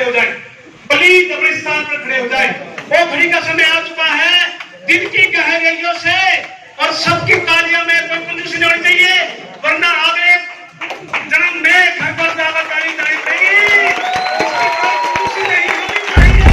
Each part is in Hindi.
हो जाए, प्लीज अपने स्थान पर खड़े हो जाए। वो घड़ी का समय आ चुका है, दिन की गहराइयों से और सबकी तालियों में कोई कंजूसी नहीं होनी चाहिए, वरना अगले जन्म में घर पर ज्यादा ताली नहीं पड़ेगी। कंजूसी नहीं होनी चाहिए।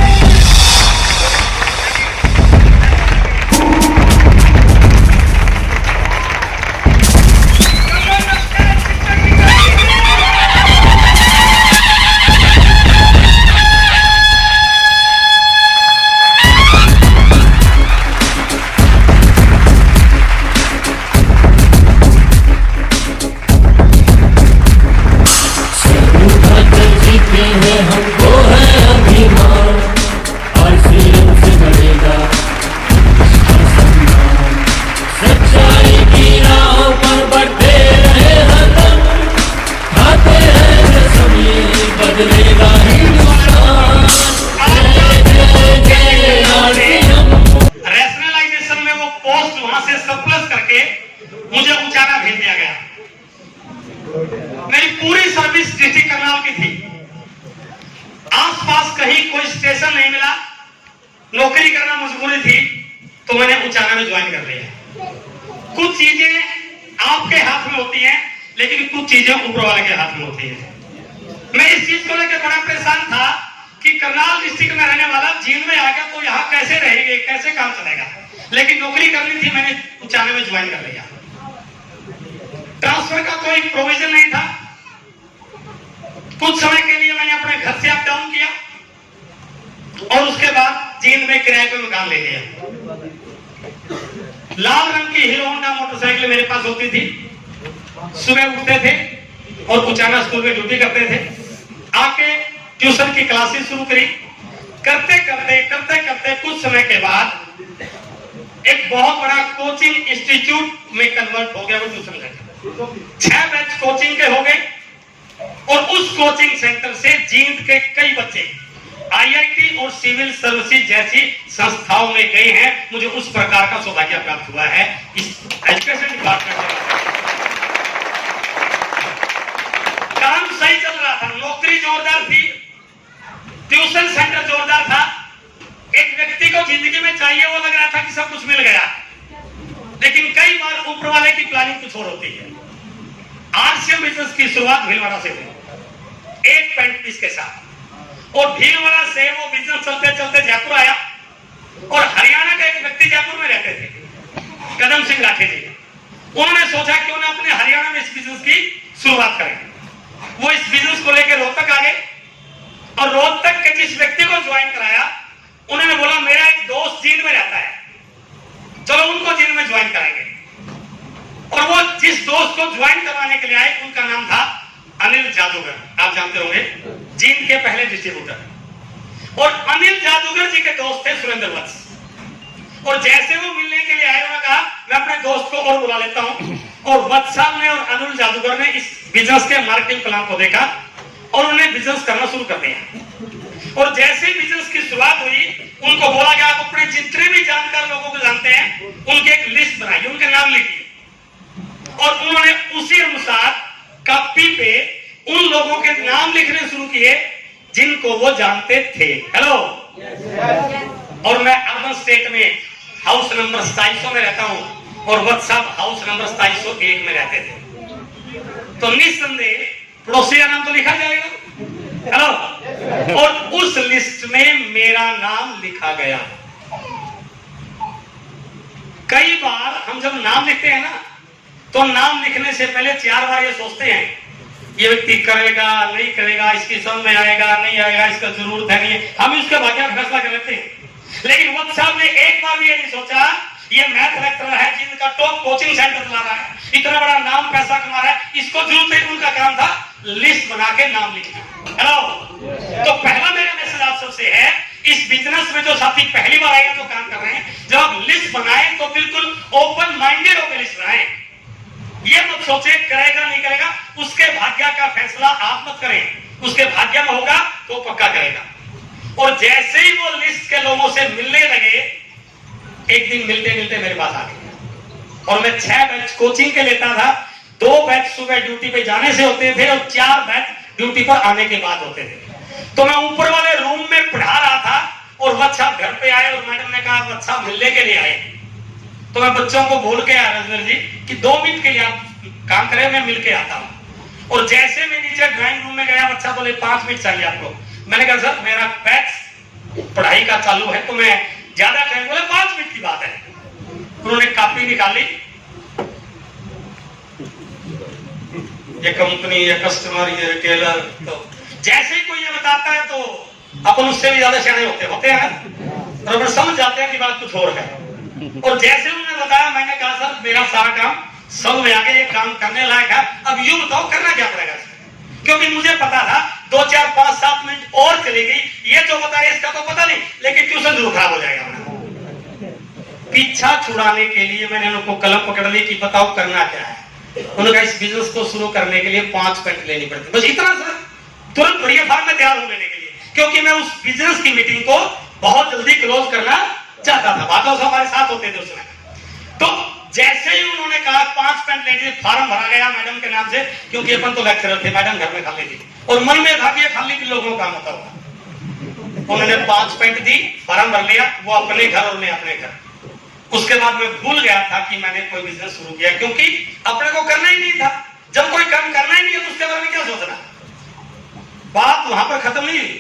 हमको है अभिमान, आरसीएम से बढ़ेगा सच्चाई की राह पर बढ़ते रहे हरदम, खाते हैं कसम ये बदलेगा हिंदुस्तान। रैशनलाइजेशन में वो पोस्ट वहां से सरप्लस करके मुझे उचाना भेज दिया गया। मेरी पूरी सर्विस डिस्ट्रिक्ट करनाल की थी, आसपास कहीं कोई स्टेशन नहीं मिला, नौकरी करना मजबूरी थी, तो मैंने उचाना में ज्वाइन कर लिया। कुछ चीजें आपके हाथ में होती हैं, लेकिन कुछ चीजें ऊपर वाले के हाथ में होती हैं। मैं इस चीज को लेकर बड़ा परेशान था कि करनाल डिस्ट्रिक्ट में रहने वाला जींद में आ गया तो यहाँ कैसे रहेंगे, कैसे काम चलेगा, लेकिन नौकरी करनी थी, मैंने उचाना में ज्वाइन कर लिया। ट्रांसफर का कोई प्रोविजन नहीं था। कुछ समय के लिए मैंने अपने घर से अप डाउन किया और उसके बाद जींद में किराए पे मकान ले लिया। लाल रंग की हीरो होंडा मोटरसाइकिल मेरे पास होती थी। सुबह उठते थे और उचाना स्कूल में ड्यूटी करते थे, आके ट्यूशन की क्लासेस शुरू करी। करते करते कुछ समय के बाद एक बहुत बड़ा कोचिंग इंस्टीट्यूट में कन्वर्ट हो गया वो ट्यूशन सेंटर। 6 बैच कोचिंग के हो गए और उस कोचिंग सेंटर से जींद के कई बच्चे आईआईटी और सिविल सर्विसेज जैसी संस्थाओं में गए हैं। मुझे उस प्रकार का सौभाग्य प्राप्त हुआ है इस एजुकेशन डिपार्टमेंट में। काम सही चल रहा था, नौकरी जोरदार थी, ट्यूशन सेंटर जोरदार था। एक व्यक्ति को जिंदगी में चाहिए वो लग रहा था कि सब कुछ मिल गया, लेकिन कई बार ऊपर वाले की प्लानिंग कुछ और होती है। आरसीएम बिजनेस की शुरुआत भीलवाड़ा से हुई, एक पेंट पीस के साथ, और भीलवाड़ा से वो बिजनेस चलते चलते जयपुर आया और हरियाणा का एक व्यक्ति जयपुर में रहते थे, कदम सिंह राठे जी। उन्होंने सोचा क्यों ना अपने हरियाणा में इस बिजनेस की शुरुआत करें। वो इस बिजनेस को लेकर रोहतक आ गए और रोहतक के जिस व्यक्ति को ज्वाइन कराया उन्होंने बोला मेरा एक दोस्त जींद में रहता है, चलो उनको जींद में ज्वाइन कराएंगे। और वो जिस दोस्त को ज्वाइन करवाने के लिए आए उनका नाम था अनिल जादूगर, आप जानते होंगे, जींद के पहले डिस्ट्रीब्यूटर। और अनिल जादूगर जी के दोस्त थे सुरेंद्र वत्स। और जैसे वो मिलने के लिए आए उन्होंने कहा मैं अपने दोस्त को और बुला लेता हूं। और वत्स साहब ने और अनिल जादूगर ने इस बिजनेस के मार्केटिंग प्लान को देखा और उन्हें बिजनेस करना शुरू कर दिया। और जैसे बिजनेस की शुरुआत हुई उनको बोला गया आप अपने जितने भी जानकार लोगों को जानते हैं उनकी एक लिस्ट बनाइए, उनके नाम लिखिए। और उन्होंने उसी अनुसार कॉपी पे उन लोगों के नाम लिखने शुरू किए जिनको वो जानते थे। हेलो, और मैं अर्बन स्टेट में हाउस नंबर 2700 में रहता हूं और वत्स साहब हाउस नंबर 2701 में रहते थे, तो निस्संदेह पड़ोसी का नाम तो लिखा जाएगा। हेलो, और उस लिस्ट में मेरा नाम लिखा गया। कई बार हम जब नाम लिखते हैं ना तो नाम लिखने से पहले 4 बार ये सोचते हैं ये व्यक्ति करेगा नहीं करेगा, इसकी समझ में आएगा नहीं आएगा, इसका जरूरत है नहीं है, हम उसके भाग्य का फैसला कर लेते हैं। लेकिन वत्स साहब ने एक बार भी ये नहीं सोचा ये मैथ लेक्चरर है जिनका टॉप कोचिंग सेंटर चला रहा है, इतना बड़ा नाम पैसा कमा रहा है, इसको जरूरत है। उनका काम था लिस्ट बना के नाम लिखना। हेलो, तो पहला मेरा मैसेज आप सबसे है इस बिजनेस में जो साथी पहली बार आएगा जो काम कर रहे हैं, जब आप लिस्ट बनाए तो बिल्कुल ओपन माइंडेड होकर लिस्ट बनाए। ये मत सोचे करेगा नहीं करेगा, उसके भाग्य का फैसला आप मत करें, उसके भाग्य में होगा तो पक्का करेगा। और जैसे ही वो लिस्ट के लोगों से मिलने लगे, एक दिन मिलते मिलते मेरे पास आ गए और मैं 6 बैच कोचिंग के लेता था। 2 बैच सुबह ड्यूटी पे जाने से होते थे और 4 बैच ड्यूटी पर आने के बाद होते थे। तो मैं ऊपर वाले आए और मैडम ने कहा अच्छा मिलने के लिए आए, तो मैं बच्चों को बोल के आया रजवर जी कि 2 मिनट के लिए आप काम करें, मैं मिल के आता हूँ। और जैसे मैं नीचे ड्राइंग रूम में गया, बच्चा बोले 5 मिनट चाहिए आपको। मैंने कहा सर मेरा बैच पढ़ाई का चालू है तो मैं ज्यादा टाइम, बोले 5 मिनट की बात है। उन्होंने कापी निकाली, ये कंपनी, ये कस्टमर, ये रिटेलर, तो जैसे ही कोई ये बताता है तो अपन उससे भी ज्यादा सियाने होते हैं ना, और अपन समझ जाते हैं कि बात कुछ और है। और जैसे उन्होंने बताया, मैंने कहा सर मेरा सारा काम सब में आगे, ये काम करने लायक है, अब यूं बताओ करना क्या पड़ेगा इसमें, क्योंकि मुझे पता था 2, 4, 5, 7 मिनट और चली गई, ये जो बता रहे इसका तो पता नहीं, लेकिन ट्यूशन जरूर खराब हो जाएगा। पीछा छुड़ाने के लिए मैंने उनको कलम पकड़ ली कि बताओ करना क्या है। उन्होंने कहा इस बिजनेस को शुरू करने के लिए 5 पेंट लेनी पड़ती, बस इतना सर। तुरंत बढ़िया फार्म में तैयार हो लेने के लिए, क्योंकि मैं उस बिजनेस की मीटिंग को बहुत जल्दी क्लोज करना चाहता था। बातों से हमारे साथ होते थे उसमें। तो जैसे ही उन्होंने कहा 5 पेंट लेने, फार्म भरा गया मैडम के नाम से, क्योंकि अपन तो लेक्चरर थे, मैडम घर में खाली थी, और मन में था कि ये खाली भी लोगों का काम होता होगा। उन्होंने 5 पेंट दी, फार्म भर लिया, वो अपने घर और मैं अपने घर। उसके बाद मैं भूल गया था कि मैंने कोई बिजनेस शुरू किया, क्योंकि अपने को करना ही नहीं था। जब कोई काम करना ही नहीं है तो उसके बारे में क्या सोचना। बात वहां पर खत्म नहीं हुई।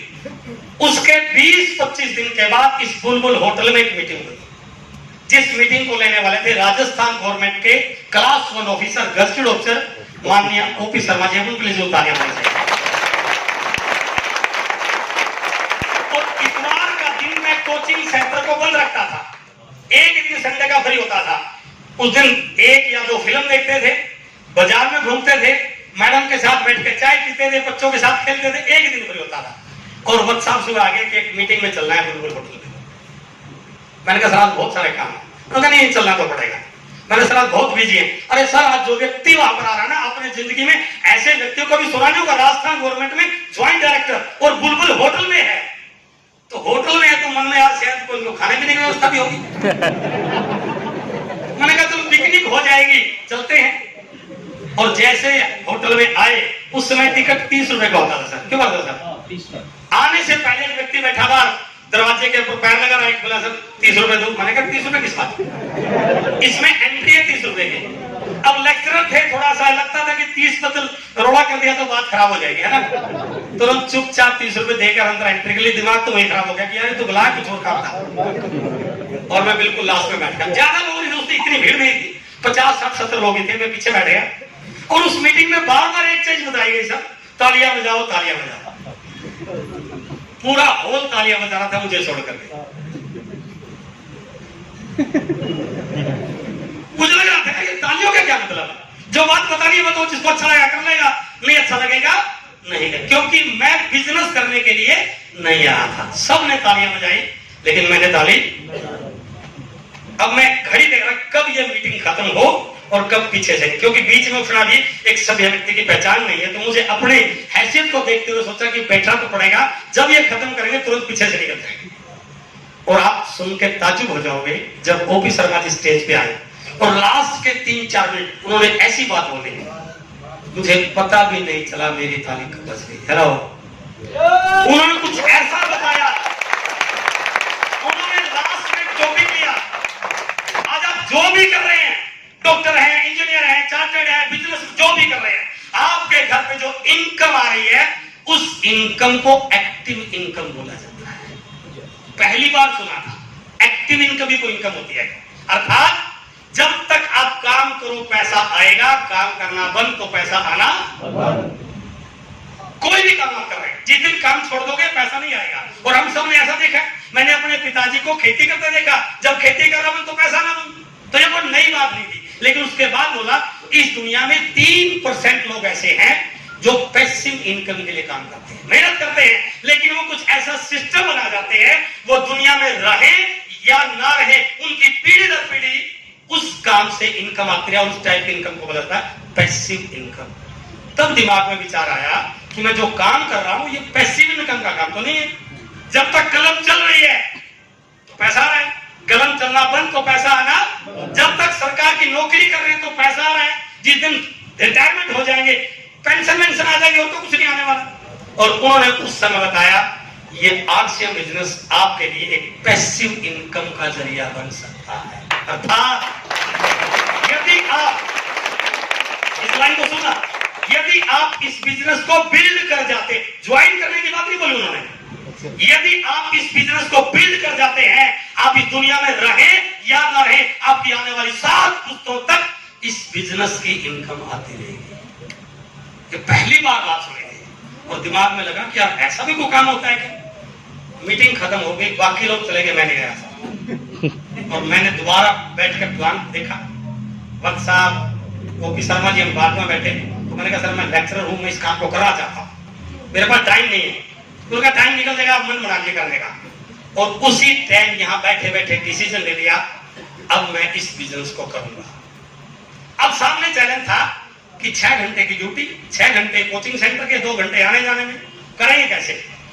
उसके 20-25 दिन के बाद इस बुलबुल होटल में एक मीटिंग हुई, जिस मीटिंग को लेने वाले थे राजस्थान गवर्नमेंट के क्लास 1 ऑफिसर, गजेटेड ऑफिसर माननीय ओपी शर्मा जी। उनके लिए जो तालियां होनी चाहिए। और इतवार का दिन मैं कोचिंग सेंटर को बंद रखता था, एक दिन संडे का फ्री होता था। उस दिन 1 या 2 फिल्म देखते थे, बाजार में घूमते थे, मैडम के साथ बैठ के चाय पीते थे, बच्चों के साथ खेलते थे, एक दिन फ्री होता था। और व्हाट्सएप सुबह आगे कि एक मीटिंग में चलना है बुलबुल होटल में। मैंने कहा सर आज बहुत सारे काम है। उन्होंने नहीं चलना तो पड़ेगा। मैंने सर आज बहुत बिजी है। अरे सर आज जो व्यक्ति वहां पर आ रहा है ना, अपने जिंदगी में ऐसे व्यक्तियों को भी सुना नहीं होगा, राजस्थान गवर्नमेंट में ज्वाइंट डायरेक्टर और बुलबुल होटल में है। तो होटल में है तो मन में यार शायद कोई खाने पीने की व्यवस्था भी होगी। मैंने कहा चलो पिकनिक हो जाएगी, चलते हैं। और जैसे होटल में आए, उस समय टिकट 30 रुपए का होता था सर। क्यों होता था? आने से पहले एक व्यक्ति बैठा बाहर दरवाजे के ऊपर पैर लगा रहा है, बोला सर 30 रुपए दो। मैंने कहा 30 रुपए किस बात, इसमें एंट्री है 30 रुपए की। अब लेक्चरर थे, थोड़ा सा लगता था कि 30 बदल रोड़ा कर दिया तो बात खराब हो जाएगी, है ना। तुरंत चुपचाप 30 रुपए देकर अंदर एंट्री के लिए दिमाग तो वही खराब हो गया कि यार तो बुला कुछ और काम था। और मैं बिल्कुल लास्ट में बैठ गया। ज्यादा लोग नहीं दोस्ती, इतनी भीड़ नहीं थी, 50, 60, 70 लोग थे। मैं पीछे बैठ गया और उस मीटिंग में बार बार एक चीज बताई गई, सब तालियां बजाओ, तालियां बजाओ। पूरा हॉल तालियां बजा रहा था मुझे छोड़ करके। मुझे लग रहा था ये तालियों का क्या मतलब है, जो बात बतानी है बताओ, जिसको अच्छा लगेगा कर लेगा, नहीं अच्छा लगेगा नहीं है। क्योंकि मैं बिजनेस करने के लिए नहीं आया था। सबने तालियां बजाई लेकिन मैंने ताली। अब मैं घड़ी देख रहा कब ये मीटिंग खत्म हो और कब पीछे से, क्योंकि बीच में उठना भी एक सभ्य व्यक्ति की पहचान नहीं है। तो मुझे अपने हैसियत को देखते हुए सोचा कि बैठना तो पड़ेगा, जब ये खत्म करेंगे तुरंत पीछे से निकल जाएंगे। और आप सुन के ताजुब हो जाओगे, जब ओपी शर्मा जी स्टेज पे आए और लास्ट के 3-4 मिनट उन्होंने ऐसी बात बोली, मुझे पता भी नहीं चला मेरी ताली कब बज गई। हेलो, उन्होंने कुछ ऐसा बताया, उन्होंने लास्ट में जो भी किया। आज आप जो भी कर रहे हैं, डॉक्टर हैं, इंजीनियर हैं, चार्टर्ड हैं, बिजनेस जो भी कर रहे हैं, आपके घर पे जो इनकम आ रही है, उस इनकम को एक्टिव इनकम बोला जाता है। पहली बार सुना था एक्टिव इनकम भी कोई इनकम होती है। अर्थात जब तक आप काम करो पैसा आएगा, काम करना बंद तो पैसा आना। कोई भी काम आप कर रहे हैं, जिस दिन काम छोड़ दोगे पैसा नहीं आएगा। और हम सब ने ऐसा देखा, मैंने अपने पिताजी को खेती करते देखा, जब खेती कर रहा हूं तो पैसा ना बन, तो ये कोई नई बात नहीं थी। लेकिन उसके बाद बोला इस दुनिया में 3% लोग ऐसे हैं जो पैसिव इनकम के लिए काम करते हैं, मेहनत करते हैं, लेकिन वो कुछ ऐसा सिस्टम बना जाते हैं, वो दुनिया में रहे या ना रहे, उनकी पीढ़ी दर पीढ़ी उस काम से इनकम आती है। और उस टाइप की इनकम को बोलता है पैसिव इनकम। तब दिमाग में विचार आया कि मैं जो काम कर रहा हूं ये पैसिव इनकम का काम तो नहीं है। जब तक कलम चल रही है तो पैसा आ रहा है, कलम चलना बंद तो पैसा आना। जब तक सरकार की नौकरी कर रहे हैं तो पैसा आ रहा है, जिस दिन रिटायरमेंट हो जाएंगे, पेंशन आ जाएगी और तो कुछ नहीं आने वाला। और उन्होंने उस समय बताया ये आरसीएम बिजनेस आपके लिए एक पैसिव इनकम का जरिया बन सकता है। अर्थात यदि आप इस लाइन को सुना, यदि आप इस बिजनेस को बिल्ड कर जाते, ज्वाइन करने की बात नहीं बोली उन्होंने, यदि आप इस बिजनेस को बिल्ड कर जाते हैं, आप इस दुनिया में रहे या ना रहे, आपकी आने वाली 7 पुश्तों तक इस बिजनेस की इनकम आती रहेगी। ये पहली बार बात सुनी थी और दिमाग में लगा कि यार ऐसा भी कोई काम होता है क्या। मीटिंग खत्म हो गई, बाकी लोग चले गए, मैं नहीं गया और मैंने दोबारा बैठ कर प्लान देखा। वक्त साहब ओपी शर्मा जी हम बाद में बैठे तो मैंने कहा सर मैं लेक्चरर हूं, मैं इस काम को करना चाहता हूं, मेरे पास टाइम नहीं है। उनका टाइम निकल जाएगा, मन बना लिए करने का। और उसी टाइम यहाँ बैठे बैठे डिसीजन ले लिया, अब मैं इस बिजनेस को करूंगा। अब सामने चैलेंज था कि 6 घंटे की ड्यूटी, 6 घंटे कोचिंग सेंटर के, 2 घंटे आने जाने में, करेंगे कैसे।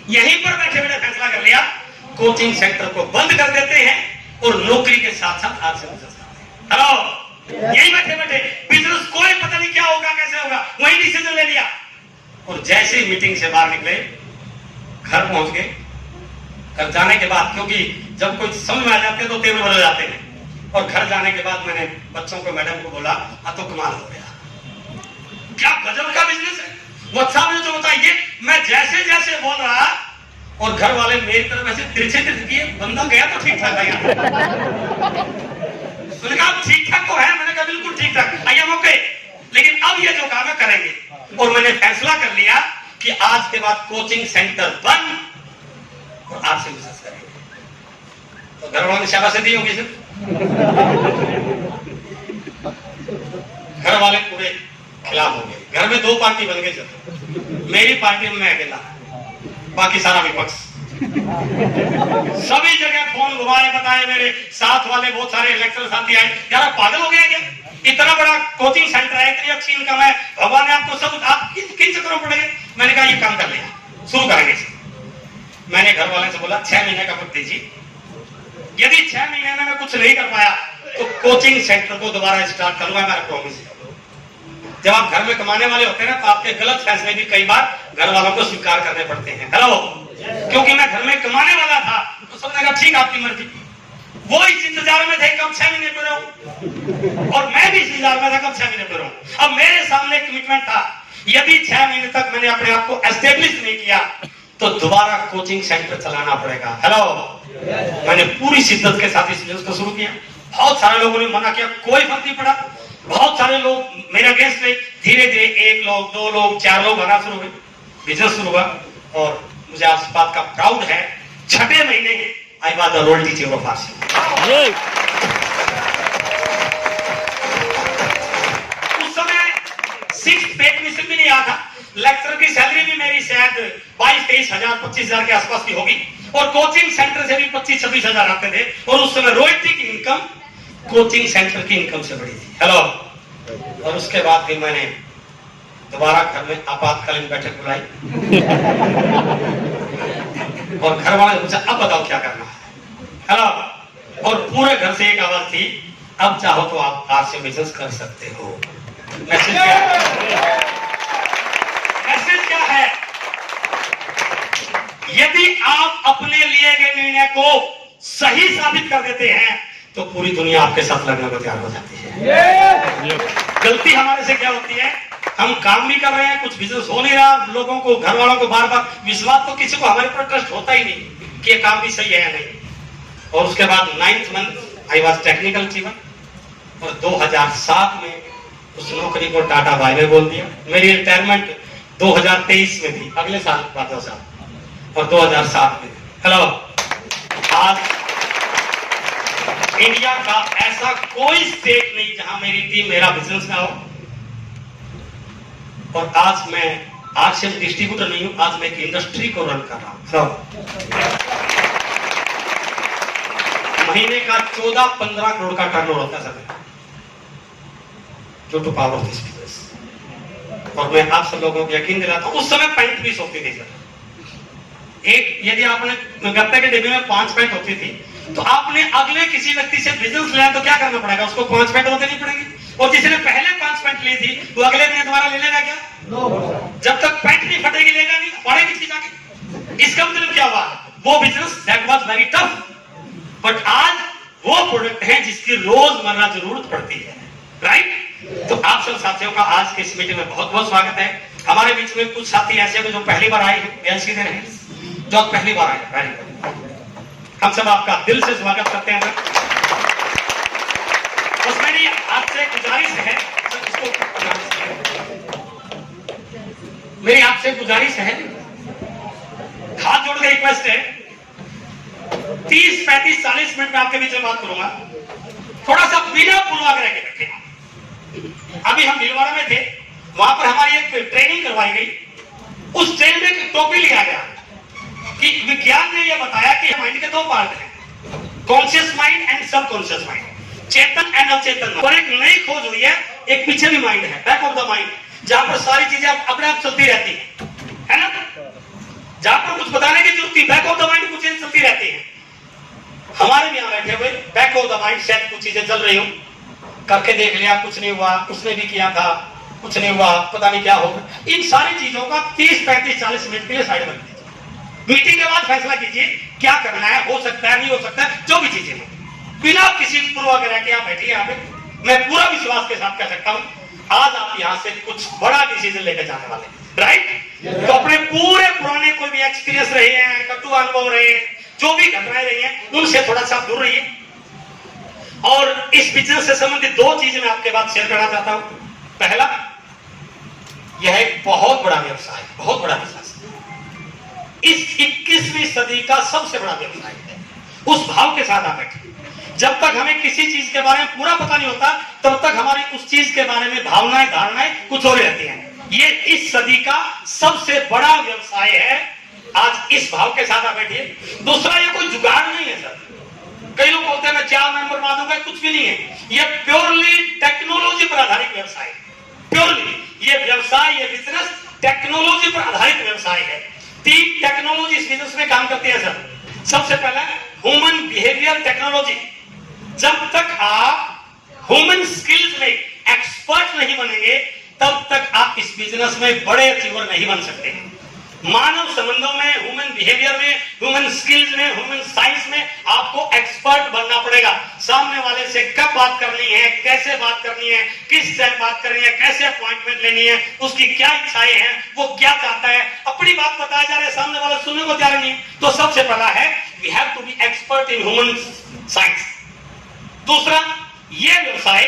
यहीं पर बैठे बैठे फैसला कर लिया, कोचिंग सेंटर को बंद कर देते हैं और नौकरी के साथ साथ आरसीएम बिजनेस करते हैं। हेलो, यहीं बैठे बैठे बिजनेस कोई पता नहीं क्या होगा कैसे होगा, वही डिसीजन ले लिया। और जैसे ही मीटिंग से बाहर निकले, घर पहुंच गए। घर जाने के बाद, क्योंकि जब कोई समझ में आ जाते हैं तो तेवर बदल जाते हैं, और घर जाने के बाद मैंने बच्चों को, मैडम को बोला तो कमाल हो गया, क्या गजब का बिजनेस है। WhatsApp में जो बताइए, मैं जैसे जैसे बोल रहा और घर वाले मेरी तरफ ऐसे तिरछे किए, बंदा गया तो ठीक ठाक है। मैंने कहा ठीक ठाक तो है, मैंने कहा बिल्कुल ठीक ठाक, आई एम ओके, लेकिन अब ये जो काम है करेंगे। और मैंने फैसला कर लिया कि आज के बाद कोचिंग सेंटर बंद और आरसीएम बिजनेस करेंगे। तो घर वालों ने शाबाशी दी होगी सर। घर वाले पूरे खिलाफ हो गए। घर में 2 पार्टी बन गई सर, मेरी पार्टी में मैं अकेला, बाकी सारा विपक्ष। सभी जगह फोन घुमाए, बताए, मेरे साथ वाले बहुत सारे इलेक्शन साथी आए, यार पागल हो गया क्या, इतना बड़ा कोचिंग सेंटर है, इतनी अच्छी इनकम है, भगवान ने आपको सब, आप किन चक्करों पड़ेंगे। मैंने कहा ये काम कर लिया, शुरू करेंगे। मैंने घर वाले से बोला 6 महीने का वक्त दीजिए, यदि 6 महीने में मैं कुछ नहीं कर पाया तो कोचिंग सेंटर को दोबारा स्टार्ट करूंगा, मेरा प्रॉमिस है। जब आप घर में कमाने वाले होते हैं ना, तो आपके गलत फैसले भी कई बार घर वालों को स्वीकार करने पड़ते हैं। हेलो, क्योंकि मैं घर में कमाने वाला था तो सबने कहा ठीक आपकी मर्जी। वो इस इंतजार में थे कब 6 महीने पे रहूं, और मैं भी इस इंतजार में था कब 6 महीने पे रहूं। अब मेरे सामने कमिटमेंट था, यदि 6 महीने तक मैंने अपने आप को एस्टेब्लिश नहीं किया तो दोबारा कोचिंग सेंटर चलाना पड़ेगा। हेलो, मैंने पूरी शिद्दत के साथ इस बिजनेस को शुरू किया। बहुत सारे लोगों ने मना किया, कोई फर्क नहीं पड़ा। बहुत सारे लोग मेरे अगेंस्ट थे, धीरे धीरे 1 लोग, 2 लोग, 4 लोग आना शुरू हुए, बिजनेस शुरू हुआ। और मुझे आज बात का प्राउड है, 6वें महीने I was the role teacher of RCM. उस समय 6th पे कमीशन भी नहीं आया था, लेक्चरर की सैलरी भी मेरी शायद 22-23 हजार, 25 हजार के आसपास की होगी, और कोचिंग सेंटर से भी 25-26 हजार आते थे। और उस समय रॉयल्टी की इनकम कोचिंग सेंटर की इनकम से बड़ी थी। हेलो, और उसके बाद भी मैंने दोबारा घर में आपातकालीन बैठक बुलाई और घर वाले पूछा अब बताओ क्या करना है। हेलो, और पूरे घर से एक आवाज थी, अब चाहो तो आप आरसीएम बिजनेस कर सकते हो। मैसेज क्या है? मैसेज क्या है? यदि आप अपने लिए गए निर्णय को सही साबित कर देते हैं तो पूरी दुनिया आपके साथ लड़ने को तैयार हो जाती है। गलती हमारे से क्या होती है, हम काम भी कर रहे हैं, कुछ बिजनेस हो नहीं रहा, लोगों को, घर वालों को बार बार विश्वास, तो किसी को हमारे पर ट्रस्ट होता ही नहीं कि ये काम भी सही है या नहीं। और उसके बाद 9th month I was technical achiever, और 2007 में उस नौकरी को टाटा बाय बाय बोल दिया। मेरी रिटायरमेंट 2023 में थी, अगले साल बात साहब, और 2007 में। हेलो, आज इंडिया का ऐसा कोई स्टेट नहीं जहां मेरी टीम, मेरा बिजनेस में हो। और आज मैं आरसीएम डिस्ट्रीब्यूटर नहीं हूं, आज मैं एक इंडस्ट्री को रन कर रहा हूं। महीने का 14-15 करोड़ का टर्नओवर होता है sir, to power of this business. और मैं आप सब लोगों को यकीन दिलाता हूं, उस समय 35 होती थी सर। एक, यदि आपने गत्ते के डिब्बे में 5 पैंट होती थी, तो आपने अगले किसी व्यक्ति से बिजनेस लिया तो क्या करना पड़ेगा, उसको 5 पैंट और देनी पड़ेगी। और जिसने पहले 5 पैंट ली थी वो अगले महीने दोबारा ले लेगा क्या? जब तक पैंट नहीं फटेगी लेगा नहीं, पड़ेगी चीज आगे। इसका मतलब क्या हुआ, वो business that was very tough, but आज वो प्रोडक्ट है जिसकी रोजमर्रा जरूरत पड़ती है, राइट। तो आप सब साथियों का आज के इस मीटिंग में बहुत बहुत स्वागत है। हमारे बीच में कुछ साथी ऐसे हैं जो पहली बार आए हैं, सीधे हैं जो पहली बार आए, वेरी गुड। हम सब आपका दिल से स्वागत करते हैं। बस मेरी आपसे गुजारिश है, मेरी आपसे गुजारिश है, हाथ जोड़ के रिक्वेस्ट है, 30, 35, 40 मिनट में आपके बीच में बात करूंगा। थोड़ा सा बिना पूर्वाग्रह के रखें। अभी हम भीलवाड़ा में थे, वहां पर हमारी एक ट्रेनिंग करवाई गई। उस ट्रेन में एक टॉपिक लिया गया कि विज्ञान ने यह बताया कि माइंड के 2 पार्ट हैं, conscious mind and subconscious mind, Chetan and अचेतन। और एक नई खोज हुई है, एक पीछे भी माइंड है, बैक ऑफ द माइंड, जहां पर सारी चीजें अपने आप चलती रहती है ना, जहां पर कुछ बताने की जरूरत नहीं, बैक ऑफ द माइंड कुछ चीजें चलती रहती है। हमारे भी यहां बैठे हुए बैक ऑफ द माइंड शायद कुछ चीजें चल रही हो, करके देख लिया, कुछ नहीं हुआ, उसने भी किया था, कुछ नहीं हुआ, पता नहीं क्या होगा। इन सारी चीजों का 30, 35, 40 मिनट के लिए साइड रख दीजिए। मीटिंग के बाद फैसला कीजिए क्या करना है, हो सकता है, नहीं हो सकता है, जो भी चीजें हो, बिना किसी पूर्वाग्रह के आप बैठिए यहाँ पे। मैं पूरा विश्वास के साथ कह सकता हूँ आज आप यहाँ से कुछ बड़ा डिसीजन लेकर जाने वाले, राइट। तो अपने पूरे पुराने कोई भी एक्सपीरियंस रहे हैं, कटु अनुभव रहे हैं, जो भी घटनाएं रही हैं, उनसे थोड़ा सा दूर रहिए। और इस बिजनेस से संबंधित 2 चीजें मैं आपके बात शेयर करना चाहता हूं। पहला, यह एक बहुत बड़ा व्यवसाय है, बहुत बड़ा बिजनेस, इस 21वीं सदी का सबसे बड़ा व्यवसाय है। उस भाव के साथ आप बैठे। जब तक हमें किसी चीज के बारे में पूरा पता नहीं होता, तब तक हमारी उस चीज के बारे में भावनाएं, धारणाएं कुछ और रहती हैं। ये इस सदी का सबसे बड़ा व्यवसाय है। आज इस भाव के साथ आप बैठिए। दूसरा, ये कोई जुगाड़ नहीं है सर। कई लोग बोलते हैं मैं 4 मेंबर बना दूंगा, कुछ भी नहीं है। ये प्योरली टेक्नोलॉजी पर आधारित व्यवसाय है। प्योरली ये व्यवसाय, ये बिजनेस टेक्नोलॉजी पर आधारित व्यवसाय है। 3 टेक्नोलॉजी इस बिजनेस में काम करती है सर। सबसे पहला ह्यूमन बिहेवियर टेक्नोलॉजी। जब तक आप ह्यूमन स्किल्स में एक्सपर्ट नहीं बनेंगे, तब तक आप इस बिजनेस में बड़े अचीवर नहीं बन सकते। मानव संबंधों में, ह्यूमन बिहेवियर में, ह्यूमन स्किल्स में, ह्यूमन साइंस में आपको एक्सपर्ट बनना पड़ेगा। सामने वाले से कब बात करनी है, कैसे बात करनी है, किस टाइम बात करनी है, कैसे अपॉइंटमेंट लेनी है, उसकी क्या इच्छाएं हैं, वो क्या चाहता है, अपनी बात बताया जा रहा है, सामने वाला सुनने को तैयार नहीं है। तो सबसे पहला है we have to be expert in human science. दूसरा, ये व्यवसाय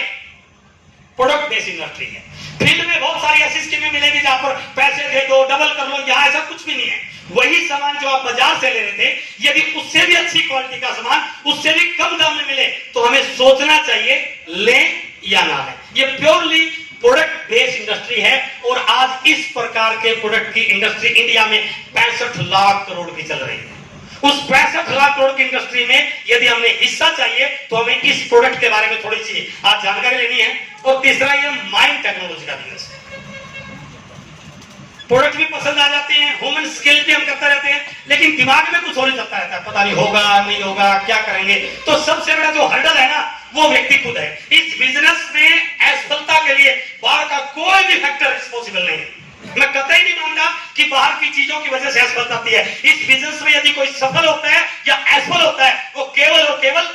प्रोडक्ट बेस्ड इंडस्ट्री है। फील्ड में बहुत सारी ऐसी स्कीमें मिलेगी जहां पर पैसे दे दो, डबल कर लो, यहाँ ऐसा कुछ भी नहीं है। वही सामान जो आप बाजार से ले रहे थे, यदि उससे भी अच्छी क्वालिटी का सामान उससे भी कम दाम में मिले, तो हमें सोचना चाहिए लें या ना लें। ये प्योरली प्रोडक्ट बेस्ड इंडस्ट्री है। और आज इस प्रकार के प्रोडक्ट की इंडस्ट्री इंडिया में 65 लाख करोड़ की चल रही है। उस 65 लाख करोड़ की इंडस्ट्री में यदि हमने हिस्सा चाहिए, तो हमें इस प्रोडक्ट के बारे में थोड़ी सी आज जानकारी लेनी है। और तीसरा, ये माइंड टेक्नोलॉजी का बिजनेस है। प्रोडक्ट भी पसंद आ जाते हैं, ह्यूमन स्किल भी हम करते रहते हैं, लेकिन दिमाग में कुछ और ही चलता रहता है, पता नहीं होगा नहीं होगा, क्या करेंगे। तो सबसे बड़ा जो हर्डल है ना, वो व्यक्ति खुद है। इस बिजनेस में असफलता के लिए बाहर का कोई भी फैक्टर रिस्पॉन्सिबल नहीं है। मैं कतई नहीं मानता कि बाहर की चीजों की वजह से असफलता आती है। इस बिजनेस में यदि कोई सफल होता है या असफल होता है, वो केवल और केवल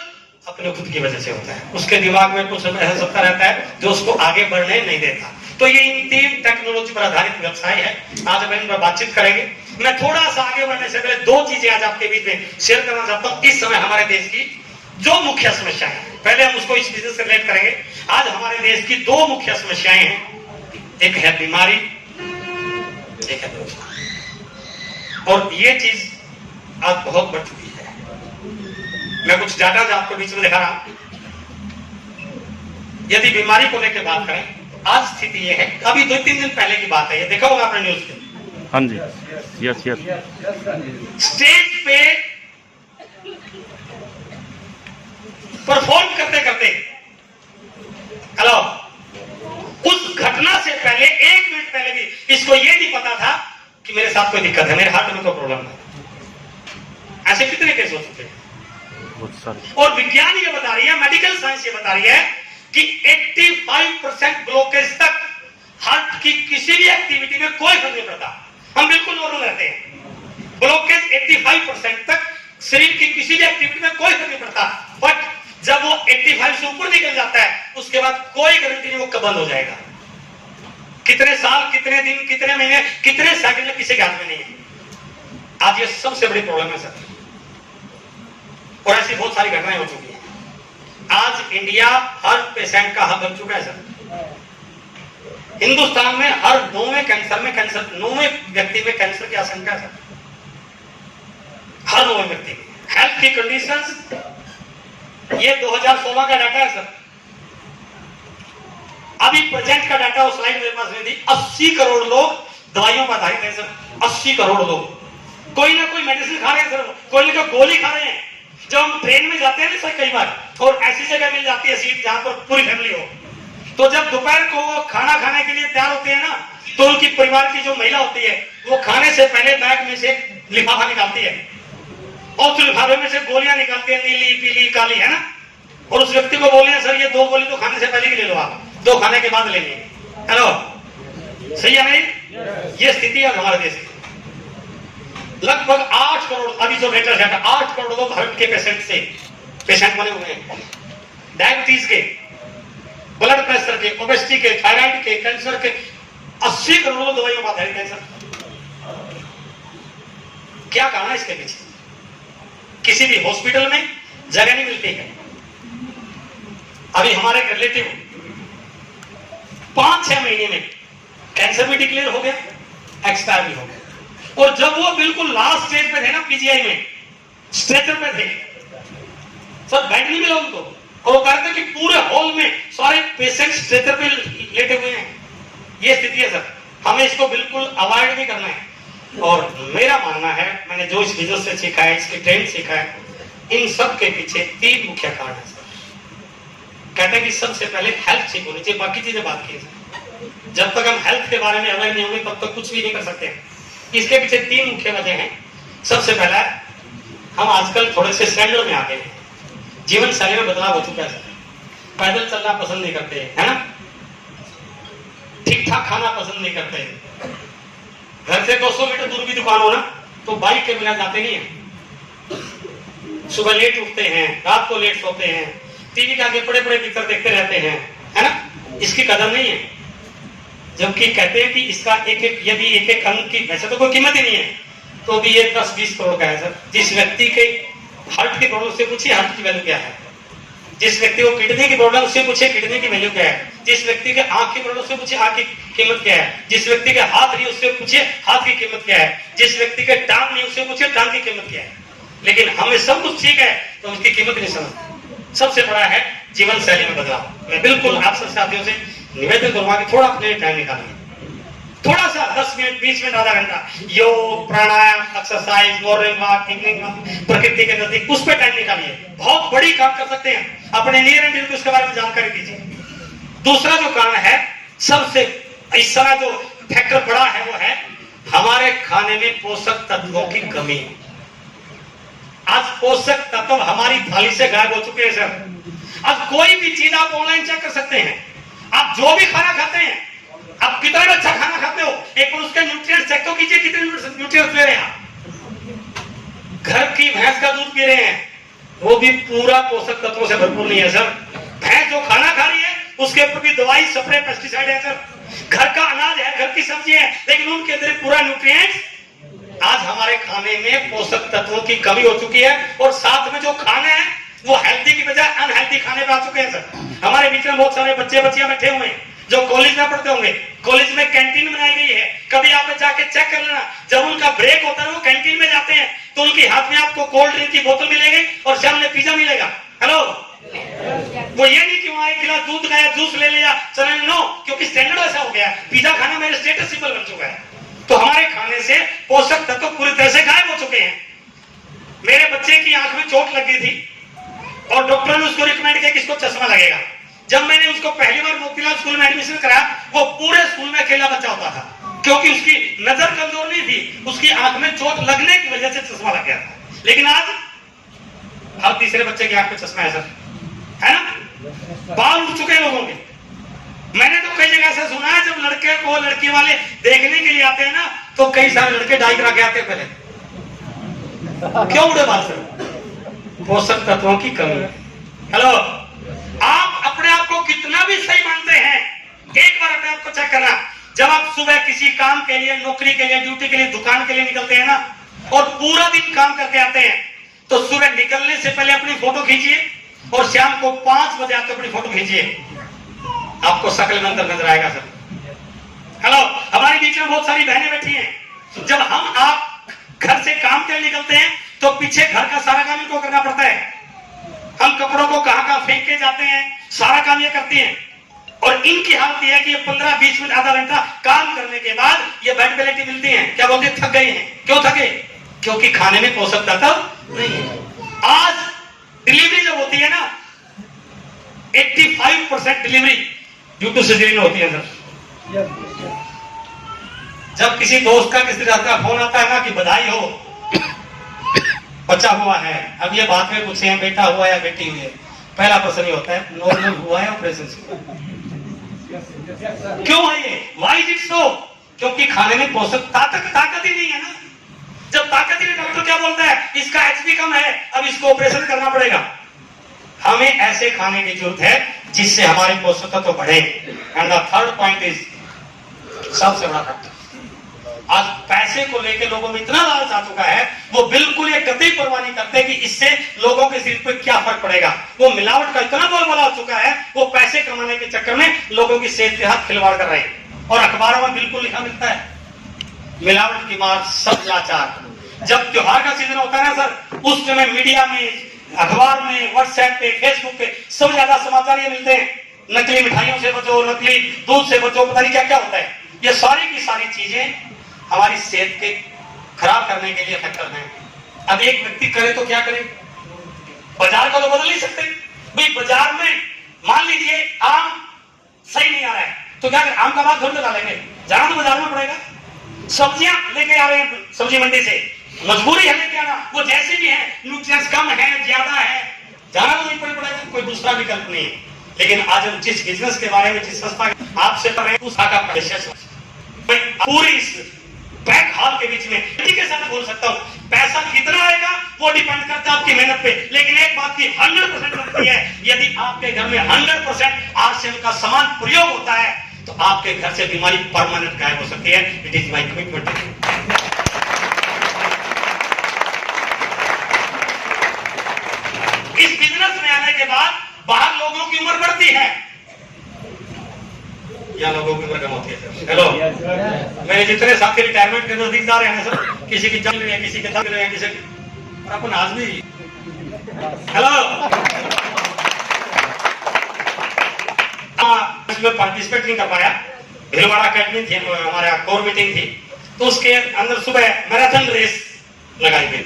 अपने खुद की वजह से होता है। उसके दिमाग में कुछ ऐसा चलता रहता है जो उसको आगे बढ़ने नहीं देता। तो ये इन 3 टेक्नोलॉजी पर आधारित व्यवसाय है। आज हम इन पर बातचीत करेंगे। मैं थोड़ा सा आगे बढ़ने से पहले 2 चीजें आज आपके बीच में शेयर करना चाहता हूं। इस समय हमारे देश की जो मुख्य समस्याएं हैं, पहले हम उसको इस बिजनेस से रिलेट करेंगे। आज हमारे देश की 2 मुख्य समस्याएं हैं, एक है बीमारी, एक है बेरोजगारी। और ये चीज आज बहुत बढ़ चुकी है। मैं कुछ डाटा आपको बीच में दिखा रहा हूं। यदि बीमारी को लेकर बात करें, आज स्थिति ये है, अभी 2-3 दिन पहले की बात है, ये देखा होगा आपने न्यूज में। हाँ जी, यस यस। स्टेज पे परफॉर्म करते करते, हेलो, उस घटना से पहले 1 मिनट पहले भी इसको ये नहीं पता था कि मेरे साथ कोई दिक्कत है, मेरे हार्ट में कोई प्रॉब्लम है। ऐसे कितने केस हो चुके हैं। और विज्ञान ये बता रही है, मेडिकल साइंस ये बता रही है कि 85% ब्लॉकेज तक हार्ट की किसी भी एक्टिविटी में कोई फर्क नहीं पड़ता। हम बिल्कुल नॉर्मल रहते हैं। ब्लॉकेज 85% तक शरीर की किसी भी एक्टिविटी में कोई फर्क नहीं पड़ता, बट जब वो 85 से ऊपर निकल जाता है उसके बाद कोई गारंटी नहीं वो कब बंद हो जाएगा। कितने साल, कितने दिन, कितने महीने, कितने सेकंड में किसी के हाथ में नहीं है। आज ये सबसे बड़ी प्रॉब्लम है सर, और ऐसी बहुत सारी घटनाएं हो चुकी हैं। आज इंडिया हर पेशेंट का हब बन चुका है सर। हिंदुस्तान में हर 9वें व्यक्ति में कैंसर की आशंका है सर, हर 9वें व्यक्ति में। हेल्थ की कंडीशंस, ये 2016 का डाटा है सर। अभी प्रेजेंट का डाटा उस स्लाइड मेरे पास नहीं थी। 80 करोड़ लोग दवाइयों पर आधारित है सर। 80 करोड़ लोग कोई ना कोई मेडिसिन खा रहे हैं सर, कोई ना कोई गोली खा रहे हैं। जब हम ट्रेन में जाते हैं ना सर कई बार, और ऐसी जगह मिल जाती है सीट जहां पर पूरी फैमिली हो, तो जब दोपहर को वो खाना खाने के लिए तैयार होते हैं ना, तो उनकी परिवार की जो महिला होती है वो खाने से पहले बैग में से लिफाफा निकालती है, और उस लिफाफे में से गोलियां निकालती है, नीली, पीली, काली, है ना, और उस व्यक्ति को बोले सर ये 2 गोली तो खाने से पहले ही ले लो, आप 2 खाने के बाद लेंगे। हेलो, सही है नहीं? ये स्थिति है हमारे देश की। लगभग 8 करोड़, अभी जो लेटेस्ट है 8 करोड़ लोग हार्ट के पेशेंट बने हुए हैं, डायबिटीज के, ब्लड प्रेशर के, ओबेसिटी के, थायराइड के, कैंसर के। 80 करोड़ लोग दवाइयों पर आधारित कैंसर। क्या कारण है इसके पीछे? किसी भी हॉस्पिटल में जगह नहीं मिलती है। अभी हमारे रिलेटिव 5-6 महीने में कैंसर भी डिक्लेयर हो गया, एक्सपायर भी हो गया, और जब वो बिल्कुल लास्ट स्टेज पे थे ना, पीजीआई में स्ट्रेचर पे थे सर, बेड नहीं मिला उनको, और वो कहते कि पूरे हॉल में सारे पेशेंट स्ट्रेचर पे लेटे हुए हैं। ये स्थिति है सर, हमें इसको बिल्कुल अवॉइड नहीं करना है। और मेरा मानना है, मैंने जो इस बिजनेस से सीखा है, इसके ट्रेंड सीखा है, इन सब के पीछे 3 मुख्य कारण है सर। कहते हैं कि सबसे पहले हेल्थ ठीक होनी चाहिए, बाकी चीजें बात की सर। जब तक हम हेल्थ के बारे में अवेयर नहीं होंगे तब तक कुछ भी नहीं कर सकते। इसके पीछे 3 मुख्य वजह हैं। सबसे पहला, हम आजकल थोड़े से स्टैंडर्ड में आ गए हैं, जीवन शैली में बदलाव हो चुका है सर। पैदल चलना पसंद नहीं करते, है ना, ठीक ठाक खाना पसंद नहीं करते, घर से 200 मीटर दूर भी दुकान हो ना तो बाइक के बिना जाते नहीं है, सुबह लेट उठते हैं, रात को लेट सोते हैं, टीवी के आगे बड़े बड़े पिक्चर देखते रहते हैं, है ना, इसकी कदर नहीं है। जबकि कहते हैं कि इसका यदि एक अंग की वैसे तो कोई कीमत ही नहीं है, तो भी ये 10-20 करोड़ का है सर। जिस व्यक्ति के हार्ट की प्रॉब्लम से पूछिए हार्ट की वैल्यू क्या है, जिस व्यक्ति को किडनी की प्रॉब्लम उससे पूछिए किडनी की वैल्यू क्या है, जिस व्यक्ति के आंख की प्रॉब्लम से पूछिए आंख की कीमत क्या है, जिस व्यक्ति के हाथ नहीं उससे पूछिए हाथ की कीमत क्या है, जिस व्यक्ति के टांग नहीं उससे पूछिए टांग की कीमत क्या है। लेकिन हमें सब कुछ ठीक है तो उसकी कीमत नहीं समझते। सबसे बड़ा है जीवन शैली में बदलाव। मैं बिल्कुल आप सब साथियों से निवेदन करूंगा कि थोड़ा अपने टाइम निकालिए, थोड़ा सा 10 मिनट, 20 मिनट, आधा घंटा yoga, pranayama, exercise, morning walk, evening walk, प्रकृति के नजदीक, उस पर टाइम निकालिए। बहुत बड़ी काम कर सकते हैं, अपने नियर एंड डियर को इसके बारे में जानकारी दीजिए। दूसरा जो कारण है, सबसे इस समय जो फैक्टर बड़ा है, वो है हमारे खाने में पोषक तत्वों की कमी। आज पोषक तत्व हमारी थाली से गायब हो चुके हैं सर। अब कोई भी चीज आप ऑनलाइन चेक कर सकते हैं, आप जो भी खाना खाते हैं, आप कितना भी अच्छा खाना खाते हो, एक बार उसके न्यूट्रिएंट्स चेक तो कीजिए, कितने न्यूट्रिएंट्स ले रहे हैं आप। घर की भैंस का दूध पी रहे हैं, वो भी पूरा पोषक तत्वों से भरपूर नहीं है सर। भैंस जो खाना खा रही है उसके ऊपर भी दवाई, स्प्रे, पेस्टिसाइड है सर। घर का अनाज है, घर की सब्जी है, लेकिन उनके अंदर पूरा न्यूट्रिएंट्स। आज हमारे खाने में पोषक तत्वों की कमी हो चुकी है, और साथ में जो खाना है वो हेल्दी की बजाय अनहेल्दी खाने पे आ चुके हैं सर। हमारे बीच में बहुत सारे बच्चे बच्चियां बैठे हुए हैं जो कॉलेज में पढ़ते होंगे। कॉलेज में कैंटीन बनाई गई है, कभी आप जाके चेक कर लेना, जब उनका ब्रेक होता है वो कैंटीन में जाते हैं तो उनके हाथ में आपको कोल्ड ड्रिंक की बोतल मिलेगी और सामने पिज्जा मिलेगा। हेलो, वो ये नहीं कि वहां 1 गिलास दूध खाया, जूस ले लिया, चले, नो, क्योंकि स्टैंडर्ड ऐसा हो गया, पिज्जा खाना मेरे स्टेटस सिंबल बन चुका है। तो हमारे खाने से पोषक तत्व पूरी तरह से गायब हो चुके हैं। मेरे बच्चे की आंख में चोट लगी थी और डॉक्टर ने उसको रिकमेंड किया कि इसको चश्मा लगेगा। जब मैंने उसको पहली बार मोतीलाल स्कूल में एडमिशन कराया, वो पूरे स्कूल में अकेला बच्चा होता था, क्योंकि उसकी नजर कमजोर नहीं थी, उसकी आंख में चोट लगने की वजह से चश्मा लग गया था। लेकिन आज हर तीसरे बच्चे की आंख में चश्मा है सर, है ना, बाल उठ चुके हैं लोगों के। मैंने तो कई जगह से सुना है, जब लड़के को लड़की वाले देखने के लिए आते हैं ना, तो कई सारे लड़के डाई करा के आते हैं पहले, क्यों उड़े बाल सर? पोषक तत्वों की कमी है। हेलो, आप अपने आप को कितना भी सही मानते हैं, एक बार अपने आप को चेक करना। जब आप सुबह किसी काम के लिए, नौकरी के लिए, ड्यूटी के लिए, दुकान के लिए निकलते हैं ना, और पूरा दिन काम करके आते हैं, तो सुबह निकलने से पहले अपनी फोटो खींचिए और शाम को 5 बजे आके अपनी फोटो खींचिए, आपको शकल में अंतर नजर आएगा सर। हेलो, हमारे बीच में बहुत सारी बहनें बैठी हैं। जब हम आप घर से काम के लिए निकलते हैं तो पीछे घर का सारा काम इनको करना पड़ता है। हम कपड़ों को कहां फेंक के जाते हैं, सारा काम ये करती हैं। और इनकी हालत यह है कि 15-20 मिनट, आधा घंटा काम करने के बाद ये बेड पे लेटी मिलती हैं। क्या बोलते हैं? थक गई हैं। क्यों थके? क्योंकि खाने में पोषक तत्व नहीं है। आज डिलीवरी जब होती है ना, 85% डिलीवरी ड्यू टू सिजेरियन होती है सर। जब किसी दोस्त का, किसी का फोन आता है ना कि बधाई हो, बच्चा हुआ है, अब ये बात में पूछे हैं बेटा हुआ या बेटी हुई है, पहला प्रश्न ये होता है नॉर्मल हुआ है ऑपरेशन से। क्यों है ये? Why is it so? क्योंकि खाने में पोषक ताकत ही नहीं है ना। जब ताकत ही नहीं, डॉक्टर क्या बोलता है? इसका एचपी कम है, अब इसको ऑपरेशन करना पड़ेगा। हमें ऐसे खाने की जरूरत है जिससे हमारे पोषक तत्व बढ़े। And the third point is, सबसे बड़ा फैक्टर, आज पैसे को लेकर लोगों में इतना लालच आ चुका है, वो बिल्कुल ये कतई परवाह नहीं करते कि इससे लोगों के शरीर पर क्या फर्क पड़ेगा। वो मिलावट का इतना बोलबाला हो चुका है, वो पैसे कमाने के चक्कर में लोगों की सेहत के साथ खिलवाड़ कर रहे हैं। और अखबारों में बिल्कुल लिखा मिलता है, मिलावट की मार सब लाचार। जब त्योहार का सीजन होता है ना सर, उस समय मीडिया में, अखबार में, व्हाट्सएप पे, फेसबुक पे सब ज्यादा समाचार ये मिलते हैं, नकली मिठाइयों से बचो, नकली दूध से बचो, पता नहीं क्या क्या होता है। ये सारी की सारी चीजें हमारी सेहत के खराब करने के लिए फैक्टर हैं। अब एक व्यक्ति करे तो क्या करे? बाजार को तो बदल नहीं सकते भाई। बाजार में मान लीजिए आम सही नहीं आ रहा है, तो क्या करें? आम का भाव थोड़ी डालेंगे, जाना तो बाजार में पड़ेगा। सब्जियां लेके आ रहे हैं सब्जी मंडी से, मजबूरी है लेके आना, वो जैसे भी है, न्यूट्रिएंट्स कम है, ज्यादा है, जाना तो नहीं पड़ेगा, कोई दूसरा विकल्प नहीं है। लेकिन आज हम जिस बिजनेस के बारे में, जिस संस्था आपसे कर रहे हैं, उस का पूरी बैंक हॉल के बीच में के साथ बोल सकता हूं, पैसा कितना आएगा वो डिपेंड करता है आपकी मेहनत पे। लेकिन एक बात की 100% लगती है, यदि आपके घर में 100% आरसीएम का समान प्रयोग होता है तो आपके घर से बीमारी परमानेंट गायब हो सकती है। It is my commitment. इस बिजनेस में आने के बाद बाहर लोगों की उम्र बढ़ती है या लोगों की उम्र कम होती है। हेलो, मेरे जितने साथी रिटायरमेंट के नजदीक जा रहे हैं सर, किसी की जल रही है, किसी के दम रहे हैं, किसी की, और अपन आज भी हेलो इसमें पार्टिसिपेट नहीं कर पाया। भीलवाड़ा अकेडमी थी, हमारा कोर मीटिंग थी, तो उसके अंदर सुबह मैराथन रेस लगाई गई,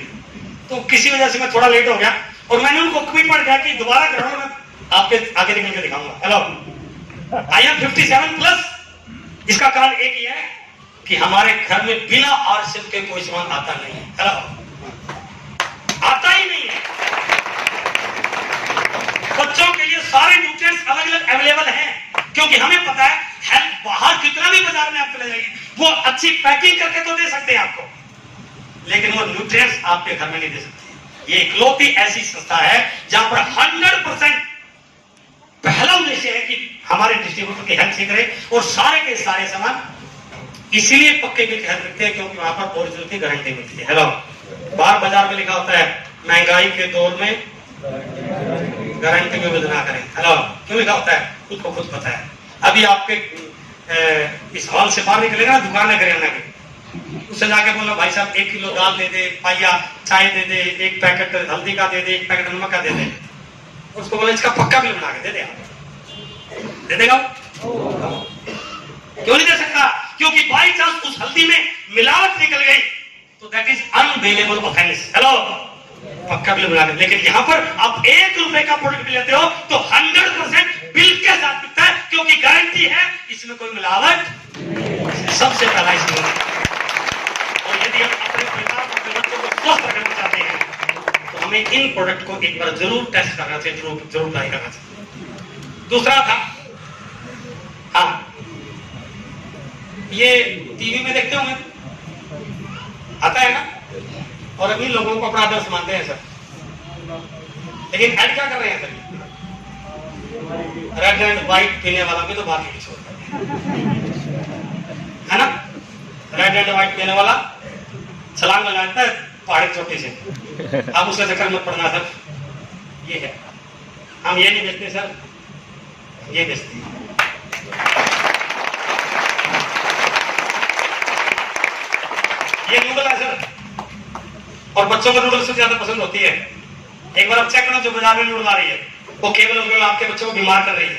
तो किसी वजह से मैं थोड़ा लेट हो गया और मैंने उनको कमिटमेंट किया कि दोबारा ग्राउंड में आपके आगे निकल के दिखाऊंगा। Hello, I am 57 plus. इसका कारण एक ही है कि हमारे घर में बिना आरसीएम के कोई सामान आता नहीं है। हेलो, आता ही नहीं है। बच्चों के लिए सारे न्यूट्रिएंट्स अलग अलग अवेलेबल हैं, क्योंकि हमें पता है हेल्थ बाहर कितना भी बाजार में आप चले जाइए, वो अच्छी पैकिंग करके तो दे सकते हैं आपको, लेकिन वो न्यूट्रिएंट्स आपके घर में नहीं दे सकते। ये इकलौती ऐसी संस्था है जहां पर 100% पहला उद्देश्य है कि हमारे डिस्ट्रीब्यूटर की हेल्थ ठीक रहे, और सारे के सारे सामान इसीलिए पक्के के तहत रखते हैं क्योंकि वहां पर ओरिजिनल की गारंटी मिलती है। हेलो, बाहर बाजार में लिखा होता है महंगाई के दौर में गारंटी में विरोध ना करें। हेलो, क्यों लिखा होता है? खुद को खुद पता है। अभी आपके इस हॉल से बाहर निकलेगा ना, दुकान है करियाना की, उससे जाके बोलो भाई साहब 1 किलो दाल दे दे, पाइया चाय दे दे, 1 पैकेट हल्दी का दे दे, 1 पैकेट नमक का दे दे, उसको बोले इसका पक्का बिल बना के दे दे। आप दे देगा? क्यों नहीं दे सकता? क्योंकि बाई चांस उस हल्दी में मिलावट निकल गई तो दैट इज अनबेलेबल ऑफेंस। हेलो, पक्का बिल बना के। लेकिन यहां पर आप 1 रुपए का प्रोडक्ट लेते हो तो 100% बिल के साथ बिकता है, क्योंकि गारंटी है इसमें कोई मिलावट सबसे पहला इसमें। और यदि हम अपने परिवार अपने बच्चों को स्वस्थ रखना चाहते हैं तो हमें इन प्रोडक्ट को एक बार जरूर टेस्ट करना चाहिए, जरूर ट्राई करना चाहिए। दूसरा था, हाँ, ये टीवी में देखते होंगे, आता है ना, और अभी लोगों को अपना आदर्श मानते हैं सर, लेकिन ऐड क्या कर रहे हैं सर, रेड एंड व्हाइट पीने वाला भी तो बाकी नहीं छोड़ता है ना। रेड एंड व्हाइट पीने वाला छलांग लगाता है पहाड़ी चोटी से, आप उसका चक्कर मत पड़ना सर। ये है, हम ये नहीं बेचते सर, ये बेचते हैं। ये नूडल है सर, और बच्चों को नूडल सबसे ज्यादा पसंद होती है। एक बार आप चेक करो जो बाजार में नूडल आ रही है, वो केवल और केवल आपके बच्चों को बीमार कर रही है।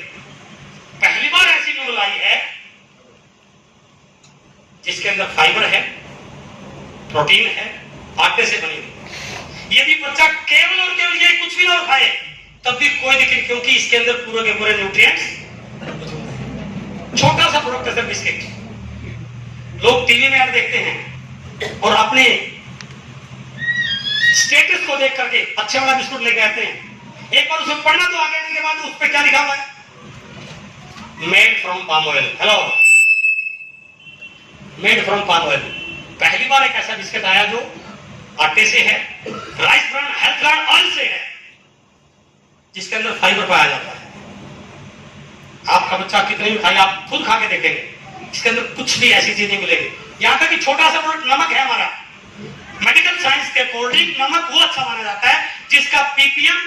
पहली बार ऐसी नूडल आई है जिसके अंदर फाइबर है, प्रोटीन है, आटे से बनी हुई। यदि बच्चा केवल और केवल ये कुछ भी ना खाए तब भी कोई दिक्कत, क्योंकि इसके अंदर पूरे के पूरे न्यूट्रिएंट्स। छोटा सा प्रोडक्ट है सर बिस्किट। लोग टीवी में ऐड देखते हैं और अपने स्टेटस को देख करके अच्छे वाला बिस्कुट लेके आते हैं। एक बार उसे पढ़ना तो आगे के बाद उस पर क्या लिखा हुआ है, made from palm oil. Hello, made from palm oil. पहली बार एक ऐसा बिस्किट आया जो आटे से है, rice brand health brand oil से है, जिसके अंदर फाइबर पाया जाता है। आपका बच्चा कितने भी खाए, आप खुद खा के देखेंगे, इसके अंदर कुछ भी ऐसी चीज नहीं मिलेगी। यहां तक कि छोटा सा प्रोडक्ट नमक है हमारा, मेडिकल साइंस के अकॉर्डिंग नमक वो अच्छा माना जाता है जिसका पीपीएम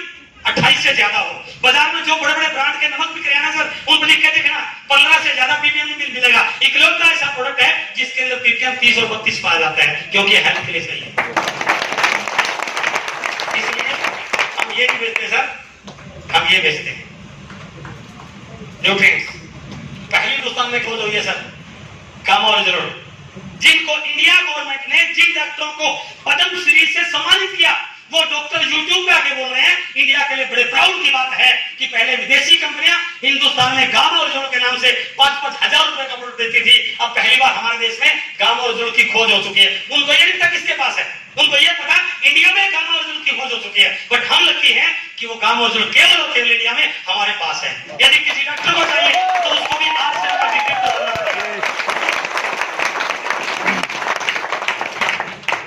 28 से ज्यादा हो। बाजार में जो बड़े बड़े ब्रांड के नमक बिक रहे हैं ना सर, उन पर लिख के देखना 15 से ज्यादा पीपीएम नहीं मिलेगा। इकलौता ऐसा प्रोडक्ट है जिसके अंदर पीपीएम 30 और 32 पाया जाता है, क्योंकि हेल्थ के लिए सही है। इसलिए हम ये नहीं बेचते सर, हम ये बेचते हैं न्यूट्रिएंट्स। पहली हिंदुस्तान में खोज हुई है सर कामा ओरिजिनल, जिनको इंडिया गवर्नमेंट ने जिन डॉक्टरों को पद्म श्री से सम्मानित किया, वो डॉक्टर यूट्यूब पे आके बोल रहे हैं। इंडिया के लिए बड़े प्राउड की बात है कि पहले विदेशी कंपनियां हिंदुस्तान में गामा ओरिजिनल के नाम से 5-5 हजार रुपए का प्रोडक्ट देती थी। अब पहली बार हमारे देश में गामा ओरिजिनल की खोज हो चुकी है। उनको ये नहीं पता किसके पास है, उनको ये पता इंडिया में गामा ओरिजिनल की खोज हो चुकी है। बट हम लकी हैं कि वो गामा ओरिजिनल केवल और केवल इंडिया में हमारे पास है। यदि किसी डॉक्टर को चाहिए तो उसको भी आज से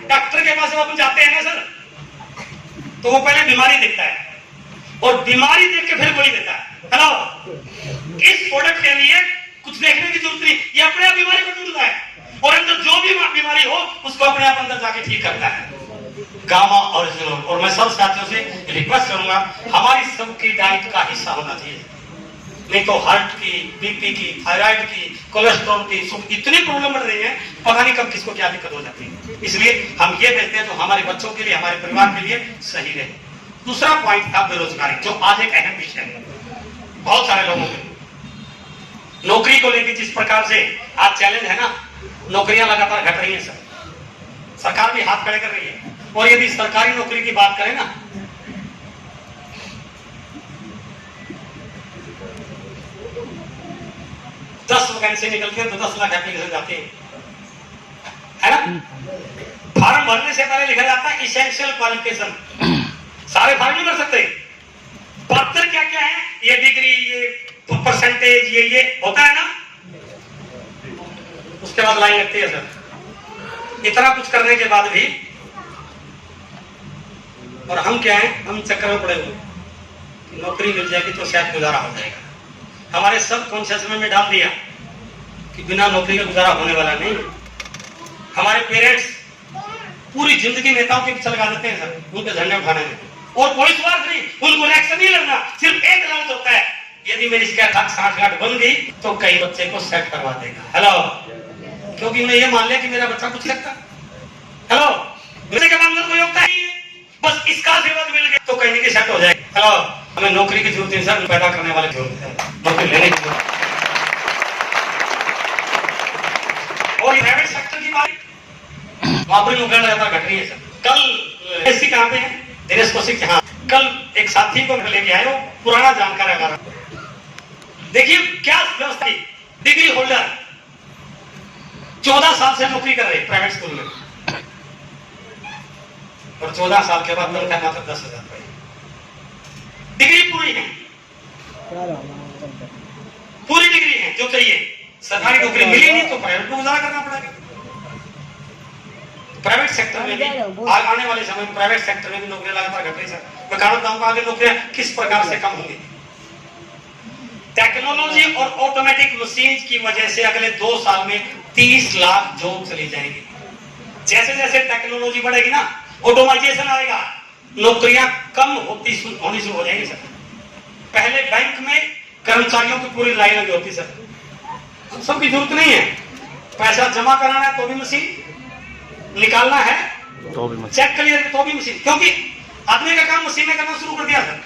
डॉक्टर के पास जब अपन जाते हैं ना सर, तो वो पहले बीमारी देखता है और बीमारी देख के फिर गोली देता है। हेलो, इस प्रोडक्ट के लिए कुछ देखने की जरूरत नहीं, ये अपने आप बीमारी को ढूंढता है और अंदर जो भी बीमारी हो उसको अपने आप अंदर जाके ठीक करता है। Gamma original. और मैं सब साथियों से रिक्वेस्ट करूंगा, हमारी सबकी डाइट का हिस्सा होना चाहिए, नहीं तो हार्ट की, बीपी की, थायराइड की, कोलेस्ट्रॉल की, इतनी प्रॉब्लम बढ़ रही है, पता नहीं कब किसको क्या दिक्कत हो जाती है। इसलिए हम ये कहते हैं जो हमारे बच्चों के लिए, हमारे परिवार के लिए सही रहे। दूसरा पॉइंट था बेरोजगारी, जो आज एक अहम विषय है बहुत सारे लोगों में। नौकरी को लेकर जिस प्रकार से आज चैलेंज है ना, नौकरियां लगातार घट रही है सर, सरकार भी हाथ खड़े कर रही है। और यदि सरकारी नौकरी की बात करें ना, दस वैकेंसी निकलती है तो 10 लाख एप्लीकेशन जाती है ना। फॉर्म भरने से पहले लिखा जाता है इसेंशियल क्वालिफिकेशन, सारे फॉर्म नहीं भर सकते। पात्र क्या क्या है, ये डिग्री, ये परसेंटेज, ये होता है ना, उसके बाद लाइन लगती है सर। इतना कुछ करने के बाद भी, और हम क्या है, हम चक्कर में पड़े हुए, नौकरी मिल जाएगी तो शायद गुजारा हो जाएगा। हमारे सब कॉन्शियस में डाल दिया कि बिना नौकरी का गुजारा होने वाला नहीं। हमारे पेरेंट्स पूरी जिंदगी नेताओं के पीछे लगा देते हैं सर, उनके झंडे उठाने में, और कोई स्वार्थ नहीं, उनको इलेक्शन नहीं लड़ना, सिर्फ एक लालच होता है, यदि मेरी 60-60 बन गई तो कई बच्चे को सेट करवा देगा। हेलो, क्योंकि मैं ये मान लिया कि मेरा बच्चा कुछ सकता। हेलो, मेरे के बाद कोई योग्यता नहीं है, बस इसका आशीर्वाद मिल गया तो कहीं नहीं सेट हो जाएगा। हेलो, हमें नौकरी की जरूरत है सर, पैदा करने वाले जरूरत है, नौकरी लेने की जरूरत। और प्राइवेट सेक्टर की बात, वहां पर नौकरियां लगातार घट रही है सर। कल एससी कहां पे है, दिनेश कौशिक, हाँ, कल एक साथी को लेके आए, वो पुराना जानकार है हमारा। देखिए क्या व्यवस्था, डिग्री होल्डर 14 साल से नौकरी कर रहे प्राइवेट स्कूल में, और 14 साल के बाद तनख्वाह मात्र 10,000 रुपए। डिग्री पूरी है, पूरी डिग्री है जो चाहिए, सरकारी नौकरी मिली नहीं तो प्राइवेट को गुजारा करना पड़ेगा। प्राइवेट सेक्टर में भी आने वाले समय में प्राइवेट सेक्टर में भी नौकरियां लगातार घट रही सर। मैं कारण बताऊंगा आगे नौकरियां किस प्रकार से कम होंगी। टेक्नोलॉजी और ऑटोमेटिक मशीन की वजह से अगले 2 साल में 30 लाख जॉब चली जाएंगी। जैसे जैसे टेक्नोलॉजी बढ़ेगी ना, ऑटोमाइजेशन आएगा, नौकरियां कम होनी शुरू हो जाएंगी सर। पहले बैंक में कर्मचारियों की पूरी लाइन लगी होती सर, सबकी जरूरत नहीं है। पैसा जमा कराना है तो भी मशीन, निकालना है तो भी मशीन, चेक क्लियर तो भी मशीन, क्योंकि आदमी का काम मशीन ने करना शुरू कर दिया सर।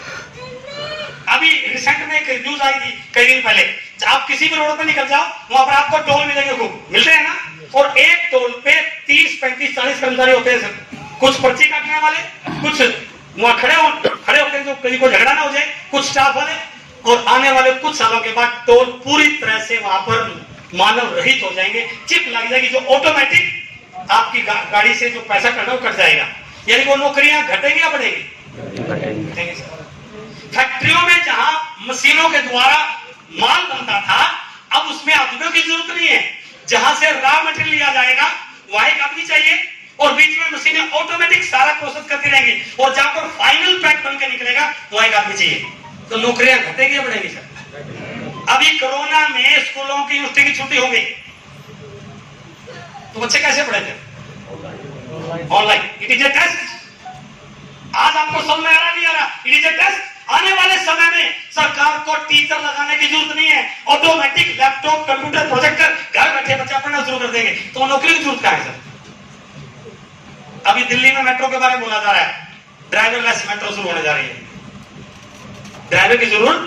अभी रिसेंट में एक न्यूज आई थी कई दिन पहले, आप किसी भी रोड पर निकल जाओ वहां पर आपको टोल मिलेंगे, खूब मिलते हैं ना, और एक टोल पे 30, 35, 40 कर्मचारी होते हैं सर। कुछ पर्ची काटने वाले, कुछ वहां खड़े होते हैं जो कहीं को झगड़ा ना हो जाए, कुछ स्टाफ वाले, और आने वाले कुछ सालों के बाद टोल पूरी तरह से वहां पर मानव रहित हो जाएंगे। चिप लग जाएगी जो ऑटोमेटिक आपकी गाड़ी से जो पैसा कटना वो कट जाएगा। यानी वो नौकरियां घटेंगी या बढ़ेंगी? घटेंगी सर। फैक्ट्रियों में जहां मशीनों के द्वारा माल बनता था, अब उसमें आदमियों की जरूरत नहीं है। जहां से रॉ मटेरियल लिया जाएगा वहां एक आदमी चाहिए, और बीच में मशीनें ऑटोमेटिक सारा प्रोसेस करती रहेंगी, और जहां पर फाइनल पैक बन के निकलेगा वहां एक आदमी चाहिए। तो नौकरियां घटेंगी या बढ़ेंगी सर? अभी कोरोना में स्कूलों की यूनिवर्सिटी की छुट्टी हो गई, तो बच्चे कैसे पढ़े थे? Online. It is a test. आज आपको समझ में आ रहा नहीं आ रहा? It is a test. आने वाले समय में सरकार को टीचर लगाने की जरूरत नहीं है, ऑटोमेटिक लैपटॉप, कंप्यूटर, प्रोजेक्टर, घर बैठे बच्चा पढ़ना शुरू कर देंगे। तो नौकरी की जरूरत क्या है सर? अभी दिल्ली में मेट्रो के बारे में बोला जा रहा है, ड्राइवरलेस मेट्रो शुरू होने जा रही है। ड्राइवर की जरूरत,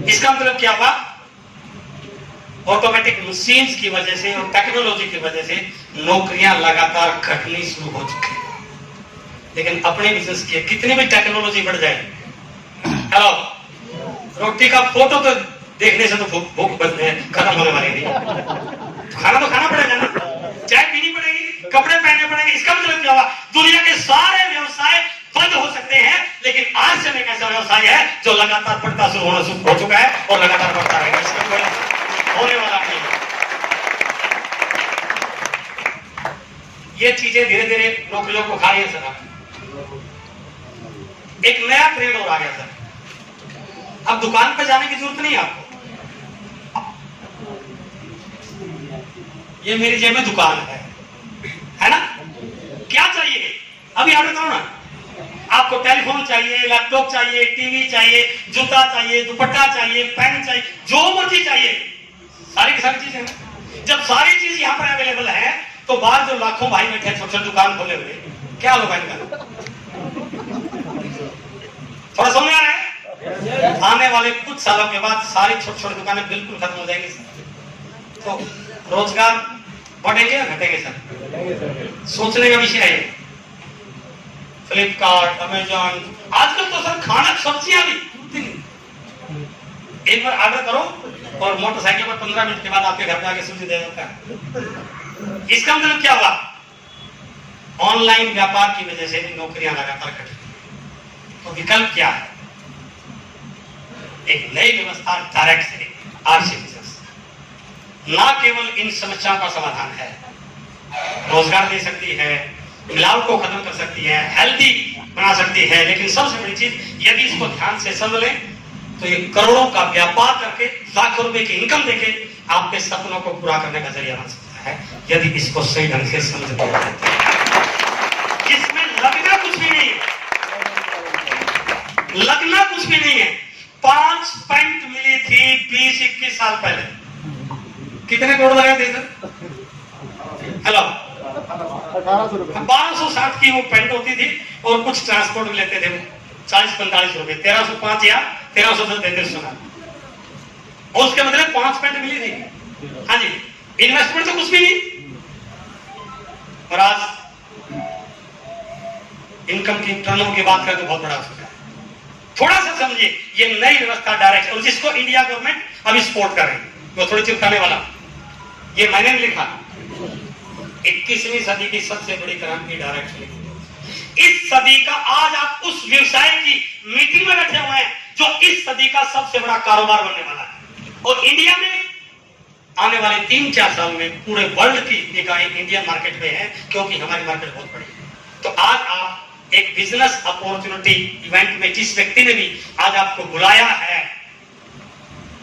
इसका मतलब क्या हुआ? ऑटोमेटिक मशीन्स की वजह से और टेक्नोलॉजी की वजह से नौकरियां लगातार घटनी शुरू हो चुकी है। लेकिन अपने बिजनेस की कितनी भी टेक्नोलॉजी बढ़ जाए, हेलो, रोटी का फोटो तो देखने से तो भूख खत्म होने वाली नहीं। खाना तो खाना पड़ेगा ना, चाय पीनी पड़ेगी, कपड़े पहनने पड़ेंगे। इसका मतलब क्या हुआ? दुनिया के सारे व्यवसाय बंद हो सकते हैं, लेकिन आज से एक ऐसा व्यवसाय है जो लगातार बढ़ता शुरू हो चुका है और लगातार बढ़ता रहेगा। इसका कोई होने वाला नहीं है। ये चीजें धीरे धीरे नौकरियों को खा रही है सर। एक नया ट्रेंड और आ गया सर, अब दुकान पे जाने की जरूरत नहीं है आपको। ये मेरी जेब में दुकान है ना? क्या चाहिए? अभी ऑर्डर करो ना। आपको टेलीफोन चाहिए, लैपटॉप चाहिए, टीवी चाहिए, जूता चाहिए, दुपट्टा चाहिए, पेन चाहिए, जो मर्जी चाहिए, सारी की सारी चीजें। जब सारी चीज यहाँ पर अवेलेबल है, तो बाहर जो लाखों भाई बैठे छोटे छोटे दुकान खोले हुए, क्या होगा इनका? थोड़ा समझ आ रहा है? आने वाले कुछ सालों के बाद सारी छोटी छोटी दुकानें बिल्कुल खत्म हो जाएंगी सर। तो रोजगार बढ़ेंगे या घटेंगे सर? सोचने का विषय है। फ्लिपकार्ट, अमेजॉन, आजकल तो सर खाना सब्जियां भी एक बार ऑर्डर करो और मोटरसाइकिल पर 15 मिनट के बाद आपके घर पे आके सब्जी दे जाता है। इसका मतलब क्या हुआ? ऑनलाइन व्यापार की वजह से नौकरियां लगातार घट रही। तो विकल्प क्या है? एक नई व्यवस्था डायरेक्ट से आरसी बिजनेस ना केवल इन समस्याओं का समाधान है, रोजगार दे सकती है, मिलावट को खत्म कर सकती है, हेल्दी बना सकती है, लेकिन सबसे बड़ी चीज यदि इसको ध्यान से समझ लें तो ये करोड़ों का व्यापार करके लाखों रुपए की इनकम देके आपके सपनों को पूरा करने का जरिया बन सकता है, यदि इसको सही ढंग से समझ पाए। इसमें लगना कुछ भी नहीं है, लगना कुछ भी नहीं है। 5 पेंट मिली थी 20-21 साल पहले, कितने करोड़ लगे थे सर? हेलो, 1260 की वो पेंट होती थी और कुछ ट्रांसपोर्ट भी लेते थे 40-45 रुपए, 1305 या 1333 सुना। और उसके मतलब 5 पेंट मिली थी। हाँ जी, इन्वेस्टमेंट तो कुछ भी नहीं। और आज इनकम की टर्नओवर की बात करें तो बहुत बड़ा हो चुका है। थोड़ा सा समझिए, ये नई व्यवस्था डायरेक्ट, और जिसको इंडिया गवर्नमेंट अभी सपोर्ट कर रही है, वो थोड़ी चिपकाने वाला, ये मैंने भी लिखा, 21वीं सदी की सबसे बड़ी क्रांति डायरेक्ट। इस सदी का आज आप उस व्यवसाय की मीटिंग में बैठे हुए हैं जो इस सदी का सबसे बड़ा कारोबार बनने वाला है। और इंडिया में आने वाले 3-4 साल में पूरे वर्ल्ड की निगाहें इंडियन मार्केट में है, क्योंकि हमारी मार्केट बहुत बड़ी है। तो आज आप एक बिजनेस अपॉर्चुनिटी इवेंट में जिस व्यक्ति ने भी आज आपको बुलाया है,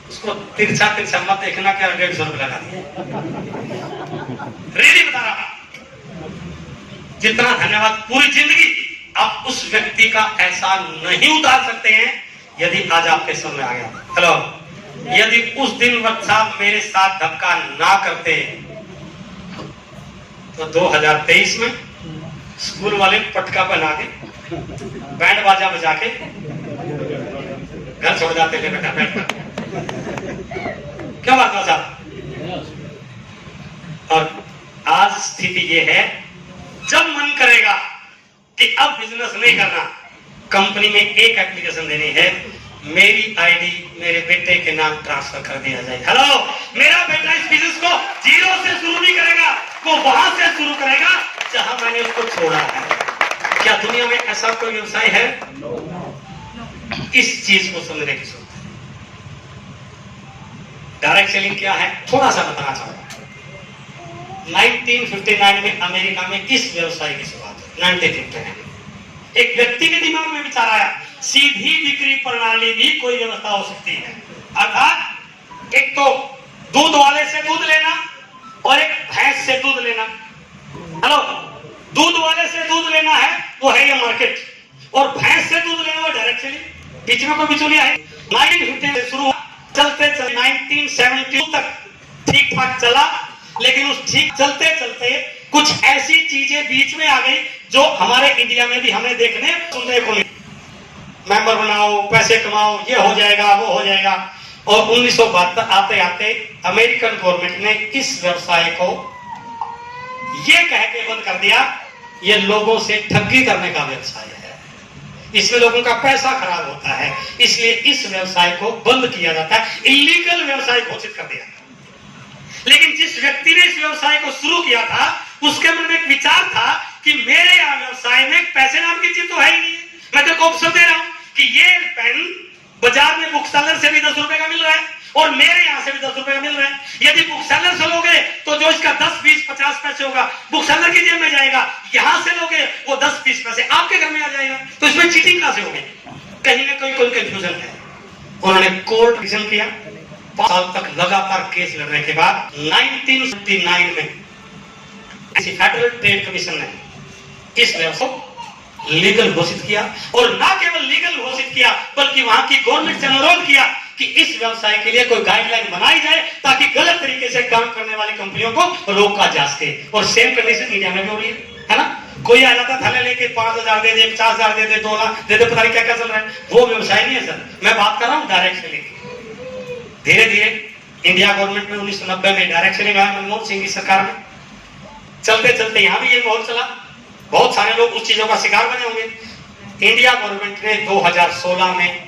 उसको तिरछा मत देखना क्या 150 रुपये लगा दिया। रेडी बता रहा, जितना धन्यवाद पूरी जिंदगी आप उस व्यक्ति का एहसान नहीं उतार सकते हैं यदि आज आपके सामने आ गया। हेलो, यदि उस दिन वक्त साहब मेरे साथ धक्का ना करते तो 2023 में स्कूल वाले पटका बना के बैंड बाजा बजा के घर छोड़ जाते थे बेटा बैठ कर। क्या बात है साहब? और आज स्थिति ये है, जब मन करेगा कि अब बिजनेस नहीं करना, कंपनी में एक एप्लीकेशन देनी है, मेरी आईडी मेरे बेटे के नाम ट्रांसफर कर दिया जाए। हेलो, मेरा बेटा इस बिजनेस को जीरो से शुरू नहीं करेगा, वो वहां से शुरू करेगा जहां मैंने उसको छोड़ा है। क्या दुनिया में ऐसा कोई व्यवसाय है? इस चीज को समझने की जरूरत है। डायरेक्ट सेलिंग क्या है थोड़ा सा बताना चाहूंगा। 1959 में अमेरिका में इस व्यवसाय की शुरुआत हुई। 1959 एक व्यक्ति के दिमाग में विचार आया, सीधी बिक्री प्रणाली भी कोई व्यवस्था हो सकती है। अर्थात एक तो दूध वाले से दूध लेना और एक भैंस से दूध लेना। हेलो, दूध वाले से दूध लेना है वो है ये मार्केट, और भैंस से दूध लेना वो डायरेक्ट सेलिंग। बीच में कोई बिचौलिया है? 1950 से शुरू चलते 1972 तक ठीक ठाक चला, लेकिन उस ठीक चलते चलते कुछ ऐसी चीजें बीच में आ गई जो हमारे इंडिया में भी हमें देखने सुनने को मिली। मेंबर बनाओ, पैसे कमाओ, ये हो जाएगा वो हो जाएगा। और 1972 आते आते अमेरिकन गवर्नमेंट ने इस व्यवसाय को ये कह के बंद कर दिया, ये लोगों से ठगी करने का व्यवसाय है, इसमें लोगों का पैसा खराब होता है, इसलिए इस व्यवसाय को बंद किया जाता है, इलीगल व्यवसाय घोषित कर दिया। लेकिन जिस व्यक्ति ने इस व्यवसाय को शुरू किया था, उसके मन में एक विचार था कि मेरे यहाँ व्यवसाय में पैसे नाम की चीज तो है ही नहीं। मैं तो ऑप्शन दे रहा हूं कि ये पेन बाजार में बुक सेलर से भी 10 रुपए का मिल रहा है और मेरे यहाँ से भी 10 रुपए का मिल रहा है। यदि बुक सेलर से लोगे तो जो इसका 10, 20, 50 पैसे होगा बुक सेलर की जेब में जाएगा, यहाँ से लोगे वो 10, 20 पैसे आपके घर में आ जाएगा। तो इसमें चीटिंग कहां से होगी? कहीं ना कहीं कोई कंफ्यूजन है। उन्होंने कोर्ट डिसीजन किया, 5 साल तक लगातार केस लड़ने के बाद 1959 में फेडरल ट्रेड कमीशन ने इस व्यवसाय को लीगल घोषित किया, और ना केवल लीगल घोषित किया बल्कि वहां की गवर्नमेंट से अनुरोध किया कि इस व्यवसाय के लिए कोई गाइडलाइन बनाई जाए ताकि गलत तरीके से काम करने वाली कंपनियों को रोका जा सके। और सेम कंडीशन इंडिया में भी हो रही है ना? कोई आ जाता थाने लेके 5,000 दे दे, 50,000 दे दे, 2 लाख दे दे, पता नहीं क्या क्या चल रहा है। वो व्यवसाय नहीं है सर, मैं बात कर रहा हूँ डायरेक्ट सेलिंग। धीरे धीरे इंडिया गवर्नमेंट में 1990 में डायरेक्ट सेलिंग आया, मनमोहन सिंह की सरकार में। चलते चलते यहां भी ये माहौल चला, बहुत सारे लोग उस चीजों का शिकार बने होंगे। इंडिया गवर्नमेंट ने 2016 में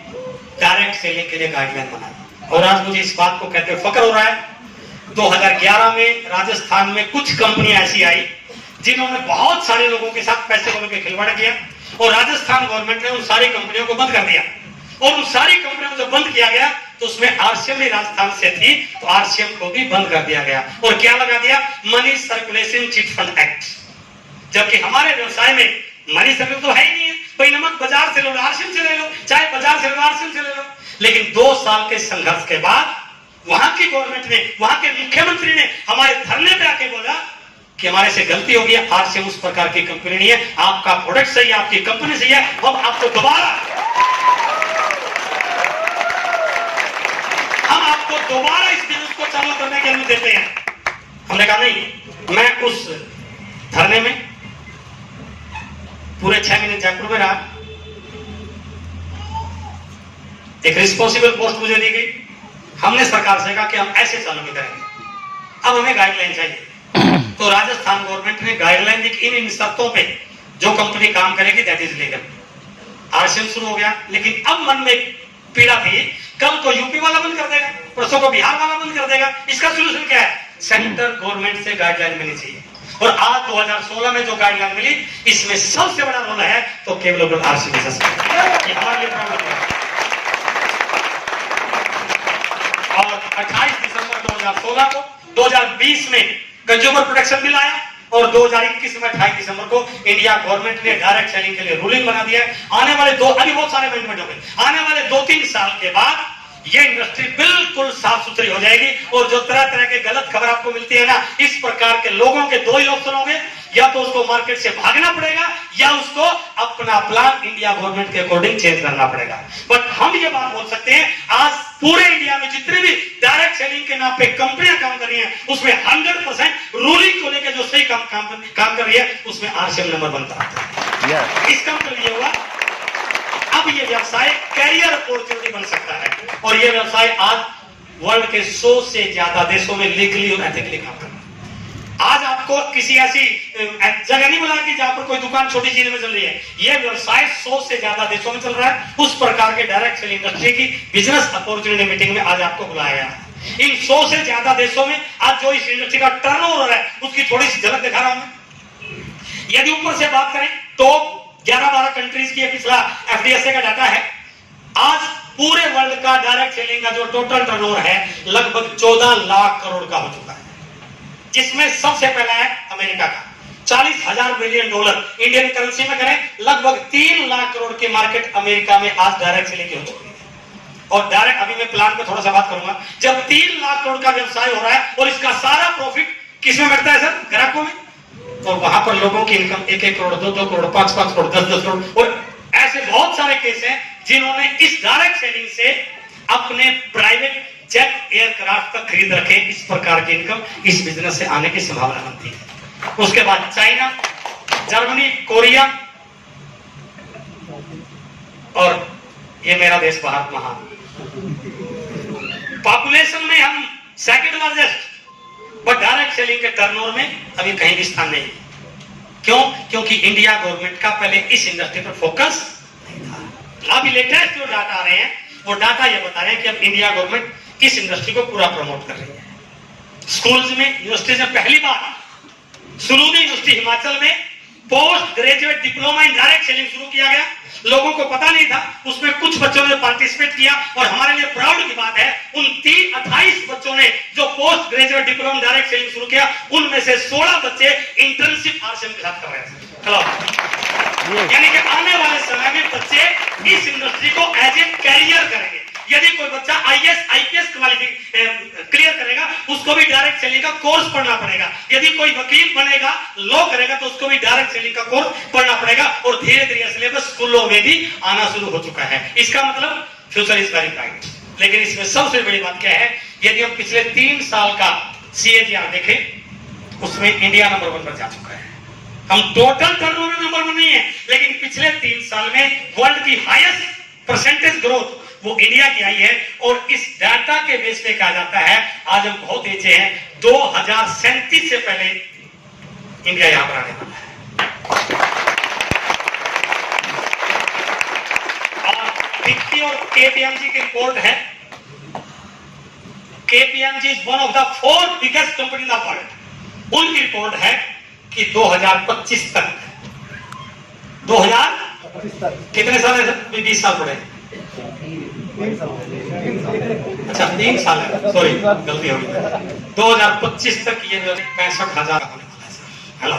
डायरेक्ट सेलिंग के लिए गाइडलाइन बनाई, और आज मुझे इस बात को कहते हुए फक्र हो रहा है, 2011 में राजस्थान में कुछ कंपनियां ऐसी आई जिन्होंने बहुत सारे लोगों के साथ पैसे को लेकर खिलवाड़ किया, और राजस्थान गवर्नमेंट ने उन सारी कंपनियों को बंद कर दिया। और उन सारी कंपनियों को जब बंद किया गया तो उसमें आरसीएम भी राजस्थान से थी, तो आरसीएम को भी बंद कर दिया गया। और क्या लगा दिया? Money circulation chit fund act. जबकि हमारे व्यवसाय में मनी सर्कुलेशन तो है ही नहीं है। कोई नमक बाजार से लो, आरसीएम से ले लो, चाहे बाजार से लो, आरसीएम से ले लो। लेकिन 2 साल के संघर्ष के बाद वहां की गवर्नमेंट ने, वहां के मुख्यमंत्री ने हमारे धरने पे आके बोला कि हमारे से गलती हो गई, आरसीएम उस प्रकार की कंपनी नहीं है, आपका प्रोडक्ट सही है, आपकी कंपनी सही है, हम आपको दोबारा इस बिजनेस को चालू करने की अनुमति देते हैं। हमने कहा नहीं। मैं उस धरने में पूरे 6 महीने जयपुर में रहा। एक रिस्पॉन्सिबल पोस्ट मुझे दी गई। हमने सरकार से कहा कि हम ऐसे चालू नहीं करेंगे, अब हमें गाइडलाइन चाहिए। तो राजस्थान गवर्नमेंट ने गाइडलाइन दी कि इन शर्तों पे जो कंपनी काम करेगी दैट इज लीगल। आरसीएम शुरू हो गया, लेकिन अब मन में पीड़ा थी, कल को यूपी वाला बंद कर देगा, परसों को बिहार वाला बंद कर देगा। इसका सोल्यूशन क्या है? सेंट्रल गवर्नमेंट से गाइडलाइन मिलनी चाहिए। और आज 2016 में जो गाइडलाइन मिली, इसमें सबसे बड़ा रोल है तो केवल आरसीबी से हमारे लिए प्रॉब्लम है। और 28 दिसंबर 2016 को 2020 में कंज्यूमर प्रोटेक्शन बिल आया और 2021 में 28 दिसंबर को इंडिया गवर्नमेंट ने डायरेक्ट सेलिंग के लिए रूलिंग बना दिया है। आने वाले अभी बहुत सारे अमेंडमेंट हो गए, आने वाले 2-3 साल के बाद ये इंडस्ट्री बिल्कुल साफ सुथरी हो जाएगी। और जो तरह तरह के गलत खबर आपको मिलती है ना, इस प्रकार के लोगों के 2 ही ऑप्शन होंगे, या तो उसको मार्केट से भागना पड़ेगा या उसको अपना प्लान इंडिया गवर्नमेंट के अकॉर्डिंग चेंज करना पड़ेगा। बट हम ये बात बोल सकते हैं, आज पूरे इंडिया में जितने भी डायरेक्ट सेलिंग के नाम पे कंपनियां काम कर रही हैं, उसमें 100% रूलिंग को लेकर जो सही काम कर रही है, उसमें आरसीएम नंबर बनता है। इसका मतलब ये हुआ अब ये व्यवसाय कैरियर अपॉर्चुनिटी बन सकता है। और ये व्यवसाय आज वर्ल्ड के 100 से ज्यादा देशों में लीगली और एथिकली काम कर रहा है। आज आपको किसी ऐसी जगह नहीं बुला कि जहां पर कोई दुकान छोटी चीज में चल रही है, यह व्यवसाय 100 से ज्यादा देशों में चल रहा है। उस प्रकार के डायरेक्ट सेलिंग इंडस्ट्री की बिजनेस अपॉर्चुनिटी मीटिंग में आज आपको बुलाया गया है। इन 100 से ज्यादा देशों में आज जो इस इंडस्ट्री का टर्नओवर है, उसकी थोड़ी सी झलक दिखा रहा हूं मैं। यदि ऊपर से बात करें तो 11-12 कंट्रीज की पिछला एफडीएसए का डाटा है। आज पूरे वर्ल्ड का डायरेक्ट सेलिंग का जो टोटल टर्नओवर है लगभग 14 लाख करोड़ का हो चुका है, जिसमें सबसे पहला है अमेरिका का 40,000 बिलियन डॉलर। इंडियन करेंसी में करें लगभग 3 लाख करोड़ की मार्केट अमेरिका में आज डायरेक्ट सेलिंग की हो चुकी है। और डायरेक्ट अभी मैं प्लान पे थोड़ा सा बात करूंगा। जब 3 लाख करोड़ का व्यवसाय हो रहा है और इसका सारा प्रॉफिट किसमें बढ़ता है सर? ग्राहकों में। और वहां पर लोगों की इनकम 1-1 करोड़, 2-2 करोड़, 5-5 करोड़, 10-10 करोड़, और ऐसे बहुत सारे केस हैं जिन्होंने इस डायरेक्ट सेलिंग से अपने प्राइवेट जेट एयरक्राफ्ट तक खरीद रखे। इस प्रकार की इनकम इस बिजनेस से आने की संभावना बनती है। उसके बाद चाइना, जर्मनी, कोरिया और ये मेरा देश भारत महान। पॉपुलेशन में हम second largest, but direct selling के टर्नओवर में अभी कहीं भी स्थान नहीं। क्यों? क्योंकि इंडिया गवर्नमेंट का पहले इस इंडस्ट्री पर फोकस नहीं था। अभी लेटेस्ट जो डाटा आ रहे हैं वो डाटा ये बता रहे हैं कि अब इंडिया गवर्नमेंट इस इंडस्ट्री को पूरा प्रमोट कर रही है। स्कूल्स में, यूनिवर्सिटीज में पहली बार सुलूनी यूनिवर्सिटी हिमाचल में post graduate diploma in direct selling शुरू किया गया। लोगों को पता नहीं था, उसमें कुछ बच्चों ने पार्टिसिपेट किया और हमारे लिए प्राउड की बात है, उन 28 बच्चों ने जो post graduate diploma direct selling शुरू किया, उनमें से 16 बच्चे इंटर्नशिप आरसीएम के साथ कर रहे थे। यानी कि आने वाले समय में बच्चे इस इंडस्ट्री को एज ए कैरियर करेंगे। यदि कोई बच्चा आईएएस आईपीएस क्लियर करेगा, उसको भी डायरेक्ट सेलिंग का कोर्स पढ़ना पड़ेगा। यदि कोई वकील बनेगा, लॉ करेगा, तो उसको भी डायरेक्ट सेलिंग का कोर्स पढ़ना पड़ेगा। और धीरे धीरे सिलेबस स्कूलों में भी आना शुरू हो चुका है। इसका मतलब फ्यूचर इज वेरी ब्राइट। लेकिन इसमें सबसे बड़ी बात क्या है, यदि हम पिछले 3 साल का CAGR देखें, उसमें इंडिया नंबर 1 पर जा चुका है। हम टोटल टर्नओवर नंबर 1 नहीं है, लेकिन पिछले 3 साल में वर्ल्ड की हाईएस्ट परसेंटेज ग्रोथ वो इंडिया की आई है। और इस डाटा के बेस पे कहा जाता है, आज हम बहुत नीचे हैं, 2037 से पहले इंडिया यहां पर आने वाला है। और विक्की और KPMG की रिपोर्ट है, KPMG is one of the 4 biggest company in the world. उनकी रिपोर्ट है कि 2025 तक 2000 कितने साल है सर? 20 साल पड़े। अच्छा 3 साल है, सॉरी गलती हो गई। 2025 तक ये 65,000 होने वाला है सर। हेलो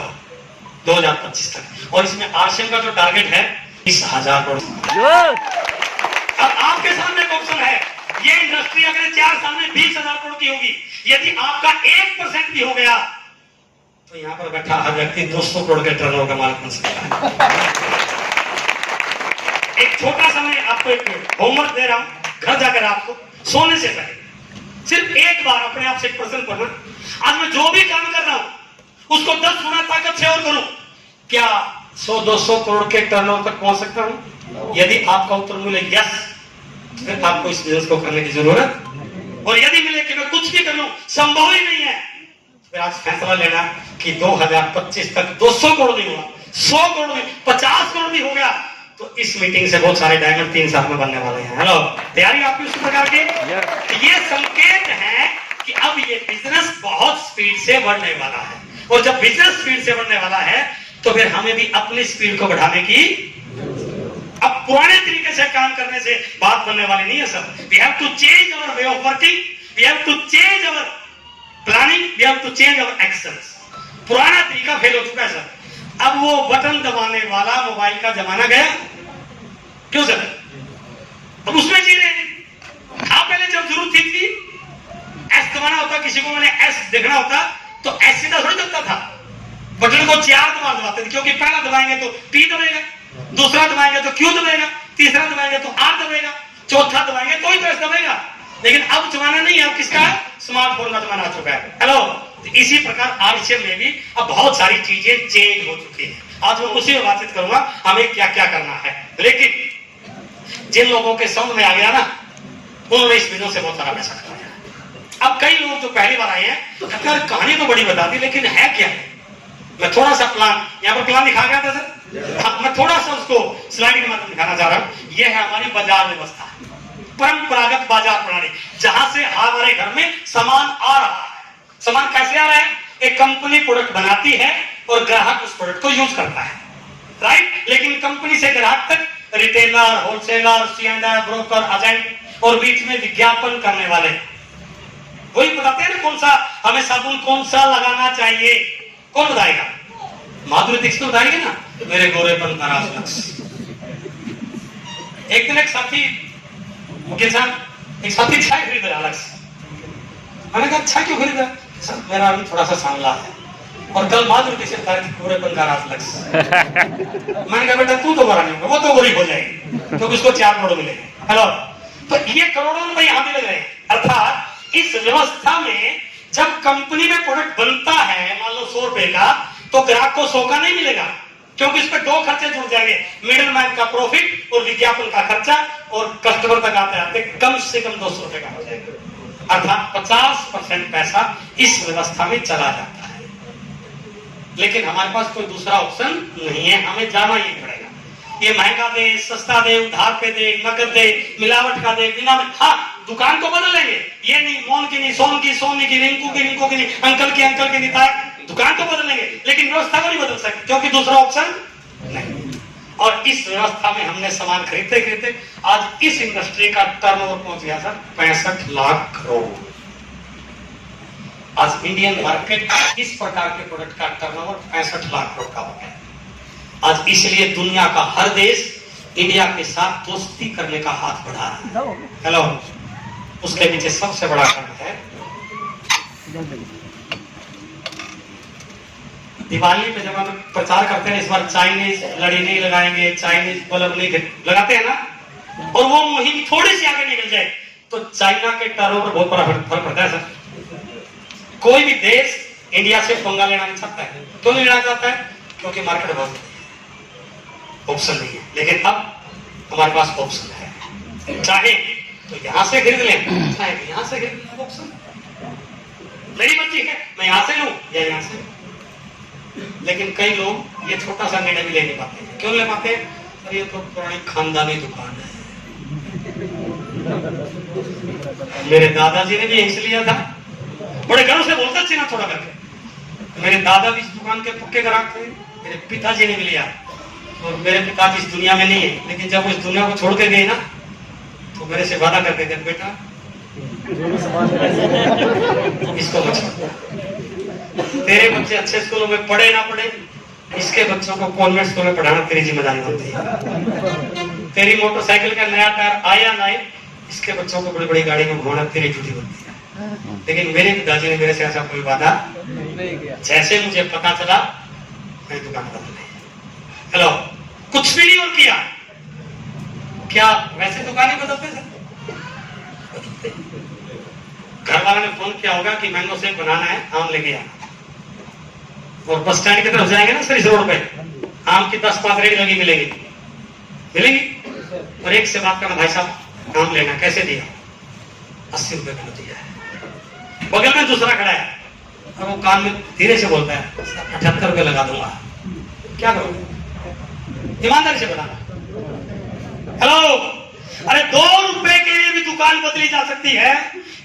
2025 तक। और इसमें आरसीएम का जो टारगेट है 20,000 करोड़। अब आपके सामने एक ऑप्शन है, ये इंडस्ट्री अगर 4 साल में 20,000 करोड़ की होगी, यदि आपका 1% भी हो गया तो यहां पर बैठा हर व्यक्ति 200 करोड़ के टर्नओवर का मालिक बन सकता है। एक छोटा सा मैं आपको एक होमवर्क दे रहा हूं, घर जाकर आपको सोने से पहले सिर्फ एक बार अपने आप से एक प्रश्न करना, आज मैं जो भी काम कर रहा हूं उसको 10 गुना ताकत से और करूं, क्या 100-200 करोड़ के टर्नओवर तक पहुंच सकता हूं? यदि आपका उत्तर मिले यस, तो फिर आपको इस बिजनेस को करने की जरूरत, और यदि मिले कि मैं कुछ भी कर लूं संभव ही नहीं है, फिर आज फैसला लेना कि 2025 तक 200 करोड़ नहीं हुआ, 100 करोड़ नहीं, 50 करोड़ भी हो गया, तो इस मीटिंग से बहुत सारे डायमंड 3 साल में बनने वाले हैं। हेलो, तैयारी आपकी उस प्रकार की? ये संकेत है कि अब ये बिजनेस बहुत स्पीड से बढ़ने वाला है। और जब बिजनेस स्पीड से बढ़ने वाला है तो फिर हमें भी अपनी स्पीड को बढ़ाने की, अब पुराने तरीके से काम करने से बात बनने वाली नहीं है sir. We have to change our way of working, we have to change our planning, we have to change our actions. पुराना तरीका फेल हो चुका है सर। अब वो बटन दबाने वाला मोबाइल का जमाना गया, क्यों सर? अब उसमें जी रहे हैं। हाँ, पहले जब जरूरत थी एस दबाना होता, किसी को मैंने एस देखना होता तो एस सीधा थोड़ी चलता था, बटन को 4 बार दबाते थे, क्योंकि पहला दबाएंगे तो पी दबेगा, दूसरा दबाएंगे तो क्यू दबेगा, तीसरा दबाएंगे तो आर दबेगा, चौथा दबाएंगे तो ही तो एस दबेगा। लेकिन अब जमाना नहीं है, अब किसका है? स्मार्टफोन का जमाना आ चुका है। हेलो, तो इसी प्रकार आरसीएम में भी अब बहुत सारी चीजें चेंज हो चुकी है। आज मैं उसी में बातचीत करूंगा हमें क्या क्या करना है। लेकिन जिन लोगों के समझ में आ गया ना, उन्होंने इस वीडियो से बहुत सारा पैसा कमाया। अब कई लोग जो पहली बार आए हैं कहते हैं कहानी तो बड़ी बता दी, लेकिन है क्या है? मैं थोड़ा सा प्लान, यहाँ पर प्लान दिखा गया था सर, हाँ, मैं थोड़ा सा उसको स्लाइड के माध्यम दिखाना चाह रहा हूँ। यह है हमारी बाजार व्यवस्था, परंपरागत बाजार प्रणाली, जहां से हमारे घर में सामान आ रहा है। सामान कैसे आ रहा है? एक कंपनी प्रोडक्ट बनाती है और ग्राहक उस प्रोडक्ट को यूज करता है, राइट? लेकिन कंपनी से ग्राहक तक रिटेलर, होलसेलर, सीएंडर, ब्रोकर, एजेंट और बीच में विज्ञापन करने वाले वही बताते हैं ना कौन सा हमें साबुन कौन सा लगाना चाहिए। कौन बताएगा? माधुरी दीक्षित बताएगी ना, मेरे गोरेपन का राज लक्स। एक दिन एक साथी मुकेश साहब, एक साथी चाय खरीद रहा लक्स। मैंने कहा अच्छा क्यों खरीदा? सर मेरा अभी थोड़ा सा सांवला है और कल माधुरी दीक्षित था गोरेपन का राज लक्स। मैंने कहा बेटा तू तो गोरा नहीं होगा, वो तो गोरी हो जाएगी, क्योंकि उसको 4 करोड़ मिलेंगे। हेलो, तो ये करोड़ों रुपए यहां भी लग रहे हैं। अर्थात इस व्यवस्था में जब कंपनी में प्रोडक्ट बनता है, मान लो 100 रुपए का, तो ग्राहक को 100 का नहीं मिलेगा, क्योंकि इस पर 2 खर्चे जुड़ जाएंगे, मिडिल मैन का प्रॉफिट और विज्ञापन का खर्चा, और कस्टमर तक आते आते कम से कम 200 रुपए का हो जाएगा। अर्थात 50% पैसा इस व्यवस्था में चला जाता है। लेकिन हमारे पास कोई दूसरा ऑप्शन नहीं है, हमें जाना ही पड़ेगा। ये महंगा दे, सस्ता दे, उधार पे दे, नकद दे, मिलावट का दे, बिना, हाँ दुकान को बदल लेंगे, ये नहीं मोन की नहीं, सोन की सोनी की, रिंकू की रिंकू की नहीं, अंकल की निताय, दुकान को बदल लेंगे, लेकिन व्यवस्था को नहीं बदल सकते, क्योंकि दूसरा ऑप्शन नहीं। और इस व्यवस्था में हमने सामान खरीदते खरीदते आज इस इंडस्ट्री का टर्नओवर पहुंच गया सर 65 लाख करोड़। आज इंडियन मार्केट इस प्रकार के प्रोडक्ट का टर्नओवर 65 लाख करोड़ का हो गया। आज इसलिए दुनिया का हर देश इंडिया के साथ दोस्ती करने का हाथ बढ़ा रहा है। हेलो, उसके पीछे सबसे बड़ा कारण है दिवाली पे जब हम प्रचार करते हैं इस बार चाइनीज लड़ी नहीं लगाएंगे, चाइनीज बल्ब नहीं लगाते हैं ना, और वो मुहिम थोड़ी सी आगे निकल जाए तो चाइना के टर्नओवर पर बहुत बड़ा फर्क पड़ता है सर। कोई भी देश इंडिया से पंगा लेना नहीं चाहता है। क्यों नहीं लेना चाहता है? क्योंकि मार्केट बहुत ऑप्शन नहीं है। लेकिन अब हमारे पास ऑप्शन है, चाहे तो यहां से खरीद लें, चाहे यहां से खरीद लें। ऑप्शन मेरी मर्जी है, मैं यहां से लूं या यहां से। लेकिन कई लोग ये छोटा सा निर्णय भी ले नहीं पाते। क्यों ले पाते? अरे ये तो पुरानी खानदानी दुकान है, मेरे दादाजी ने भी हिस्स लिया था, बड़े गर्व से बोलता अच्छी ना थोड़ा करके, मेरे दादा भी इस दुकान के पक्के ग्राहक थे, मेरे पिताजी ने भी लिया, और मेरे पिताजी इस दुनिया में नहीं है, लेकिन जब वो इस दुनिया को छोड़ के गए ना तो मेरे से वादा करके गए, बेटा इसको मत छोड़, तेरे बच्चे अच्छे स्कूलों में पढ़े ना पढ़े, इसके बच्चों को कॉन्वेंट स्कूल में पढ़ाना तेरी जिम्मेदारी होती है। तेरी मोटरसाइकिल का नया टायर आया ना, इसके बच्चों को बड़ी बड़ी गाड़ी में घुमाना तेरी ड्यूटी होती है। लेकिन मेरे पिताजी ने मेरे से ऐसा कोई वादा नहीं किया। जैसे मुझे पता चला मैं दुकान बदल ली। हेलो, कुछ भी नहीं और किया, क्या वैसे दुकानें बदलते थे? घर वालों ने फोन किया होगा कि मैंगो शेक बनाना है, आम लेके आना, और बस स्टैंड की तरफ जाएंगे ना सर, इस रोड पे आम की 10-5 रेडी लगी मिलेगी, और एक से बात करना, भाई साहब आम लेना, कैसे दिया? 80 रुपए किलो दिया है। बगल में दूसरा खड़ा है और वो कान में धीरे से बोलता है 78 रुपए लगा दूंगा। क्या करोगे? ईमानदारी से बताना। हेलो, अरे 2 रुपए के लिए भी दुकान बदली जा सकती है,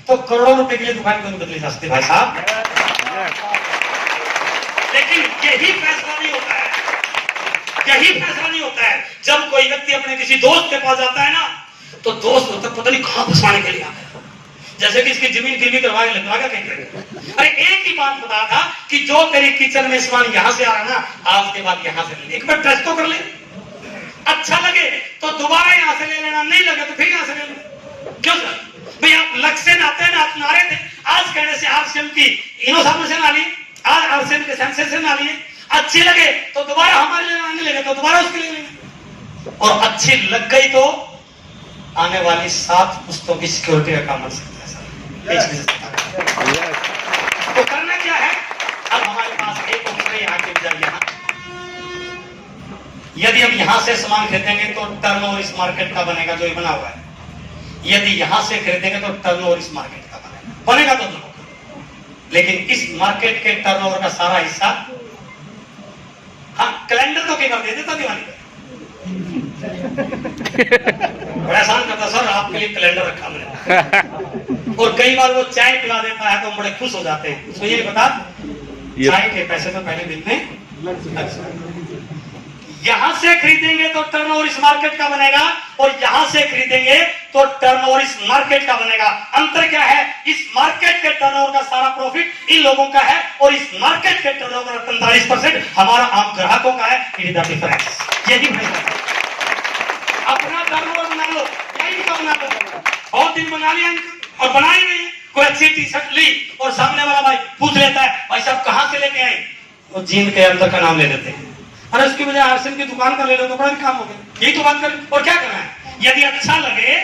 तो करोड़ों रुपए के लिए दुकान क्यों बदली जा सकती है भाई साहब? लेकिन यही फैसला नहीं होता है, यही फैसला नहीं होता है। जब कोई व्यक्ति अपने किसी दोस्त के पास जाता है ना, तो दोस्त होता पता नहीं कहां फंसाने के लिए आ गया, जैसे कि इसकी जमीन गिरवी करवा के लगवाएगा कहीं। अरे एक ही बात बता था कि जो तेरी किचन में सामान यहाँ से आ रहा ना, आज के बाद यहाँ से ले, एक बार टेस्ट तो कर ले, अच्छा लगे तो दोबारा यहाँ से ले लेना, नहीं लगे तो फिर यहाँ से ले लेना। क्यों सर भाई, आप लग से नारे थे, आज कहने से आरसीएम की इनोसाबुन से ना लिए, आज आरसीएम के सेंसर से ना लिए, अच्छी लगे तो दोबारा हमारे लिए आने लगे तो दोबारा उसके लिए लेंगे, और अच्छी लग गई तो आने वाली 7 पुस्तकों की सिक्योरिटी का काम बन सकता है सर। तो करना क्या है, अब हमारे पास एक ऑप्शन है यहाँ के बजाय यहाँ। यदि हम यहाँ से सामान खरीदेंगे तो टर्नओवर इस मार्केट का बनेगा जो ये बना हुआ है, यदि यहाँ से खरीदेंगे तो टर्नओवर इस मार्केट का बनेगा तो दोनों का, लेकिन इस मार्केट के टर्नओवर का सारा हिस्सा, हाँ कैलेंडर तो क्या कर देते था दिवाली पे, बड़ा आसान करता सर, आपके लिए कैलेंडर रखा मैंने। और कई बार वो चाय पिला देता है तो हम बड़े खुश हो जाते हैं, उसको ये बता चाय के पैसे तो पहले दिन में यहां से खरीदेंगे तो टर्नओवर इस मार्केट का बनेगा, और यहां से खरीदेंगे तो टर्नओवर इस मार्केट का बनेगा। अंतर क्या है, इस मार्केट के टर्नओवर का सारा प्रॉफिट इन लोगों का है, और इस मार्केट के टर्नओवर का 45% हमारा आम ग्राहकों का है। इट इज द डिफरेंस, यही है। अपना टर्नओवर बना लो, यही का बना लो, बहुत दिन बना लिया और बनाई नहीं, कोई अच्छी टी शर्ट ली और सामने वाला भाई पूछ लेता है भाई साहब कहां से लेके आए, वो जीन के अंदर का नाम ले लेते हैं, अरे उसकी वजह आरसीएम की दुकान का ले लो तो बड़ा काम हो गया। यही तो बात करें, और क्या करना है, यदि अच्छा लगे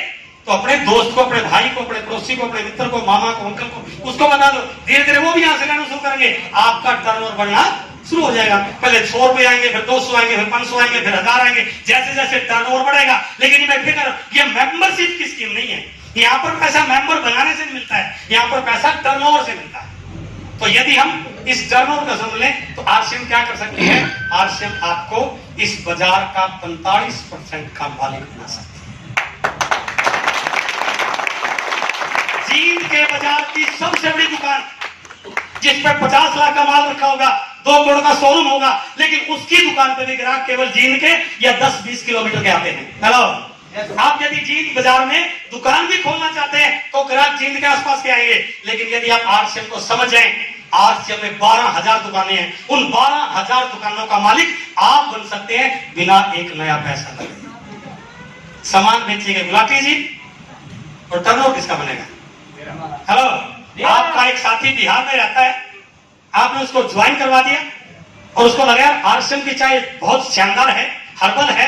तो अपने दोस्त को, अपने भाई को, अपने पड़ोसी को, अपने मित्र को, मामा को, अंकल को, उसको बता दो, धीरे धीरे वो भी यहाँ से लेना शुरू करेंगे, आपका टर्नओवर बढ़ना शुरू हो जाएगा। पहले 100 रुपए आएंगे, फिर 200 आएंगे, फिर 500 आएंगे, फिर 1000 आएंगे, जैसे जैसे टर्नओवर बढ़ेगा। लेकिन मैं फिक्र, ये मेंबरशिप की स्कीम नहीं है, यहाँ पर पैसा मेंबर बनाने से नहीं मिलता है, यहाँ पर पैसा टर्नओवर से मिलता है। तो यदि हम इस टर्नओवर का समझ लें तो आरसीएम क्या कर सकती है, आरसीएम आपको इस बाजार का 45% का मालिक बना सकती है। जींद के बाजार की सबसे बड़ी दुकान जिसपे 50 लाख का माल रखा होगा, 2 करोड़ का शोरूम होगा, लेकिन उसकी दुकान पे भी ग्राहक केवल जींद के या 10-20 किलोमीटर के आते हैं। हेलो, आप यदि जींद बाजार में दुकान भी खोलना चाहते हैं तो ग्राहक जींद के आसपास के आएंगे, लेकिन यदि आप आरसीएम को समझ जाएं, आरसीएम में 12,000 दुकानें हैं, उन 12,000 दुकानों का मालिक आप बन सकते हैं बिना एक नया पैसा लगे। सामान बेचिएगा गुलाटी जी, और टर्नओवर किसका बनेगा? हेलो, आपका एक साथी बिहार में रहता है, आपने उसको ज्वाइन करवा दिया और उसको लगा आरसीएम की चाय बहुत शानदार है, हर्बल है,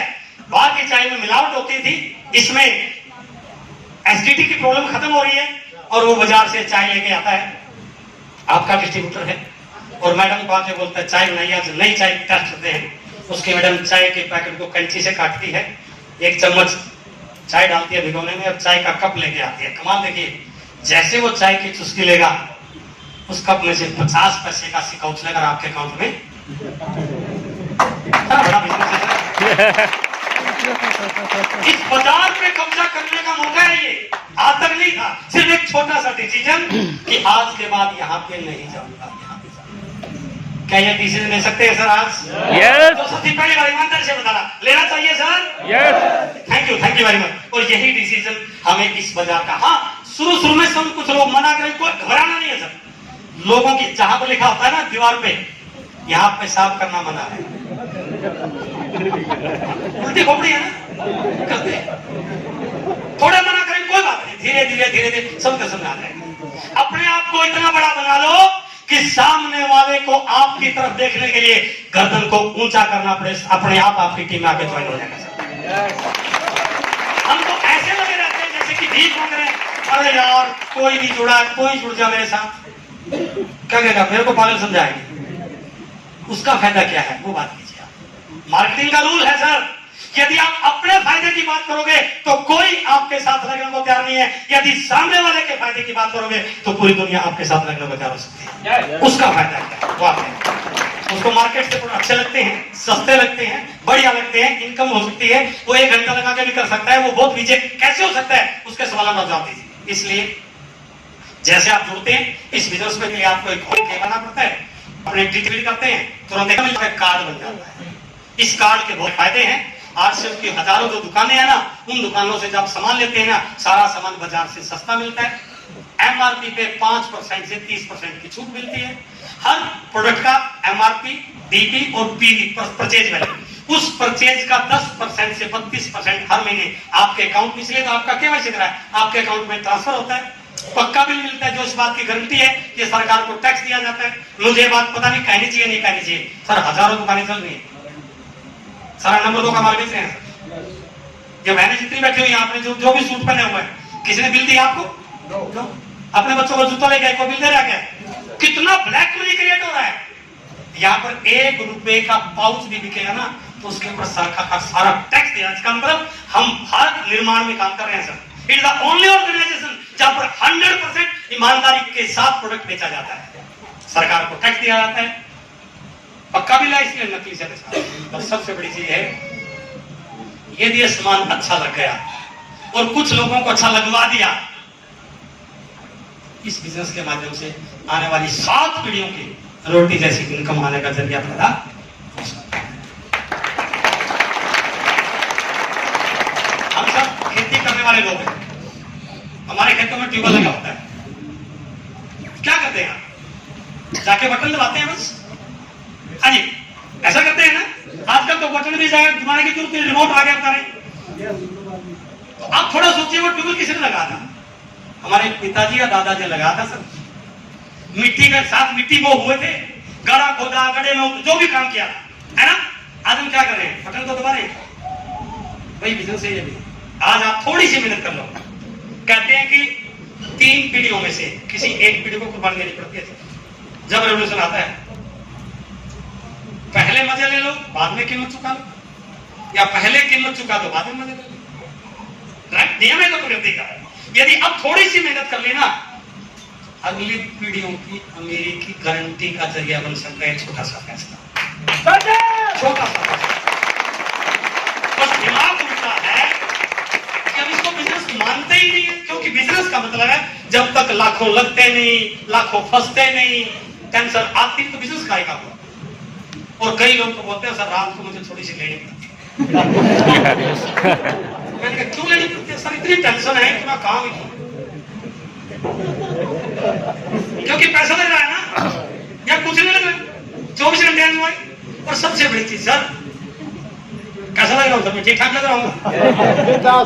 बाहर की चाय में मिलावट होती थी, इसमें एसिडिटी की प्रॉब्लम खत्म हो रही है, और वो बाजार से चाय लेके आता है, आपका डिस्ट्रीब्यूटर है, और मैडम को आके बोलता है चाय बनाइए, आज नई चाय टेस्ट करते हैं। उसकी मैडम चाय के पैकेट को कैंची से काटती है, 1 चम्मच चाय डालती है भिगोने में, और चाय का कप लेके आती है। कमाल देखिए, जैसे वो चाय की चुस्की लेगा, उस कप में से 50 पैसे का सिक्का उछलेगा आपके अकाउंट में। बड़ा बिजनेस है। इस बाजार पे कब्जा करने का मौका है ये, आज तक नहीं था। सिर्फ एक छोटा सा डिसीजन कि आज के बाद यहाँ पे नहीं जाऊंगा, यहाँ पे जाऊंगा। क्या ये डिसीजन ले सकते हैं सर आज? यस। तो सबसे पहले बार ईमानदारी से बताना, लेना चाहिए sir? Yes. Thank you very much. और यही डिसीजन हमें इस बाजार का, हाँ शुरू में सब कुछ लोग मना करें, कोई घबराना नहीं है सर। लोगों की जहां पर लिखा होता है ना दीवार पे, यहाँ पेशाब करना मना है, उल्टी खोपड़ी है ना, करते थोड़ा मना करें कोई बात नहीं, धीरे धीरे सबके समझ आ जाएगा। अपने आप को इतना बड़ा बना लो कि सामने वाले को आपकी तरफ देखने के लिए गर्दन को ऊंचा करना पड़े, अपने आप आपकी टीम में आके ज्वाइन हो जाएगा। हम तो ऐसे लगे रहते हैं जैसे कि भीख मांग रहे हैं, अरे यार कोई नहीं जुड़ा, कोई जुड़ जा मेरे साथ, क्या कहेगा मेरे को पागल समझाएंगे, उसका फायदा क्या है वो बात कीजिए आप। मार्केटिंग का रूल है सर, यदि आप अपने फायदे की बात करोगे तो कोई आपके साथ लगने को तैयार नहीं है, यदि सामने वाले के फायदे की बात करोगे तो पूरी दुनिया आपके साथ लगने को तैयार हो सकती है। उसका फायदा क्या है वो आप है। उसको मार्केट से प्रोडक्ट अच्छे लगते हैं, सस्ते लगते हैं, बढ़िया लगते हैं, इनकम हो सकती है, वो 1 घंटा लगा के भी कर सकता है, वो बहुत नीचे कैसे हो सकता है उसके सवाल में जवाब दीजिए। इसलिए जैसे आप जुड़ते हैं इस बिजनेस में, लिए आपको एक बनाना पड़ता है, अपने एक्टिविटी करते हैं, तुरंत एक कार्ड बन जाता है। इस कार्ड के बहुत फायदे हैं। आरसीएम की हजारों जो दुकानें हैं ना, उन दुकानों से जब सामान लेते हैं ना, सारा सामान बाजार से सस्ता मिलता है। एमआरपी पे 5% से 30% की छूट मिलती है। हर प्रोडक्ट का एमआरपी, डीपी और पीवी परचेज वैल्यू, उस परचेज का 10% से 32% हर महीने आपके अकाउंट में, इसलिए तो आपका केवाईसी करा है, आपके अकाउंट में ट्रांसफर होता है। पक्का बिल मिलता है जो इस बात की गारंटी है कि सरकार को टैक्स दिया जाता है। मुझे ये बात पता नहीं कहनी चाहिए नहीं कहनी चाहिए, सर हजारों दुकानें चल रही है, सारा नंबर 2 का माल बेच रहे हैं। ये बहनें जितनी बैठी हुई आपने जो भी सूट पहने हुए हैं, किसी ने बिल दिया आपको? no. अपने बच्चों को जूता लेके कोई बिल दे रहा है क्या? कितना ब्लैक मनी क्रिएट हो रहा है। यहाँ पर 1 रुपए का पाउच भी बिकेगा ना तो उसके ऊपर सरकार का सारा टैक्स दिया। इसका मतलब हम भारत निर्माण में काम कर रहे हैं sir. It is the only organisation जहां पर 100% ईमानदारी के साथ प्रोडक्ट बेचा जाता है, सरकार को टैक्स दिया जाता है, पक्का बिल है, इसलिए नकली से बेचा। और सबसे बड़ी चीज है, यदि ये सामान अच्छा लग गया और कुछ लोगों को अच्छा लगवा दिया, इस बिजनेस के माध्यम से आने वाली 7 पीढ़ियों की रोटी जैसी इनकम आने का जरिया पैदा हो सकता है। हम सब खेती करने वाले लोग हैं, हमारे खेतों में ट्यूबवेल लगा होता है, क्या करते हैं? जाके बटन दबाते हैं बस। हाँ जी, ऐसा करते हैं ना। आजकल तो बटन भी जाए दबाने की जरूरत नहीं, रिमोट आ गया बता रहे। तो आप थोड़ा सोचिए वो ट्यूबवेल किसने लगाया था? हमारे पिताजी या दादाजी लगाया था सर। मिट्टी के साथ मिट्टी वो हुए थे, गड़ा खोदा, गड़े में जो भी काम किया है ना। आज हम क्या कर रहे हैं? बटन तो दबा रहे हैं। वही बिजनेस है ये भी। आज आप थोड़ी सी मेहनत कर लो। कहते हैं कि 3 पीढ़ियों में से किसी एक पीढ़ी को कुर्बानी देनी पड़ती है जब रेवोल्यूशन आता है। पहले मजे ले लो, बाद में कीमत चुका लो, या पहले कीमत चुका दो बाद में मजे ले लो। राइट? नियम है तो प्रगति का। यदि अब थोड़ी सी मेहनत कर लेना, अगली पीढ़ियों की अमीरी की गारंटी का जरिया बन सकता है। छोटा सा फैसला, छोटा सा फैसला। बस दिमाग उल्टा है कि हम इसको बिजनेस मानते ही नहीं है, क्योंकि बिजनेस का मतलब है जब तक लाखों लगते नहीं, लाखों फंसते नहीं, टेंशन आती तो बिजनेस का ही काम। और कई लोग तो बोलते हैं सर रात को मुझे थोड़ी सी लेनी पड़ती है। मैंने कहा क्यों लेनी पड़ती है सर? इतनी टेंशन है कि मैं काम ही क्यों? क्योंकि पैसा लग रहा है ना, या कुछ नहीं लग रहा, 24 घंटे एंजॉय। और सबसे बड़ी चीज सर, कैसा लग रहा हूँ सर? मैं ठीक ठाक लग रहा हूँ,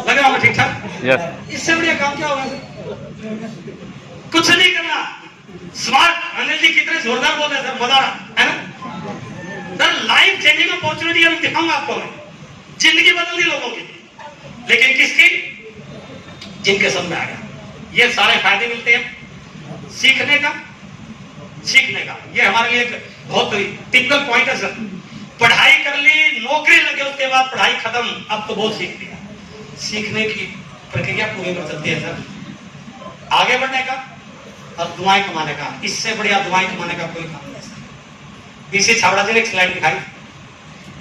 लग रहा हूँ ठीक ठाक। इससे बढ़िया काम क्या होगा सर? कुछ नहीं करना। स्मार्ट अनिल जी कितने जोरदार बोल रहे हैं सर, मजा है ना सर। लाइफ चेंजिंग अपॉर्चुनिटी हम दिखाऊंगा आपको, जिंदगी बदल दी लोगों की, लेकिन किसकी? जिनके समझ में आ गया। ये सारे फायदे मिलते हैं सीखने का। ये हमारे लिए एक बहुत टिपिकल पॉइंट है सर। पढ़ाई कर ली, नौकरी लगे, उसके बाद पढ़ाई खत्म, अब तो बहुत सीख लिया। सीखने की प्रक्रिया पूरी कर सकती है सर, आगे बढ़ने का और दुआएं कमाने का। इससे बढ़िया दुआएं कमाने का कोई काम नहीं सर। पीछे छावड़ा जी ने एक स्लाइड दिखाई,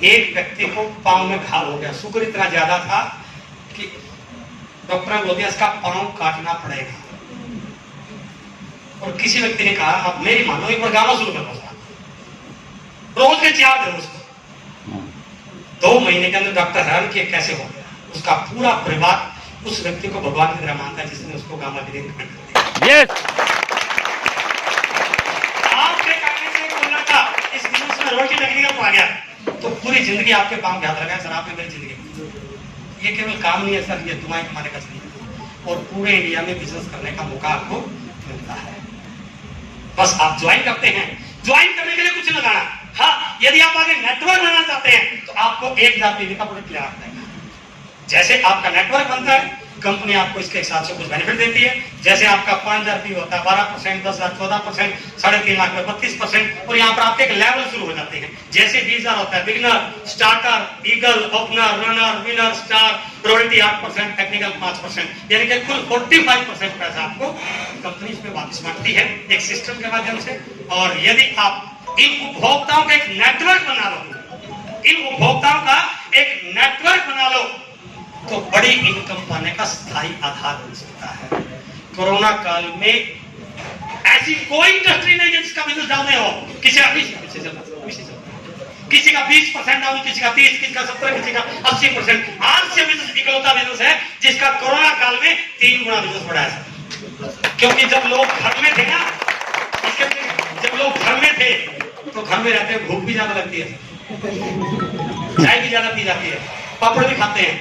एक व्यक्ति को पांव में घाव हो गया, शुगर इतना ज्यादा था कि डॉक्टर ने बोल दिया इसका पांव काटना पड़ेगा। और किसी व्यक्ति ने कहा आप मेरी मानो, एक बार गाना शुरू कर दो, रोज के 4 दिन उसको। 2 महीने के अंदर डॉक्टर हैरान किया कैसे हो गया। उसका पूरा परिवार उस व्यक्ति को भगवान की तरह मानता है जिसने उसको गामा के दिन आपके कहने से बोलना था इस बिजनेस में रोटी लगने का पा गया तो पूरी जिंदगी आपके पांव के हाथ लगा सर। आपने मेरी जिंदगी, ये केवल काम नहीं है सर, ये दुआएं कमाने का जरिया। और पूरे इंडिया में बिजनेस करने का मौका आपको मिलता है। बस आप ज्वाइन करते हैं। ज्वाइन करने के लिए कुछ लगाना। हाँ, यदि आप आगे नेटवर्क बनाना चाहते हैं तो आपको 1000 पीवी का प्रोडक्ट लेना पड़ेगा। जैसे आपका नेटवर्क बनता है, कंपनी आपको इसके हिसाब से कुछ बेनिफिट देती है। जैसे आपका 5000 पीवी होता है 12%, 10,000 14%, 3.5 लाख में 32%। और यहाँ पर आपके एक लेवल शुरू हो जाते हैं। जैसे 20,000 होता है beginner, starter, eagle, opener, runner, winner, star, royalty 8%, technical 5%, यानी कि कुल 45% पैसा आपको कंपनी इसमें वापस मांगती है एक सिस्टम के माध्यम से। और यदि आप इन उपभोक्ताओं का एक नेटवर्क बना लो, तो बड़ी इनकम पाने का स्थायी आधार बन सकता है। कोरोना काल में ऐसी कोई इंडस्ट्री नहीं है जिसका बिजनेस डाउन नहीं हो। किसी का 20%, किसी का 20% डाउन, किसी का 30%, किसी का 70%, किसी का 80%। आज से बिजनेस इकलौता बिजनेस है जिसका कोरोना काल में 3 गुना बिजनेस बढ़ा है। क्योंकि जब लोग घर में थे ना, जब लोग घर में थे तो घर में रहते हैं भूख भी ज्यादा लगती है, चाय भी ज्यादा पी जाती है, पापड़ भी खाते हैं।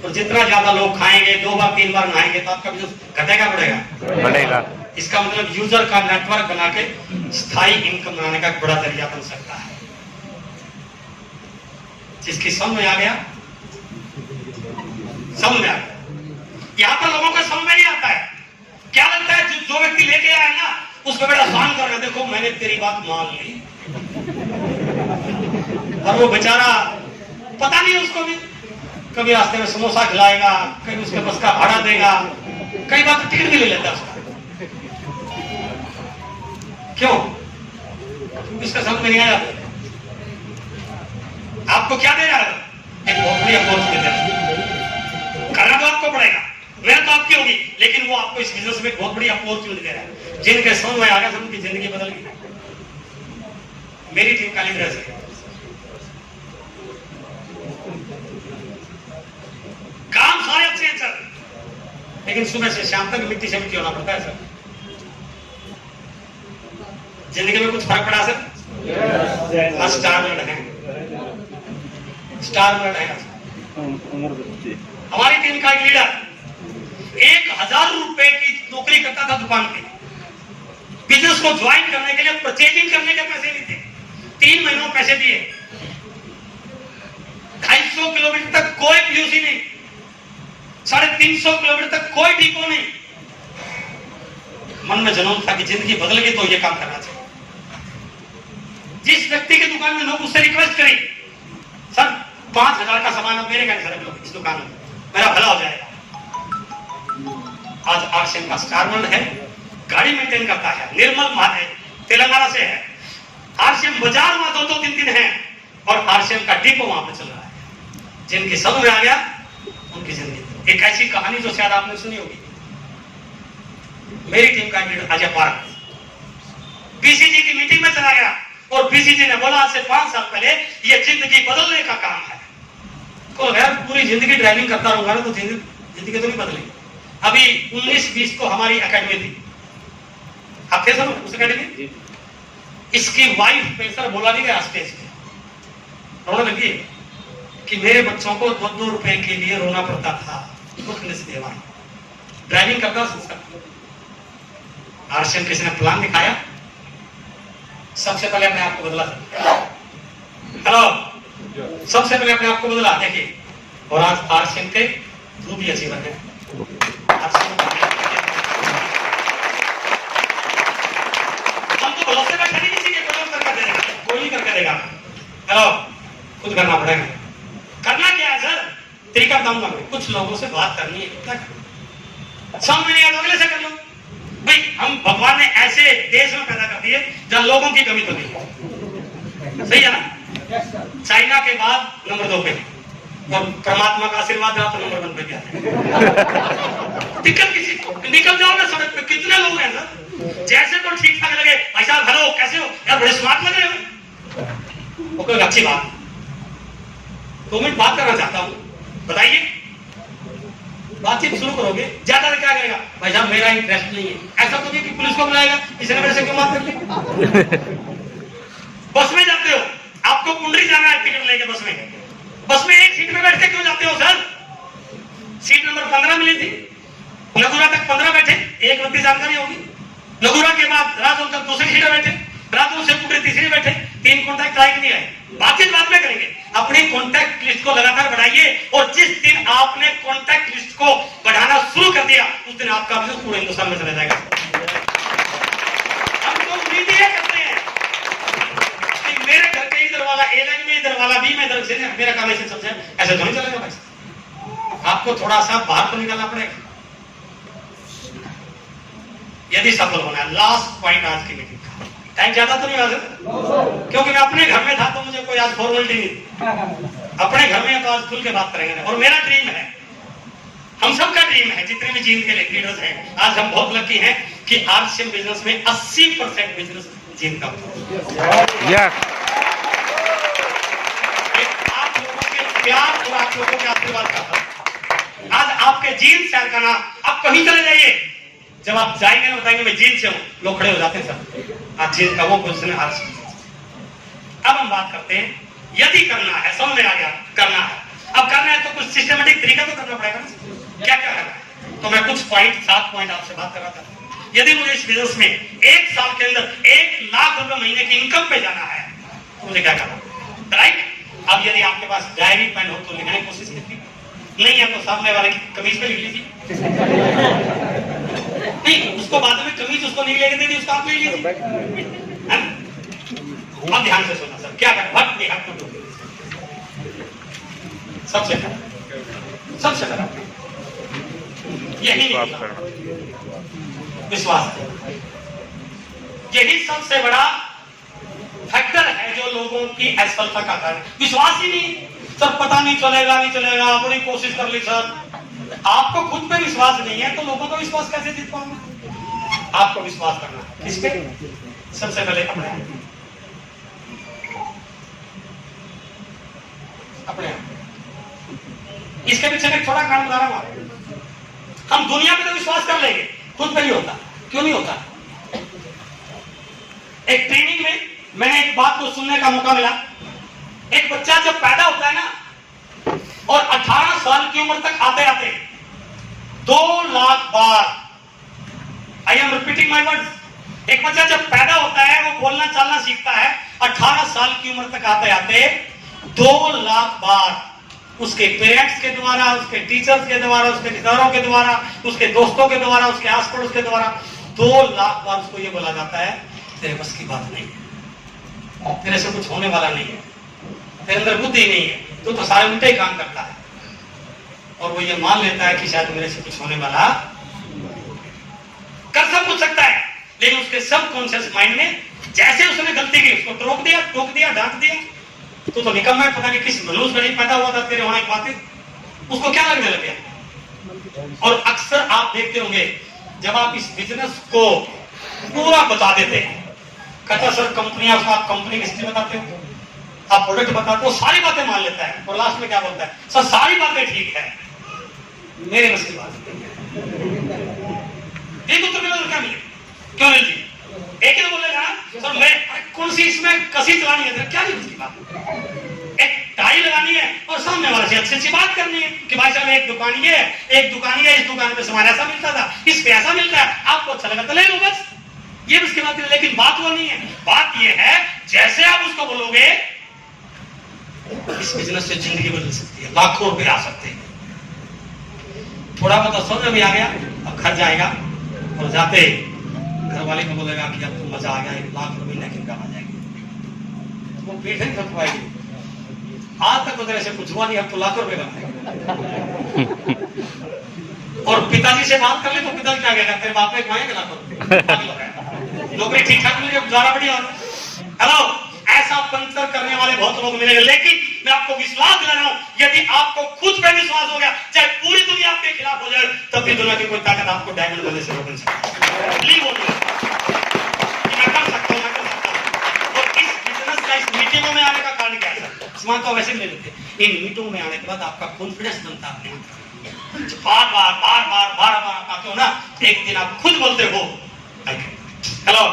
और जितना ज्यादा लोग खाएंगे, 2 बार 3 बार नहाएंगे तो आपका बिजनेस घटेगा बढ़ेगा? इसका मतलब यूजर का नेटवर्क बना के स्थायी इनकम बनाने का बड़ा जरिया बन सकता है। जिसकी समझ में आ गया, समझ में आ गया। यहाँ पर लोगों को समझ में नहीं आता है। क्या लगता है जो व्यक्ति लेके आया ना, उसको बड़ा स्वान कर रहे, देखो मैंने तेरी बात मान ली, और वो बेचारा पता नहीं उसको भी कभी रास्ते में समोसा खिलाएगा, कभी उसके बस का भाड़ा देगा, कई बार तो टिकट भी ले लेता उसका। क्यों? इसका समझ में नहीं आया। आपको क्या दे रहा है? एक बहुत बड़ी अपॉर्चुनिटी करना तो आपको पड़ेगा, मेहनत तो आपकी होगी, लेकिन वो आपको इस बिजनेस में बहुत बड़ी अपॉर्चुनिटी दे रहा है। जिनके समझ में आ गया, उनकी जिंदगी बदल गई। मेरी टीम का लीडर है, काम सारे अच्छे हैं सर, लेकिन सुबह से शाम तक मिट्टी से मिट्टी होना पड़ता है सर। जिंदगी में कुछ फर्क पड़ा सर? स्टार ब्लड है, स्टार ब्लड है। हमारी टीम का एक लीडर 1000 रुपए की नौकरी करता था दुकान पे। बिजनेस को ज्वाइन करने के लिए परचेजिंग करने के पैसे नहीं थे, 3 महीनों पैसे दिए। 250 किलोमीटर तक कोई पीयूसी नहीं, 350 किलोमीटर तक कोई डिपो नहीं। मन में जनून था कि जिंदगी बदल गई तो ये काम करना चाहिए। जिस व्यक्ति की दुकान में लोग उससे रिक्वेस्ट करें, सर 5000 का सामान आप मेरे घर से रख लो इस दुकान में, मेरा भला हो जाएगा। आज आरसीएम का स्टार ब्लड है, गाड़ी मेंटेन करता है, निर्मल है, तेलंगाना से है। आरसीएम बाजार वहां 2-2 दिन है, और आरसीएम का डिपो वहां पे चल रहा है। जिनकी समझ में आ गया उनकी जिंदगी। एक ऐसी कहानी जो शायद आपने सुनी होगी, मेरी टीम का लीडर अजय पारक बीसीजी की मीटिंग में चला गया, और बीसीजी ने बोला आज से 5 साल पहले ये जिंदगी बदलने का काम है। तो यार पूरी जिंदगी ड्राइविंग करता रहूंगा ना तो जिंदगी तो नहीं बदलेगी। अभी 19-20 को हमारी एकेडमी थी, आप थे सर उस एकेडमी? इसकी वाइफ पे सर बोला नहीं गया स्टेज पे, रोने लगी कि मेरे बच्चों को 2-2 रुपए के लिए रोना पड़ता था। ड्राइविंग करता था। आरसीएम किसी ने प्लान दिखाया, सबसे पहले अपने आप को बदला। हेलो, सबसे पहले अपने आप को बदला, देखिए। और आज आरसीएम के जो भी अचीवर है, हम तो भरोसे बैठे नहीं किसी के, कोई नहीं करके देगा। हेलो, कुछ करना पड़ेगा। करना क्या है सर? तरीका बताऊंगा मैं। कुछ लोगों से बात करनी है, समझ में नहीं आया अगले से कर लो भाई। हम भगवान ने ऐसे देश में पैदा कर दिए जहां लोगों की कमी तो नहीं, सही है ना? चाइना के बाद नंबर 2 पे, और परमात्मा का आशीर्वाद रहा तो नंबर 1 पे गया। दिक्कत किसी को, निकल जाओ ना सड़क पे, कितने लोग हैं सर, जैसे तो ठीक ठाक लगे, भाई साहब हेलो कैसे हो यार, बड़े स्मार्ट लग रहे हो, वो कोई अच्छी बात। 2 मिनट बात करना चाहता हूं, बताइए। बातचीत शुरू करोगे, ज्यादा क्या करेगा, भाई साहब मेरा इंटरेस्ट नहीं है। ऐसा तो नहीं कि पुलिस को बुलाएगा, इसने मेरे से क्यों बात कर ली। बस में जाते हो, आपको कुंडली जाना है टिकट लेके बस में, बस में एक सीट में बैठ के क्यों जाते हो सर? सीट नंबर 15 मिली थी, लगुरा तक 15 बैठे, एक व्यक्ति जानकारी होगी। लगुरा के बाद राजौर तक दूसरी सीट बैठे, राजौर से पूरे तीसरी बैठे, 3 कॉन्टैक्ट लाइक नहीं आए। बातचीत बाद में करेंगे, अपनी कॉन्टैक्ट लिस्ट को लगातार बढ़ाइए, और जिस दिन आपने कॉन्टैक्ट लिस्ट को बढ़ाना शुरू कर दिया, उस दिन आपका बिजनेस पूरे हिंदुस्तान में चला जाएगा। हम तो उम्मीद ये करते हैं कि मेरे घर के इधर वाला ए लाइन में, इधर वाला बी में, इधर से मेरा काम ऐसे चल जाए, ऐसे तो नहीं चलेगा भाई। आपको थोड़ा सा बाहर को निकालना पड़ेगा यदि सफल होना है। लास्ट पॉइंट आज की मीटिंग, टाइम ज्यादा तो नहीं हुआ सर, क्योंकि मैं अपने घर में था तो मुझे कोई आज फॉर्मेलिटी नहीं। अपने घर में तो आज खुल के बात करेंगे। और मेरा ड्रीम है, हम सबका ड्रीम है, जितने भी जीन के लीडर्स हैं, आज हम बहुत लकी हैं कि आरसीएम बिजनेस में 80% बिजनेस जीन का आप लोगों के प्यार और आप लोगों के आशीर्वाद का। आज आपके जीन शहर का नाम, आप कहीं चले जाइए, जब आप जाएंगे ना बताएंगे मैं जींद से हूं, लोग खड़े हो जाते हैं सब। आज जींद का वो क्वेश्चन है। अब हम बात करते हैं, यदि करना है, समझ में आ गया, करना है, अब करना है तो कुछ सिस्टमेटिक तरीका तो करना पड़ेगा ना। क्या क्या करना है? तो मैं कुछ पॉइंट, 7 पॉइंट आपसे बात कर रहा था। यदि मुझे इस बिजनेस में 1 साल के अंदर 1 लाख रुपए महीने की इनकम पे जाना है तो मुझे क्या करना, राइट? अब यदि आपके पास डायरी पेन हो तो लिखने की कोशिश कीजिए, नहीं है तो सामने वाले की कमीज पे लिख लीजिए। नहीं, उसको बाद में कमीज उसको नहीं लेके दे दी, उसको आप ले लीजिए। अब ध्यान से सुनना सर, क्या करें? What we have to do. सबसे पहला यही विश्वास, यही सबसे बड़ा फैक्टर है जो लोगों की असफलता का कारण। विश्वास ही नहीं सर, पता नहीं चलेगा, बड़ी कोशिश कर ली सर। आपको खुद पे विश्वास नहीं है तो लोगों का विश्वास कैसे जीत पाऊंगा? आपको विश्वास करना है किस पे? सबसे पहले अपने इसके पीछे एक छोटा कारण बता रहा हूं। हम दुनिया पे तो विश्वास कर लेंगे, खुद पे नहीं होता। क्यों नहीं होता? एक ट्रेनिंग में मैंने एक बात को सुनने का मौका मिला। एक बच्चा जब पैदा होता है ना और 18 साल की उम्र तक आते आते 2 लाख बार, I am repeating my words, एक बच्चा जब पैदा होता है वो बोलना चालना सीखता है, 18 साल की उम्र तक आते आते 2 लाख बार उसके पेरेंट्स के द्वारा, उसके टीचर्स के द्वारा, उसके रिश्तेदारों के द्वारा, उसके दोस्तों के द्वारा, उसके आस पड़ोस के द्वारा 2 लाख बार उसको ये बोला जाता है तेरे बस की बात नहीं है, तेरे से कुछ होने वाला नहीं है, तेरे अंदर बुद्धि नहीं है, तू तो सारे उल्टे ही काम करता है। और वो ये मान लेता है कि शायद मेरे से कुछ होने वाला, कर सब कुछ सकता है, लेकिन उसके सबकॉन्शियस माइंड में जैसे उसने गलती की उसको टोक दिया, डांट दिया, तो निकम्मा है, पता नहीं किस मनुष्य में पैदा हुआ था तेरे होने के बाद, उसको क्या लगने लग गया। और अक्सर आप देखते होंगे जब आप इस बिजनेस को पूरा बता देते हैं, कहता सर कंपनियां, आप कंपनी की हिस्ट्री बताते हो, आप प्रोडक्ट बताते हो, सारी बातें मान लेता है और लास्ट में क्या बोलता है, सर सारी बातें ठीक है, मेरे बस की बात एक उत्तर मिला तो क्या मिले? क्यों नहीं जी? एक ही बोलेगा सर मैं कौन सी इसमें कसी चलानी है, क्या नहीं उसकी बात, एक टाई लगानी है और सामने वाले से अच्छी बात करनी है कि भाई साहब एक दुकानी है, इस दुकान पे सामान ऐसा मिलता था, इस पे ऐसा मिलता है, आपको अच्छा लगा तो ले लो, बस ये उसकी बात है। लेकिन बात वो नहीं है, बात ये है जैसे आप उसको बोलोगे इस बिजनेस से जिंदगी बदल सकती है, लाखों रुपए आ सकते हैं। थोड़ा बहुत समझ में आ गया, अब घर जाएगा और जाते घर वाले को बोलेगा कि अब तो मजा आ गया, 1 लाख रुपए महीने की इनकम आ जाएगी, वो पीठ नहीं थकवाएगी, आज तक तो तेरे से कुछ हुआ नहीं, अब तो लाखों रुपए कमाएगा। और पिताजी से बात कर ले तो पिताजी क्या कहेगा, तेरे बाप ने कमाएगा लाखों रुपए, नौकरी ठीक ठाक मिलेगी, गुजारा बढ़िया होगा। हेलो, ऐसा पंचर करने वाले बहुत लोग मिलेंगे, लेकिन मैं आपको विश्वास दिला रहा हूं, यदि आपको खुद पे विश्वास हो गया, चाहे पूरी दुनिया आपके खिलाफ हो जाए, तब भी दुनिया की कोई ताकत आपको डायमंड बनने से रोक नहीं सकती। मैं कर सकता हूं। और इस बिजनेस का, इस मीटिंगों में आने का कारण क्या है सर? सामान तो वैसे ले लेते, इन मीटिंगों में आने के बाद आपका कॉन्फिडेंस बनता है, बार बार आते हो ना, एक दिन आप खुद बोलते हो हेलो,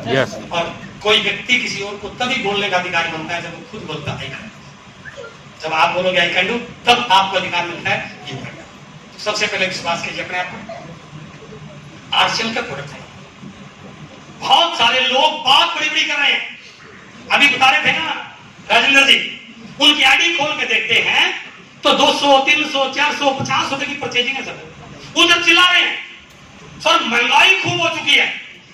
यस, और कोई व्यक्ति किसी और को तभी बोलने का अधिकार बनता है जब वो खुद बोलता है। जब आप बोलोगे आई कैन डू, तब आपको अधिकार मिलता है ये करना। तो सबसे पहले विश्वास कीजिए अपने आप पर। आरसीएल का प्रोडक्ट है, बहुत सारे लोग बात बड़ी कर रहे हैं, अभी बता रहे थे ना राजेंद्र जी, उनकी आईडी खोल के देखते हैं तो 200, 300, 400, 50 रुपए की परचेजिंग है सर। उधर चिल्ला रहे हैं सर महंगाई खूब हो चुकी है।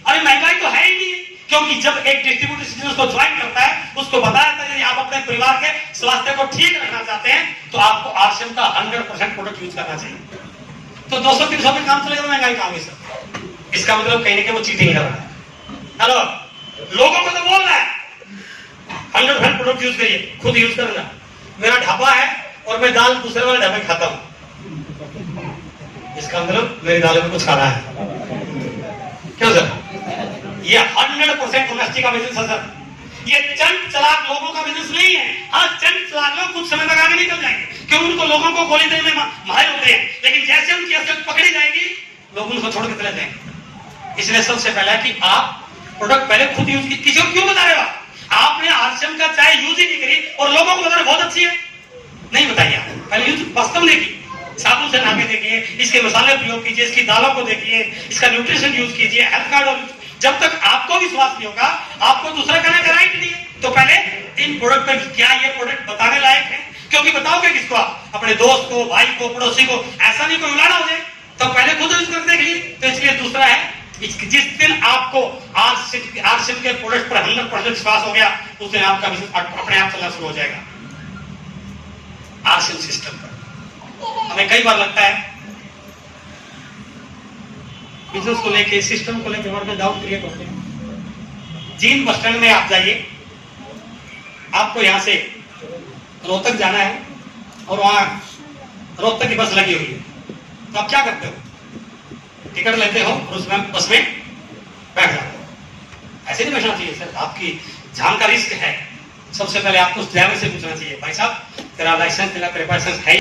अरे महंगाई तो है ही नहीं, क्योंकि जब एक डिस्ट्रीब्यूटर बिजनेस को ज्वाइन करता है उसको बताया जाता है यदि आप अपने परिवार के स्वास्थ्य को ठीक रखना चाहते हैं तो आपको आरसीएम का 100% प्रोडक्ट यूज करना चाहिए। तो 200-300 में काम चलेगा, महंगाई काम है सर। इसका मतलब कहीं ना कहीं वो चीटिंग कर रहा है। हेलो, लोगों को तो बोल रहा है 100% प्रोडक्ट यूज करिए, खुद यूज करना। मेरा ढाबा है और मैं दाल दूसरे वाले ढाबे खाता हूँ, इसका मतलब मेरी दाल में कुछ खा रहा है। क्यों सर? ये 100% ऑनेस्टी का बिजनेस है सर। ये चंद चलाक लोगों का बिजनेस नहीं है। हाँ, चंद चलाक लोग कुछ समय तक आगे निकल जाएंगे क्योंकि उनको लोगों को गोली देने में माहिर होते हैं, लेकिन जैसे उनकी असलियत पकड़ी जाएगी लोग उनको छोड़ के चले जाएंगे। इसलिए सबसे पहले कि आप प्रोडक्ट पहले खुद यूज की। किसी को क्यों बता रहे हो? आपने आरसीएम का चाय यूज ही नहीं करी और लोगों को बता रहे बहुत अच्छी है। नहीं बताइए, आप पहले यूज वास्तव में देखिए, साबुन से नहा के देखिए, इसके मसाले प्रयोग कीजिए, इसकी दालों को देखिए, इसका न्यूट्रिशन यूज कीजिए, हेल्थ कार्ड। और जब तक आपको विश्वास नहीं होगा, आपको दूसरा कहने का राइट नहीं है। तो पहले इन प्रोडक्ट पर क्या ये प्रोडक्ट बताने लायक है? क्योंकि बताओगे किसको? आप अपने दोस्त को, भाई को, पड़ोसी को, ऐसा नहीं कोई उलाना हो जाए। तो पहले खुद यूज कर देख लीजिए। तो इसलिए दूसरा है, जिस दिन आपको आरसीएम के प्रोडक्ट पर 100% विश्वास हो गया, उस दिन आपका बिजनेस अपने आप चलना शुरू हो जाएगा आरसीएम सिस्टम पर। हमें कई बार लगता है बिजनेस को लेके, सिस्टम को लेके हमारे में डाउट क्रिएट होते हैं। जींद बस स्टैंड में आप जाइए, आपको यहां से रोहतक जाना है और वहां रोहतक की बस लगी हुई है, तो आप क्या करते हो? टिकट लेते हो और उसमें बस में बैठ जाते हो। ऐसे नहीं बैठना चाहिए सर, आपकी जान का रिस्क है। सबसे पहले आपको उस ड्राइवर से पूछना चाहिए, भाई साहब तेरा लाइसेंस, तेरे पास लाइसेंस है?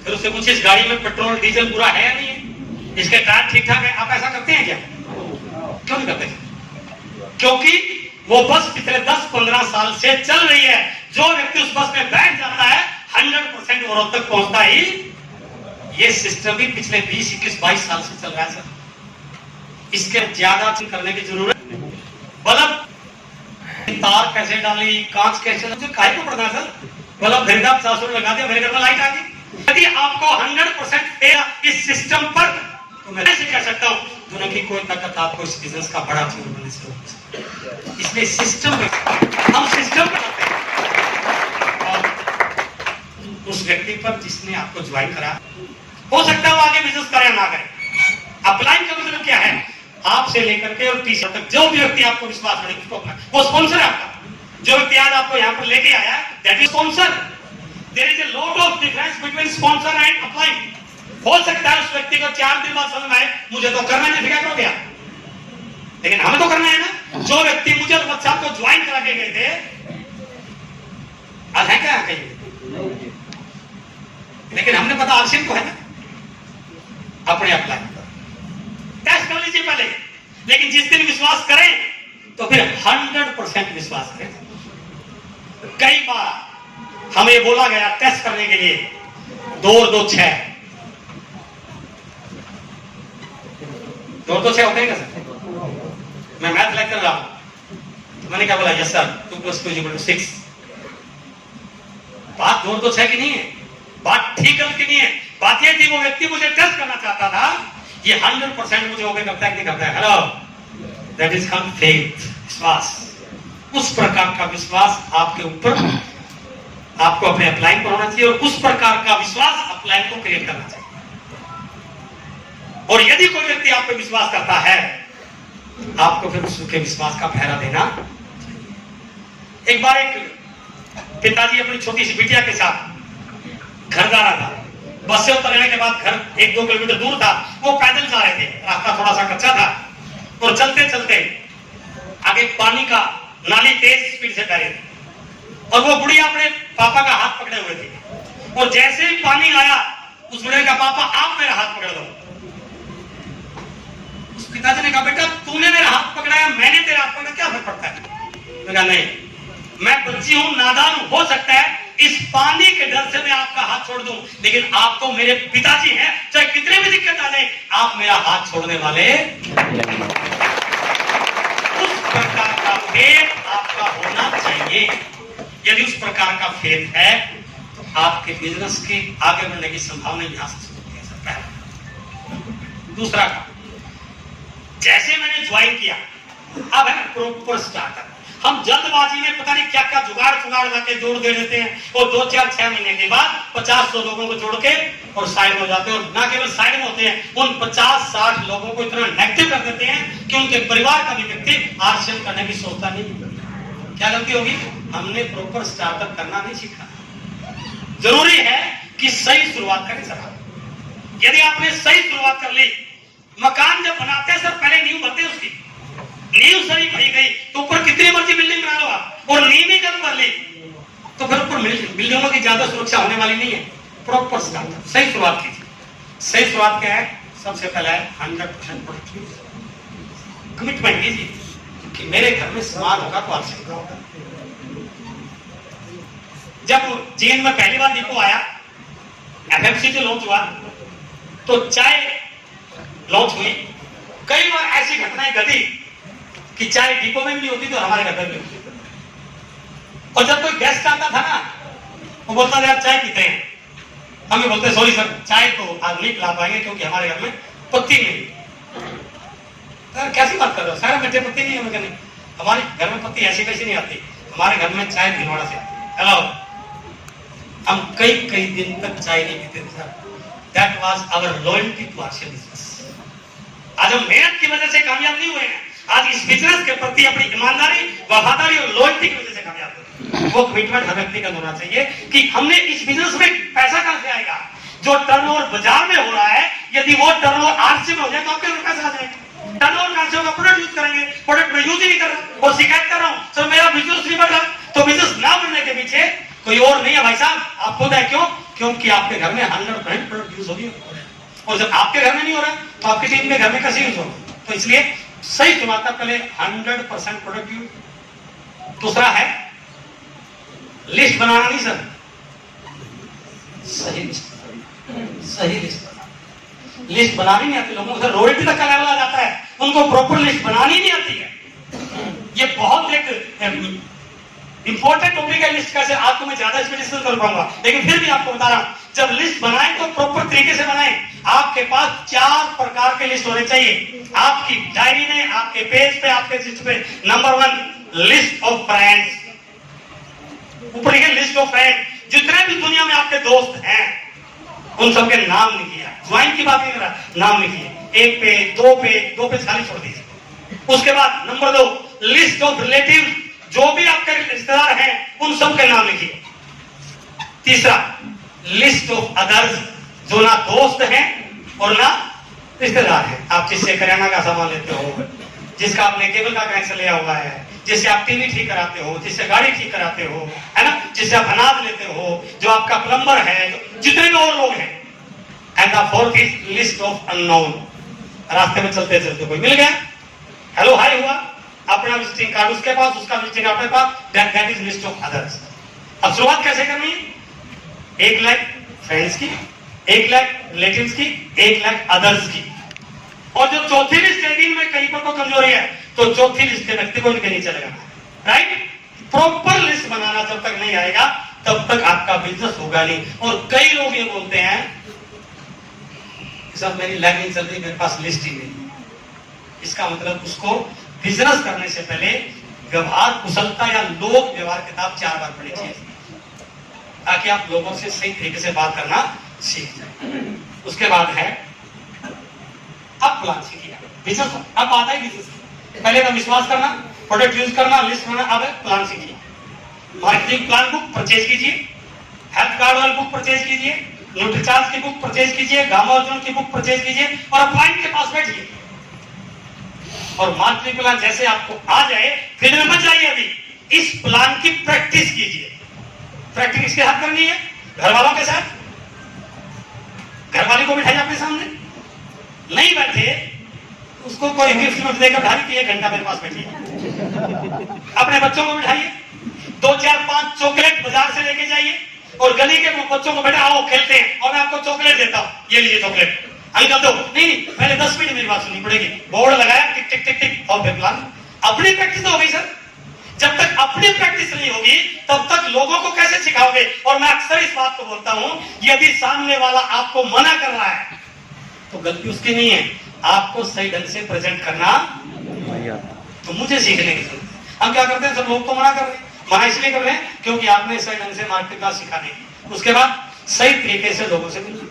फिर उससे पूछिए इस गाड़ी में पेट्रोल डीजल पूरा है या नहीं है, इसके टायर ठीक ठाक है। आप ऐसा करते हैं क्या? क्यों नहीं करते? क्योंकि वो बस पिछले 10-15 साल से चल रही है। जो व्यक्ति उस बस में बैठ जाता है 100% वो रोहतक पहुंचता ही। ये सिस्टम भी पिछले 20, 21, 22 साल से चल रहा है सर। इसके ज्यादा करने की जरूरत नहीं। बल्ब तार कैसे डाली, कांच कैसे, काहे को पड़ता है सर? बल्ब खरीदा, 50 रुपए लगा दिया, मेरे घर में लाइट आ गई। यदि आपको 100% इस सिस्टम पर, तो मैं ऐसे कह सकता हूं दुनिया की कोई ताकत आपको इस बिजनेस का बड़ा चीज बनने से रोक सकती है। इसलिए सिस्टम में हम सिस्टम बनाते हैं और उस व्यक्ति पर जिसने आपको ज्वाइन करा, हो सकता है वो आगे बिजनेस करे या ना करे। अपलाइन का मतलब क्या है? आपसे लेकर के और 30 तक जो भी व्यक्ति आपको विश्वास करेगा उसको अपना, वो स्पॉन्सर है आपका। जो व्यक्ति आज आपको यहाँ पर लेके आया, that is sponsor. There is a lot of difference between sponsor and upline. हो सकता है उस व्यक्ति को 4 दिन बाद समझ में आए मुझे तो करना नहीं, फिर हो गया, लेकिन हमें तो करना है ना। जो व्यक्ति मुझे और बच्चा को ज्वाइन करा के गए थे, आज है क्या कहीं, लेकिन हमने पता आरसीएम को है ना, अपने अप्लाई टेस्ट कर लीजिए पहले। लेकिन जिस दिन विश्वास करें तो फिर 100% विश्वास करें। कई बार हमें बोला गया टेस्ट करने के लिए 2 और 2 6, 2 और 2 6 होते हैं क्या सर? मैं मैथ लेक्चर रहा हूं, मैंने क्या बोला? Yes sir, 2 + 2 = 6। बात 2 और 2 6 की नहीं है, बात ठीक गलत की नहीं है। बात यह थी वो व्यक्ति मुझे टेस्ट करना चाहता था, ये 100% मुझे ओके करता है कि नहीं करता है? Hello, that is called faith, विश्वास। उस प्रकार का विश्वास आपके ऊपर, आपको अपने अपलाइन पर होना चाहिए और उस प्रकार का विश्वास अपलाइन को क्रिएट करना चाहिए। और यदि कोई व्यक्ति आप पे विश्वास करता है, आपको फिर उसके विश्वास का पहरा देना चाहिए। एक बार एक पिताजी अपनी छोटी सी बिटिया के साथ घर जा रहा था। बस से उतरने के बाद घर 1-2 किलोमीटर दूर था, वो पैदल जा रहे थे, रास्ता थोड़ा सा कच्चा था और चलते चलते आगे पानी का नाली तेज स्पीड से बह रही थी और वो बुढ़िया अपने पापा का हाथ पकड़े हुए थी। और जैसे ही पानी आया, उस बुढ़िया का पापा आप मेरा हाथ पकड़ दो। उस पिताजी ने कहा बेटा तूने मेरा हाथ पकड़ाया, मैंने तेरा हाथ पकड़ा, क्या फर्क पड़ता है? मैंने कहा नहीं, मैं बच्ची हूं, नादान हूं, हो सकता है इस पानी के डर से मैं आपका हाथ छोड़ दूं, लेकिन आप तो मेरे पिताजी हैं, चाहे कितने भी दिक्कत आ जाए आप मेरा हाथ छोड़ने वाले। उस प्रकार का फेथ आपका होना चाहिए। यदि उस प्रकार का फेथ है तो आपके बिजनेस के आगे बढ़ने की संभावना यहां से शुरू हो सकता है। दूसरा, जैसे मैंने ज्वाइन किया, अब है प्रॉपर स्टार्टर। हम जल्दबाजी में पता नहीं क्या क्या जुगाड़ लाके जोड़ दे देते हैं और 2-4-6 महीने के बाद 50-100 लोगों को जोड़ के और साइड में हो जाते हैं। और ना केवल साइड में होते हैं, उन 50-60 लोगों को इतना नेगेटिव कर देते हैं कि उनके परिवार का भी व्यक्ति आरसीएम करने की सोचता नहीं। क्या गलती होगी? हमने प्रॉपर स्टार्टअप करना नहीं सीखा। जरूरी है कि सही शुरुआत करें सर। यदि आपने सही शुरुआत कर ली, मकान जब बनाते हैं सर पहले नींव भरते हैं, उसकी नींव सही भरी गई तो ऊपर कितनी मर्जी बिल्डिंग बना लो आप, और नींव ही कम कर ली तो फिर ऊपर बिल्डिंगों की ज्यादा सुरक्षा होने वाली नहीं है। प्रॉपर स्टार्टअप, सही शुरुआत कीजिए। सही शुरुआत क्या है? सबसे पहले 100% प्रोडक्टिव कमिटमेंट कीजिए कि मेरे घर में सामान होगा तो आवश्यक होगा। जब जीएन में पहली बार डिपो आया, एफएमसी जो लॉन्च हुआ, तो चाय लॉन्च हुई। कई बार ऐसी घटनाएं घटी कि चाय डिपो में भी नहीं होती तो हमारे घर में भी होती। और जब कोई गेस्ट आता था ना, वो बोलता था आप चाय पीते हैं, हम भी बोलते सॉरी सर चाय तो आज नहीं पिला पाएंगे क्योंकि हमारे घर में पत्ती नहीं। सर कैसी बात कर रहे हो, सारे मीठे पत्ती नहीं है। नहीं, हमारे घर में पत्ती ऐसी कैसी नहीं आती, हमारे घर में चाय भिलवाड़ा से आती। हेलो, हम कई दिन तक चाय नहीं पीते थे sir. That was our loyalty to our business. आज हम मेहनत की वजह से कामयाब नहीं हुए हैं, आज इस बिजनेस के प्रति अपनी ईमानदारी, वफादारी और लॉयल्टी की वजह से कामयाब हुए। वो कमिटमेंट हर व्यक्ति का होना चाहिए कि हमने इस बिजनेस में पैसा कहां से आएगा। जो टर्नओवर बाजार में हो रहा है, यदि वो टर्नओवर आरसी में हो जाए तो आपके पैसा आ जाएगा। टर्नओवर कहां से होगा, प्रोडक्ट यूज करेंगे, प्रोडक्ट में यूज ही नहीं कर रहा और शिकायत कर रहा हूं सर मेरा बिजनेस नहीं बढ़ रहा। तो बिजनेस ना बढ़ने के पीछे कोई और नहीं है भाई साहब, आप खुद है। क्यों? क्योंकि आपके घर में 100% प्रोडक्ट यूज होगी और जब आपके घर में नहीं हो रहा तो आपकी टीम के घर में कैसे यूज होगा। तो इसलिए सही चुनाता पहले 100% प्रोडक्ट यूज। दूसरा है लिस्ट बनाना नहीं सर, सही लिस्ट बनानी नहीं आती लोगों को। रॉयल्टी तक का लेवल आ जाता है, उनको प्रॉपर लिस्ट बनानी नहीं आती है। ये बहुत एक इंपॉर्टेंट टॉपिक है लिस्ट का। आपको मैं ज्यादा इसमें डिस्कस कर पाऊंगा, लेकिन फिर भी आपको बता रहा हूं, जब लिस्ट बनाएं तो प्रॉपर तरीके से बनाएं। आपके पास 4 प्रकार के लिस्ट होने चाहिए आपकी डायरी में, आपके पेज पे, आपके लिस्ट पे। Number 1 list of friends. ऊपर लिखे लिस्ट ऑफ फ्रेंड। जितने भी दुनिया में आपके दोस्त हैं उन सबके नाम लिखिए। ज्वाइन की बात नहीं कर रहा, नाम लिखिए। 1 पेज, 2 पेज, 2 पेज खाली छोड़ दीजिए। उसके बाद नंबर 2 लिस्ट ऑफ रिलेटिव। जो भी आपके रिश्तेदार हैं उन सबके नाम लिखिए। तीसरा लिस्ट ऑफ अदर्स, जो ना दोस्त हैं और ना रिश्तेदार हैं। आप जिससे किराना का सामान लेते हो, जिसका आपने केबल का कनेक्शन लिया हुआ है, जिससे आप टीवी ठीक कराते हो, जिससे गाड़ी ठीक कराते हो, है ना, जिससे आप अनाज लेते हो, जो आपका प्लम्बर है, जितने भी और लोग हैं। And the fourth is list of unknown. रास्ते में चलते चलते कोई मिल गया, हेलो हाय हुआ, अपना विजिटिंग कार्ड उसके पास, उसका विजिटिंग कार्ड अपने पास, that is list of others. अब शुरुआत कैसे करनी है? 1 लाख फ्रेंड्स की, 1 लाख रिलेटिव्स की, 1 लाख अदर्स की। और जो चौथी लिस्ट है, दिन में कहीं पर तो कमजोरी है तो चौथी लिस्ट के व्यक्ति को इनके नीचे लगाना। राइट? प्रॉपर लिस्ट बनाना जब तक नहीं आएगा तब तक आपका बिजनेस होगा नहीं। और कई लोग ये बोलते हैं सर मेरी लाइफ नहीं चल रही, मेरे पास लिस्ट ही नहीं। इसका मतलब उसको बिजनेस करने से पहले व्यवहार कुशलता या लोक व्यवहार किताब 4 बार पढ़नी चाहिए, ताकि आप लोगों से सही तरीके से बात करना सीख जाए। उसके बाद है अब प्लान सीखिए बिजनेस। अब आता है बिजनेस, पहले तो विश्वास करना, प्रोडक्ट यूज करना, लिस्ट बनाना। अब प्लान सीखिए। मार्केटिंग प्लान बुक परचेज कीजिए, हेल्थ कार्ड वाली बुक परचेज कीजिए, न्यूट्रीचार्ज की बुक परचेज कीजिए, गामा अर्जुन की बुक परचेज कीजिए और क्लाइंट के पास बैठिए। और मार्केटिंग प्लान जैसे आपको आ जाए, फिर में मत जाइए, अभी इस प्लान की प्रैक्टिस कीजिए। प्रैक्टिस किसके साथ करनी है? घर वालों के साथ। घर वाले को बिठाइए अपने सामने, नहीं बैठे उसको कोई गिफ्ट देकर ढाली कि 1 घंटा मेरे पास बैठिए। अपने बच्चों को बिठाइए, 2, 4, 5 चॉकलेट बाजार से लेके जाइए और गली के बच्चों को बैठा आओ खेलते हैं और मैं आपको चॉकलेट देता हूं, ये लीजिए चॉकलेट। अंकल दो, नहीं पहले 10 मिनट मेरी बात सुननी पड़ेगी। बोर्ड लगाया, टिक टिक टिक टिक, और फिर प्लान। अपनी प्रैक्टिस हो गई सर। जब तक अपनी प्रैक्टिस नहीं होगी तब तक लोगों को कैसे सिखाओगे? और मैं अक्सर इस बात को बोलता हूं, यदि सामने वाला आपको मना कर रहा है तो गलती उसकी नहीं है, आपको सही ढंग से प्रेजेंट करना तो मुझे सीखने की जरूरत है। हम क्या करते हैं, सब लोग तो मना कर रहे हैं, मना इसलिए कर रहे हैं क्योंकि आपने सही ढंग से मार्केटिंग क्लास सिखा नहीं। उसके बाद सही तरीके से लोगों से मिलना।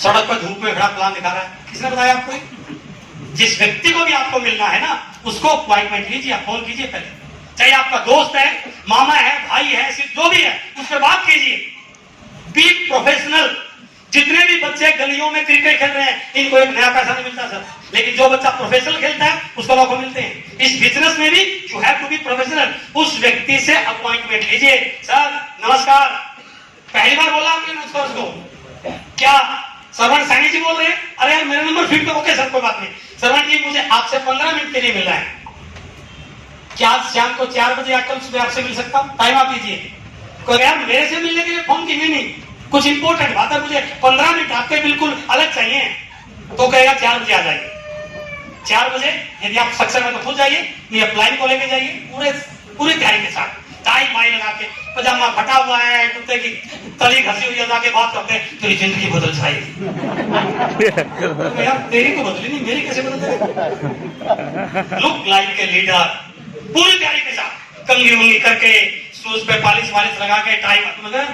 सड़क पर धूप में खड़ा प्लान दिखा रहा है, किसने बताया आपको? जिस व्यक्ति को भी आपको मिलना है ना, उसको अपॉइंटमेंट लीजिए, फोन कीजिए पहले, चाहे आपका दोस्त है, मामा है, भाई है, सिर्फ जो भी है, उससे बात कीजिए। Be professional. जितने भी बच्चे गलियों में क्रिकेट खेल रहे हैं, इनको एक नया पैसा नहीं मिलता सर, लेकिन जो बच्चा प्रोफेशनल खेलता है उसको लाखों मिलते हैं। इस बिजनेस में भी you have to be professional. उस व्यक्ति से अपॉइंटमेंट लीजिए। सर नमस्कार, पहली बार बोला आपने नमस्कार उसको, क्या श्रवण सैनी जी बोल रहे हैं, अरे यार मेरा नंबर फीड तो ओके सर, कोई बात नहीं। श्रवण जी मुझे आपसे 15 मिनट के लिए मिलना है, क्या आज शाम को 4 बजे आकर सुबह आपसे मिल सकता हूँ? टाइम आप दीजिए। कोई यार मेरे से मिलने के लिए फोन की नहीं, कुछ इंपॉर्टेंट बात है, मुझे 15 मिनट आपके बिल्कुल अलग चाहिए। तो कहेगा 4 बजे आ जाइए। 4 बजे यदि आप सक्षम है तो खुद जाइए, नहीं अपलाइन को लेके जाइए, पूरी तैयारी के साथ, टाई माई लगा के, पजामा फटा हुआ है, कुत्ते की तली घसी हुई है, जाके बात करते हैं तेरी जिंदगी बदल जाएगी। तो यार तेरी तो बदली नहीं, मेरी कैसे बदल जाएगी? लुक लाइक ए लीडर, पूरी तैयारी के साथ, कंघी उंगी करके, शूज पे पॉलिश वालिश लगा के, टाई, मगर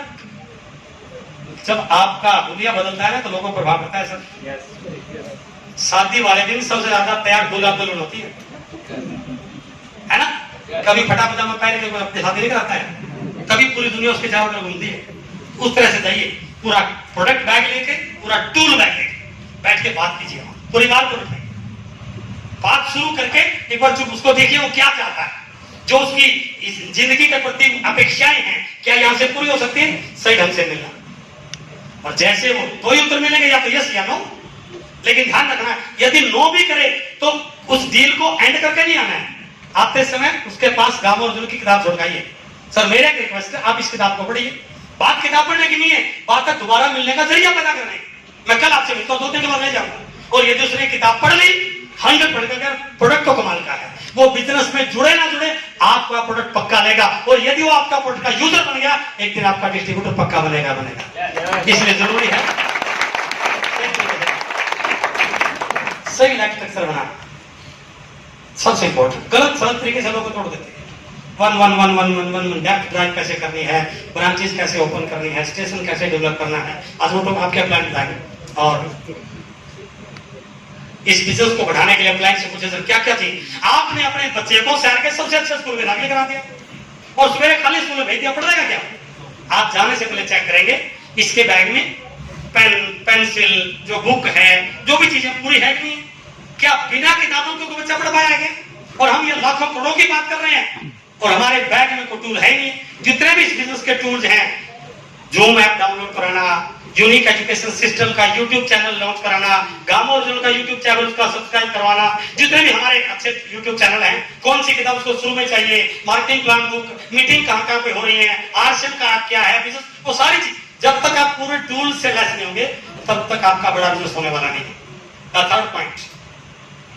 जब आपका दुनिया बदलता है ना तो लोगों को प्रभाव पड़ता है सर। शादी वाले दिन सबसे ज्यादा तैयार दूल्हा दुल्हन होती है ना? कभी फटा पजामा पहन के अपनी शादी नहीं कराता है, कभी पूरी दुनिया उसके चारों तरफ घूमती है। उस तरह से जाइए, पूरा प्रोडक्ट बैग लेके, पूरा टूल बैग लेके बैठ के बात कीजिए, परिवार को बैठाइए, बात शुरू करके एक बार चुप उसको देखिए वो क्या चाहता है, जो उसकी इस जिंदगी के प्रति अपेक्षाएं हैं क्या यहाँ से पूरी हो सकती है? सही ढंग से मिलना। और जैसे वो दो ही उत्तर मिलेंगे, या तो यस या नो। लेकिन ध्यान रखना यदि नो भी करे तो उस डील को एंड करके नहीं आना है, आते समय उसके पास गांव और की किताब छोड़ाइए। सर मेरा एक रिक्वेस्ट है, आप इस किताब को पढ़िए। बात किताब पढ़ने की नहीं है, बात है दोबारा मिलने का जरिया पैदा करना है। मैं कल आपसे मिलता हूँ, 2 दिन के बाद नहीं जाऊंगा, और यदि उसने किताब पढ़ ली 100% प्रोडक्ट तो कमाल का है, वो बिजनेस में जुड़े ना जुड़े आपका प्रोडक्ट पक्का लेगा। और यदि वो आपका प्रोडक्ट का यूजर बन गया, एक दिन आपका डिस्ट्रीब्यूटर पक्का बनेगा। इसलिए जरूरी है सही लाइफ स्ट्रक्चर बनाना, सबसे इंपॉर्टेंट। गलत सलत तरीके से लोग तोड़ देते हैं। 1 डेप्थ ड्राइव कैसे करनी है, ब्रांचेस कैसे ओपन करनी है, स्टेशन कैसे डेवलप करना है, आज वो लोग आपके प्लान बताएंगे। और इस बिजनेस को बढ़ाने के लिए प्लान से पूछे सर क्या क्या चाहिए? आपने अपने बच्चे को शहर के सबसे अच्छे स्कूल में दाखिल करा दिया और सवेरे खाली स्कूल में भेज दिया, पढ़ जाएगा क्या? आप जाने से पहले चेक करेंगे इसके बैग में पेन, पेंसिल, जो बुक है, जो भी चीजें पूरी है कि नहीं, क्या बिना किताबों के कोई बच्चा पढ़ पाया है? और हम ये लाखों करोड़ों की बात कर रहे हैं और हमारे बैग में कोई टूल है नहीं। जितने भी इस बिजनेस के टूल्स हैं, जूम ऐप डाउनलोड कराना, यूनिक एजुकेशन सिस्टम का यूट्यूब चैनल लॉन्च कराना, गांव ओरिजिनल का यूट्यूब चैनल का सब्सक्राइब करवाना, जितने भी हमारे अच्छे यूट्यूब चैनल हैं, कौन सी किताब उसको शुरू में चाहिए, मार्केटिंग प्लान बुक, मीटिंग कहाँ पे हो रही है, आरसीएम का क्या है बिजनेस, वो सारी चीज जब तक आप पूरे टूल से लैस नहीं होंगे तब तक आपका बड़ा बिजनेस होने वाला नहीं है। थर्ड पॉइंट,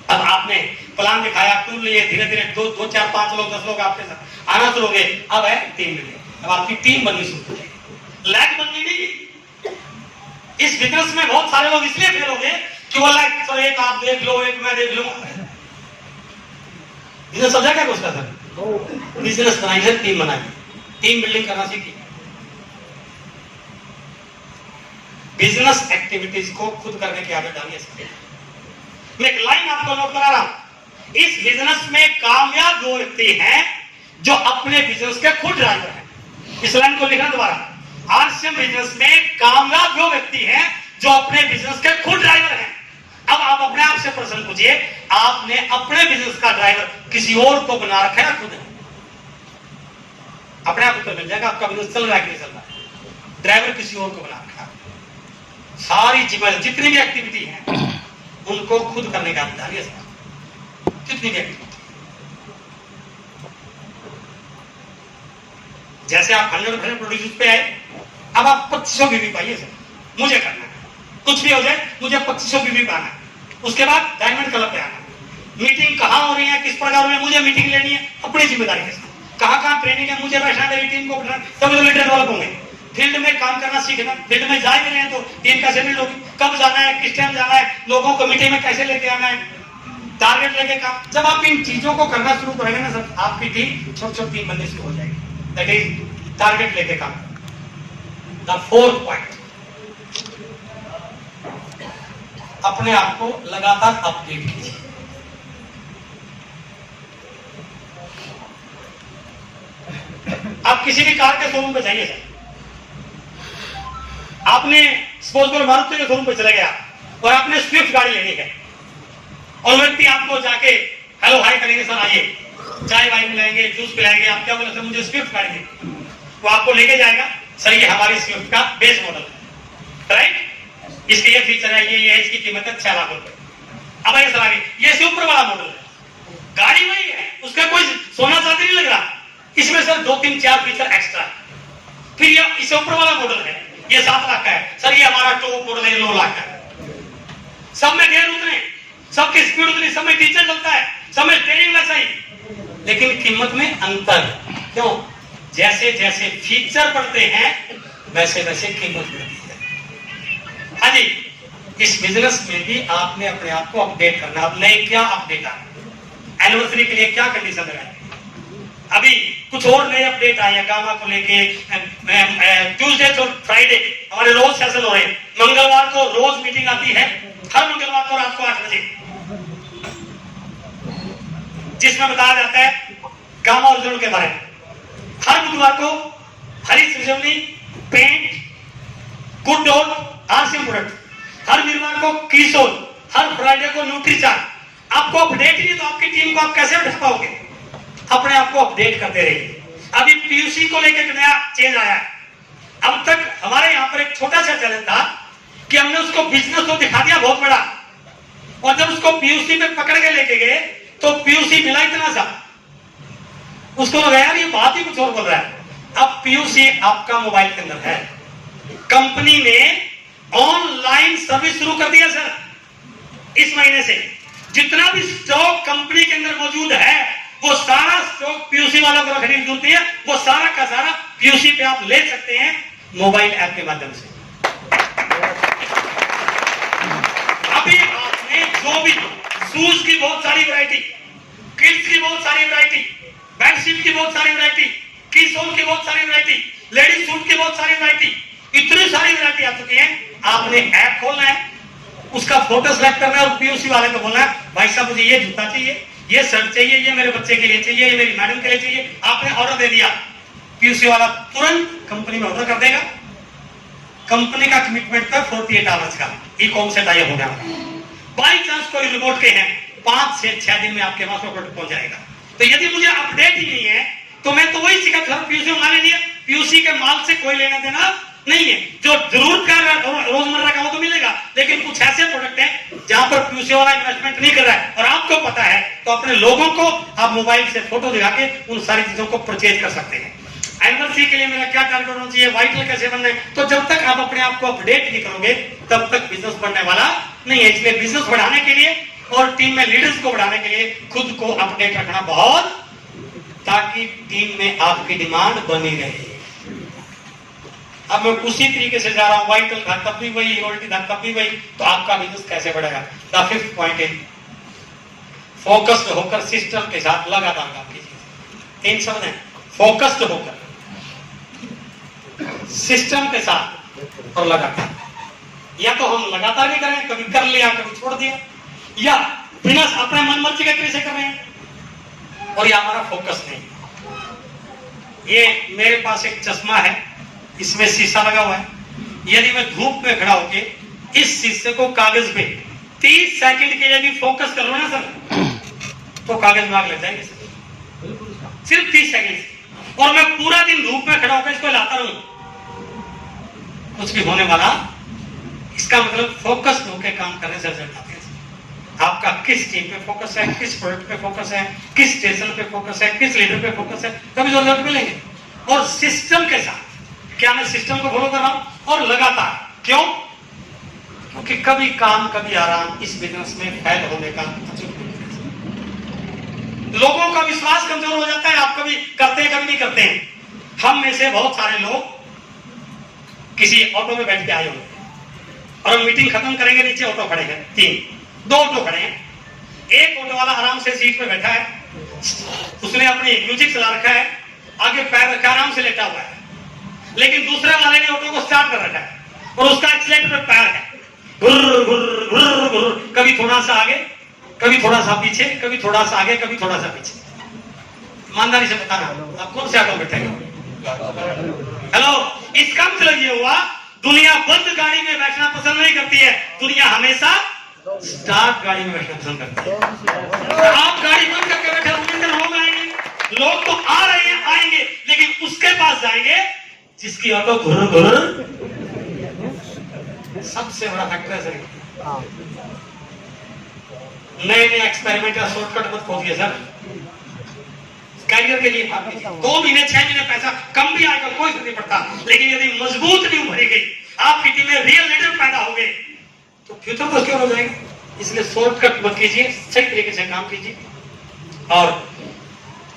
अब आपने प्लान दिखाया, टूल लिए, धीरे धीरे 2, 4, 5 लोग 10 लोग आपके साथ आना शुरू हो गए। अब है टीम बिल्डिंग, अब आपकी टीम बननी शुरू हो जाएगी, लैग बननी नहीं। इस बिजनेस में बहुत सारे लोग इसलिए फेल हो गए कि वो लाइक सर एक आप देख लो, एक मैं देख लूं। बिजनेस समझा क्या उसका सर? बिजनेस बनाइए, टीम बनाइए, टीम बिल्डिंग करना सीखिए। बिजनेस एक्टिविटीज को खुद करने की आदत डालिए। मैं एक लाइन आपको नोट करा रहा हूं, इस बिजनेस में कामयाब वो व्यक्ति हैं जो अपने बिजनेस के खुद ड्राइवर हैं। इस लाइन को लिखना दोबारा, आरसीएम बिजनेस में कामयाब वो व्यक्ति हैं जो अपने बिजनेस के खुद ड्राइवर हैं। अब आप अपने आप से प्रश्न पूछिए, आपने अपने बिजनेस का ड्राइवर किसी और को बना रखा है खुद? अपने आप उत्तर मिल जाएगा, आपका बिजनेस चल रहा है कि नहीं चल रहा है। ड्राइवर किसी और को बना रखा है। सारी जितनी भी एक्टिविटी है उनको खुद करने का आदत है। कितनी भी एक्टिविटी, जैसे आप 100% प्रोड्यूस पे आए, अब आप 2500 बीवी पाइए सर, मुझे करना है, कुछ भी हो जाए मुझे 2500 बीवी पाना है। उसके बाद डायमंड क्लब पे आना, मीटिंग कहाँ हो रही है, किस प्रकार में मुझे मीटिंग लेनी है, अपनी जिम्मेदारी के साथ। कहाँ ट्रेनिंग है, मुझे बैठना, मेरी टीम को बैठना, तभी तो लीडर डेवलप होंगे। फील्ड में काम करना सीखना, फील्ड में जा ही रहे हैं तो टीम कैसे बिल्ड होगी, कब जाना है, किस टाइम जाना है, लोगों को मीटिंग में कैसे लेके आना है, टारगेट लेके काम। जब आप इन चीजों को करना शुरू करेंगे ना सर, आपकी टीम छोटी टीम बननी शुरू हो जाएगी। दैट इज टारगेट लेके काम। द फोर्थ पॉइंट, अपने आप को लगातार अपडेट कीजिए। आप किसी भी कार के शोरूम पे जाइए सर, आपने सपोज करो मारुति के शोरूम पे चले गया और आपने स्विफ्ट गाड़ी लेनी है और व्यक्ति आपको जाके हेलो हाय करेंगे, सर आइए चाय वाय पिलाएंगे, जूस पिलाएंगे, आप क्या बोले सर मुझे स्विफ्ट गाड़ी दे, वो आपको लेके जाएगा, सर ये हमारी स्विफ्ट का बेस मॉडल है, राइट, इसके ये फीचर है, ये इसकी कीमत है 6 लाख रुपए। अब ये चला ये इससे ऊपर वाला मॉडल है, गाड़ी वही है, उसका कोई सोना चांदी नहीं लग रहा, इसमें सर 2 3 4 फीचर एक्स्ट्रा। फिर ये इससे ऊपर वाला मॉडल है, ये 7 लाख का है सर, ये हमारा टॉप मॉडल है 9 लाख का है। सब में गेयर उतने, सबकी स्पीड उतनी, सब में डीजल चलता है, सब में स्टीयरिंग वैसा ही, लेकिन कीमत में अंतर। क्यों? जैसे जैसे फीचर बढ़ते हैं वैसे वैसे कीमत बढ़ती है। हाँ जी, इस बिजनेस में भी आपने अपने आप को अपडेट करना। अब नए क्या अपडेट आ, एनिवर्सरी के लिए क्या कंडीशन लगाए, अभी कुछ और नए अपडेट आए हैं गामा को लेके। ट्यूसडे तो फ्राइडे हमारे रोज सेशन हो रहे हैं, मंगलवार को रोज मीटिंग आती है, हर मंगलवार को रात को 8 बजे, जिसमें बताया जाता है गामा ओरिजिनल के बारे में। हर बुधवार को Hari Srijani paint, good dot RCM product, हर वीरवार को कीसोल, हर फ्राइडे को न्यूट्रीचार्ट। आपको अपडेट नहीं तो आपकी टीम को आप कैसे उठा पाओगे? अपने आप को अपडेट करते रहिए। अभी पीयूसी को लेकर एक नया चेंज आया है। अब तक हमारे यहाँ पर एक छोटा सा चैलेंज था कि हमने उसको बिजनेस को दिखा दिया बहुत बड़ा, और जब उसको पीयूसी में पकड़ के लेके गए तो पीयूसी मिला इतना सा, उसको लगा यार ये बात ही कुछ और बोल रहा है। अब पीयूसी आपका मोबाइल के अंदर है, कंपनी ने ऑनलाइन सर्विस शुरू कर दिया सर। इस महीने से जितना भी स्टॉक कंपनी के अंदर मौजूद है वो सारा स्टॉक पीयूसी वालों को रखने की जरूरत है, वो सारा का सारा पीयूसी पे आप ले सकते हैं मोबाइल ऐप के माध्यम से। अभी आपने जो भी शूज की बहुत सारी वैरायटी, किड्स की बहुत सारी वैरायटी, बेडशीट की बहुत सारी वैरायटी, कीसोल की बहुत सारी वैरायटी, लेडीज सूट की बहुत सारी वैरायटी, इतनी सारी वैरायटी आ चुकी है। आपने ऐप खोलना है, उसका फोटो सेलेक्ट करना है और पीयूसी वाले को बोलना है भाई साहब मुझे ये जूता चाहिए, ये शर्ट चाहिए, ये मेरे बच्चे के लिए चाहिए, ये मेरी मैडम के लिए चाहिए। आपने ऑर्डर दे दिया, पीयूसी वाला तुरंत कंपनी में ऑर्डर कर देगा। कंपनी का कमिटमेंट है 48 आवर्स का, ई कॉम से टाई हो गया। बाई चांस कोई रिमोट के हैं 5 से 6 दिन में आपके पास प्रोडक्ट पहुंच जाएगा। तो यदि मुझे अपडेट ही नहीं है तो मैं तो वही सिखा था, पीयूसी मंगा लीजिए, पीयूसी के माल से कोई लेना देना नहीं है। जो जरूरत का रोजमर्रा का वो तो मिलेगा, लेकिन कुछ ऐसे प्रोडक्ट हैं जहां पर पीयूसी वाला इन्वेस्टमेंट नहीं कर रहा है और आपको पता है, तो अपने लोगों को आप मोबाइल से फोटो दिखा के उन सारी चीजों को परचेज कर सकते हैं। एनिवर्सरी के लिए मेरा क्या टारगेट होना चाहिए, वाइटल कैसे बनना है, तो जब तक आप अपने आप को अपडेट नहीं करोगे तब तक बिजनेस बढ़ने वाला नहीं है। इसलिए बिजनेस बढ़ाने के लिए और टीम में लीडर्स को बढ़ाने के लिए खुद को अपडेट रखना बहुत, ताकि टीम में आपकी डिमांड बनी रहे। अब मैं उसी तरीके से जा रहा हूं, वाइटल था तब भी वही, रोयल्टी था तब भी वही, तो आपका बिजनेस कैसे बढ़ेगा? द 5th पॉइंट है फोकस्ड होकर सिस्टम के साथ लगातार काम कीजिए। 3 शब्द हैं, फोकस्ड होकर, सिस्टम के साथ और लगातार। या तो हम लगातार नहीं करें, कभी कर लिया कभी छोड़ दिया, या बिना अपने मन मर्जी के तरीके से कर रहे हैं, और ये हमारा फोकस नहीं। ये मेरे पास एक चश्मा है, इसमें शीशा लगा हुआ है, यदि मैं धूप में खड़ा होके इस शीशे को कागज पे 30 सेकंड के लिए भी फोकस कर लो ना सर, तो कागज में आग लग जाएगी सर, सिर्फ 30 सेकंड। और मैं पूरा दिन धूप में खड़ा होकर इसको हिलाता रहूं, कुछ भी होने वाला। इसका मतलब फोकस होकर काम करने से रिजल्ट आते हैं। आपका किस टीम पे फोकस है, किस प्रोडक्ट पे फोकस है, किस स्टेशन पे फोकस है, किस लीडर पे फोकस है, तभी रिजल्ट मिलेंगे। और सिस्टम के साथ, क्या मैं सिस्टम को फॉलो कर रहा हूं और लगातार। क्यों? क्योंकि कभी काम कभी आराम, इस बिजनेस में फेल होने का लोगों का विश्वास कमजोर हो जाता है। आप कभी करते हैं कभी नहीं करते हैं। हम में से बहुत सारे लोग किसी ऑटो में बैठ के आए होंगे और हम मीटिंग खत्म करेंगे, नीचे ऑटो खड़े हैं, 2 ऑटो खड़े हैं। एक ऑटो वाला आराम से सीट पे बैठा है, उसने अपनी म्यूजिक चला रखा है, आगे पैर रखा आराम से लेटा हुआ है, लेकिन दूसरे वाले ने ऑटो को स्टार्ट कर रखा है और उसका एक्सीलेटर पे पैर है, गुर्र गुर्र गुर्र गुर्र, कभी थोड़ा सा आगे कभी थोड़ा सा पीछे, कभी थोड़ा सा आगे कभी थोड़ा सा पीछे। ईमानदारी से बताना आप कौन से ऑटो में बैठेंगे? हेलो, इसका मतलब ये हुआ दुनिया बंद गाड़ी में बैठना पसंद नहीं करती है, दुनिया हमेशा स्टार्ट गाड़ी में बैठना पसंद करती है। आप गाड़ी बंद करके बैठे होंगे, लोग आएंगे, लोग तो आ रहे हैं आएंगे, लेकिन उसके पास जाएंगे जिसकी ऑटो घुर घुर सबसे बड़ा फैक्टर है सर। नए नए एक्सपेरिमेंट या शॉर्टकट मत खोजिए सर। कैरियर के लिए 2 महीने 6 महीने पैसा कम भी आएगा कोई फर्क नहीं पड़ता, लेकिन यदि मजबूत नहीं उभरी गई, आपकी टीम में रियल लीडर पैदा हो गए, तो फ्यूचर को क्यों हो जाएगा। इसलिए शॉर्टकट मत कीजिए, सही तरीके से काम कीजिए। और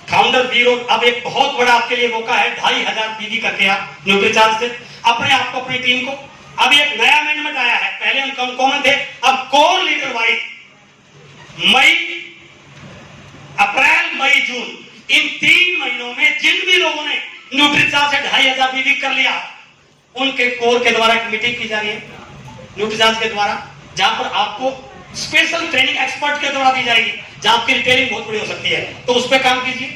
फाउंडर ब्यूरो अब एक बहुत बड़ा आपके लिए मौका है, 2500 पीवी करके आप न्यूट्रीचार्ज से अपने आप को, अपनी टीम को, अब एक नया अमेंडमेंट आया है। पहले हम कॉमन थे, अब कोर लीडर वाइज अप्रैल मई जून इन 3 महीनों में जिन भी लोगों ने न्यूट्रीचार्ज से 2500 पीवी कर लिया, उनके कोर के द्वारा एक मीटिंग की जा रही है न्यूट्रीचार्ज के द्वारा, जहां पर आपको स्पेशल ट्रेनिंग एक्सपर्ट के द्वारा दी जाएगी, जहां आपकी रिटेलिंग बहुत बड़ी हो सकती है, तो उस पर काम कीजिए।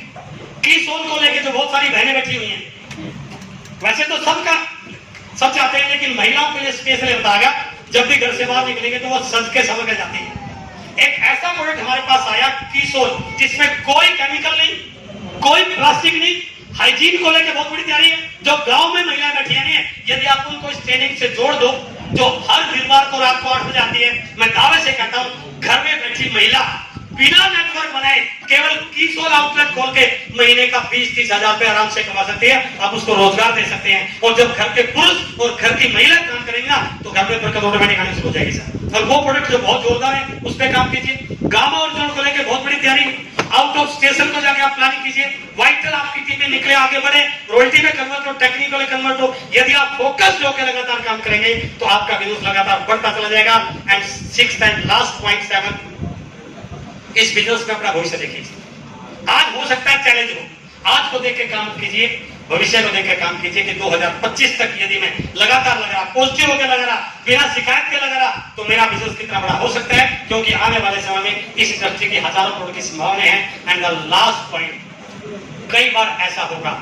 कीसोन को लेकर जो बहुत सारी बहनें बैठी हुई हैं, वैसे तो सब चाहते हैं, लेकिन महिलाओं के लिए स्पेशल बताया, जब भी घर से बाहर निकलेंगे तो वो सज के समझ जाती है। एक ऐसा प्रोडक्ट हमारे पास आया कीसोन, जिसमें कोई केमिकल नहीं, कोई प्लास्टिक नहीं, हाइजीन को लेकर बहुत बड़ी तैयारी है। जो गांव में महिलाएं बैठी हैं, यदि आप उनको इस ट्रेनिंग से जोड़ दो, जो हर वीरवार को रात को 8 बजे आती है, मैं दावे से कहता हूं घर में बैठी महिला बिना नेटवर्क बनाए केवल कीसोन आउटलेट खोल के महीने का 20-30 हजार रुपए आराम से कमा सकती है। आप उसको रोजगार दे सकते हैं। और जब घर के पुरुष और घर की महिला काम करेंगे ना, तो घर में बरकत ऑटोमेटिक आने शुरू हो जाएगी सर। और वो प्रोडक्ट जो बहुत जोरदार है, उस पर काम कीजिए। गामा और जोड़ को लेकर बहुत बड़ी तैयारी, आउट ऑफ स्टेशन को जाके आप प्लानिंग कीजिए। वाइटल आपकी टीम में निकले, आगे बढ़े, रॉयल्टी में कन्वर्ट हो, टेक्निकल में कन्वर्ट हो। यदि आप फोकस होकर लगातार काम करेंगे, तो आपका बिजनेस लगातार बढ़ता चला जाएगा। And 6th and last point 7, इस बिजनेस में अपना भविष्य देखिए। आज हो सकता है चैलेंज हो, आज को देख के काम कीजिए, भविष्य को देख के काम कीजिए कि 2025 तक यदि मैं लगातार लगा रहा, पॉजिटिव होकर लगा रहा, बिना शिकायत के लगा रहा, तो मेरा बिजनेस कितना बड़ा हो सकता है, क्योंकि आने वाले समय में इस इंडस्ट्री की हजारों करोड़ की संभावनाएं हैं। एंड द लास्ट पॉइंट, कई बार ऐसा होगा,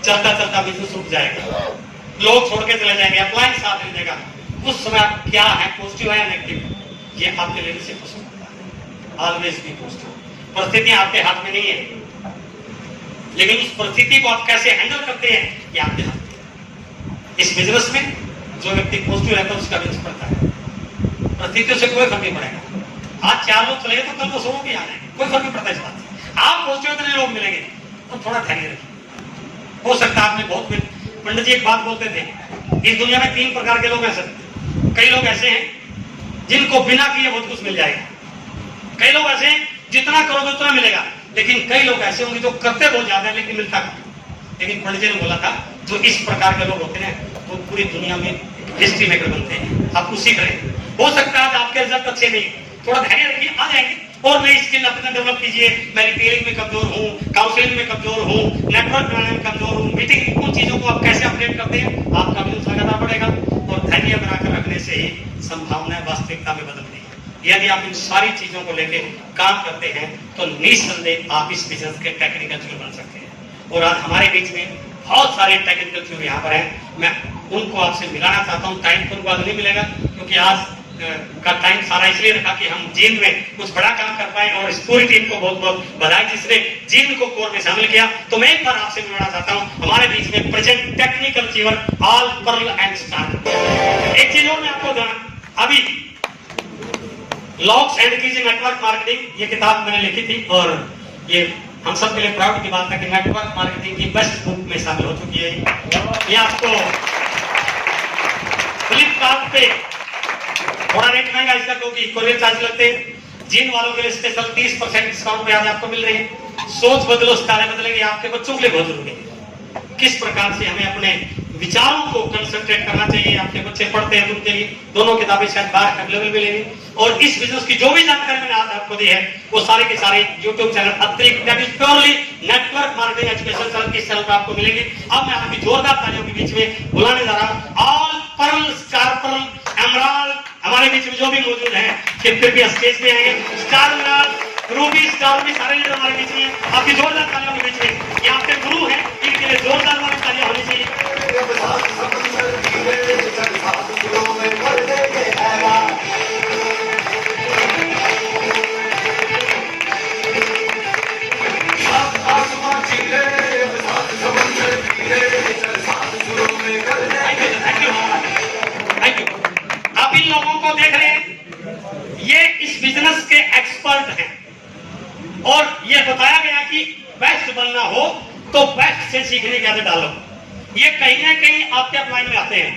चलता चलता बिजनेस रुक जाएगा, लोग छोड़ के चले जाएंगे, अप्लायंस साथ नहीं देगा। उस समय आप क्या है, पॉजिटिव है या नेगेटिव, ये आपके लीडरशिप को समझता है। Always be positive. परिस्थितियां आपके हाथ में नहीं है, लेकिन उस परिस्थिति को आप कैसे हैंडल करते हैं, ये आपके हाथ में। इस बिजनेस में जो व्यक्ति पॉजिटिव रहता है, उसका बिजनेस बढ़ता है। परिस्थितियों से कोई फर्क नहीं पड़ेगा। आज 4 लोग चले गए तो कल तो 100 भी आ जाएंगे, कोई फर्क नहीं पड़ता इस बात से। आप पॉजिटिव इतने लोग मिलेंगे, तो थोड़ा धैर्य रखिए। हो सकता है आपने बहुत, पंडित जी एक बात बोलते थे, इस दुनिया में 3 प्रकार के लोग हैं सर। कई लोग ऐसे हैं जिनको बिना किए बहुत कुछ मिल जाएगा, कई लोग ऐसे हैं जितना करोगे उतना मिलेगा, लेकिन कई लोग ऐसे होंगे जो करते बहुत ज्यादा है लेकिन मिलता कम। लेकिन पंडित जी ने बोला था, जो इस प्रकार के लोग होते हैं वो पूरी दुनिया में हिस्ट्री मेकर बनते हैं। आप उसी करें। हो सकता है आज आपके रिजल्ट अच्छे नहीं, थोड़ा धैर्य रखिए, आ जाएंगे। और नई स्किल अपना डेवलप कीजिए। मैं रिटेलिंग में कमजोर हूँ, काउंसलिंग में कमजोर हूँ, नेटवर्क बनाने में कमजोर हूँ, मीटिंग, उन चीजों को आप कैसे अपडेट करते हैं, आपका बिजनेस लगातार बढ़ेगा। और धैर्य बनाकर रखने से ही संभावनाएं वास्तविकता में बदलती है। यदि आप इन सारी चीजों को लेकर काम करते हैं, तो निस्संदेह आप इस बिजनेस के टेक्निकल थ्रू बन सकते हैं। और आज हमारे बीच में बहुत सारे टेक्निकल थ्रू यहाँ पर हैं, मैं उनको आपसे मिलाना चाहता हूँ। टाइम तो बाद नहीं मिलेगा, क्योंकि आज का टाइम सारा इसलिए रखा कि हम जीन में कुछ बड़ा काम कर पाए। और इस पूरी टीम को बहुत बहुत बधाई जिसने जीन को कोर में शामिल किया। तो मैं एक बार आपसे मिलाना चाहता हूँ, हमारे बीच में present technical achiever all Perl and star. एक चीज और मैं आपको जाना, अभी locks and keys in network marketing, ये किताब मैंने लिखी थी, और ये हम सब के लिए प्राउड की बात है कि नेटवर्क मार्केटिंग की बेस्ट बुक में शामिल हो चुकी है। ये आपको फ्लिपकार्ट पे थोड़ा रेट महंगा इसका, क्योंकि कोरियर चार्ज लगते हैं। जिन वालों के लिए स्पेशल 30% डिस्काउंट पे आज आपको मिल रही है। सोच बदलो, सितारे बदलेंगे, आपके बच्चों के लिए बहुत जरूरी है। किस प्रकार से हमें अपने विचारों को कंसंट्रेट करना चाहिए। आपके बच्चे पढ़ते हैं तो उनके लिए दोनों किताबें शायद बाहर अवेलेबल मिलेंगी। और इस बिजनेस की जो भी जानकारी मैंने आज आपको दी है, वो सारे के सारे यूट्यूब चैनल अतिरिक्त, that is purely network marketing education channel, इस चैनल पर आपको मिलेंगी। अब मैं आपकी जोरदार तालियों के बीच में बुलाने जा रहा हूँ all pearl, star pearl, emerald, हमारे बीच में जो भी मौजूद है, फिर भी स्टेज पे आएंगे। स्टार रूबी, स्टार रूबी, सारे लीडर हमारे बीच में, आपकी जोरदार तालियों के बीच में। ये आपके गुरु हैं, इनके लिए जोरदार वाली तालियां होनी चाहिए। बिजनेस के एक्सपर्ट हैं और ये बताया गया कि बेस्ट बनना हो तो बेस्ट से सीखने की आदत डालो। ये कहीं ना कहीं आपके अपलाइन में आते हैं।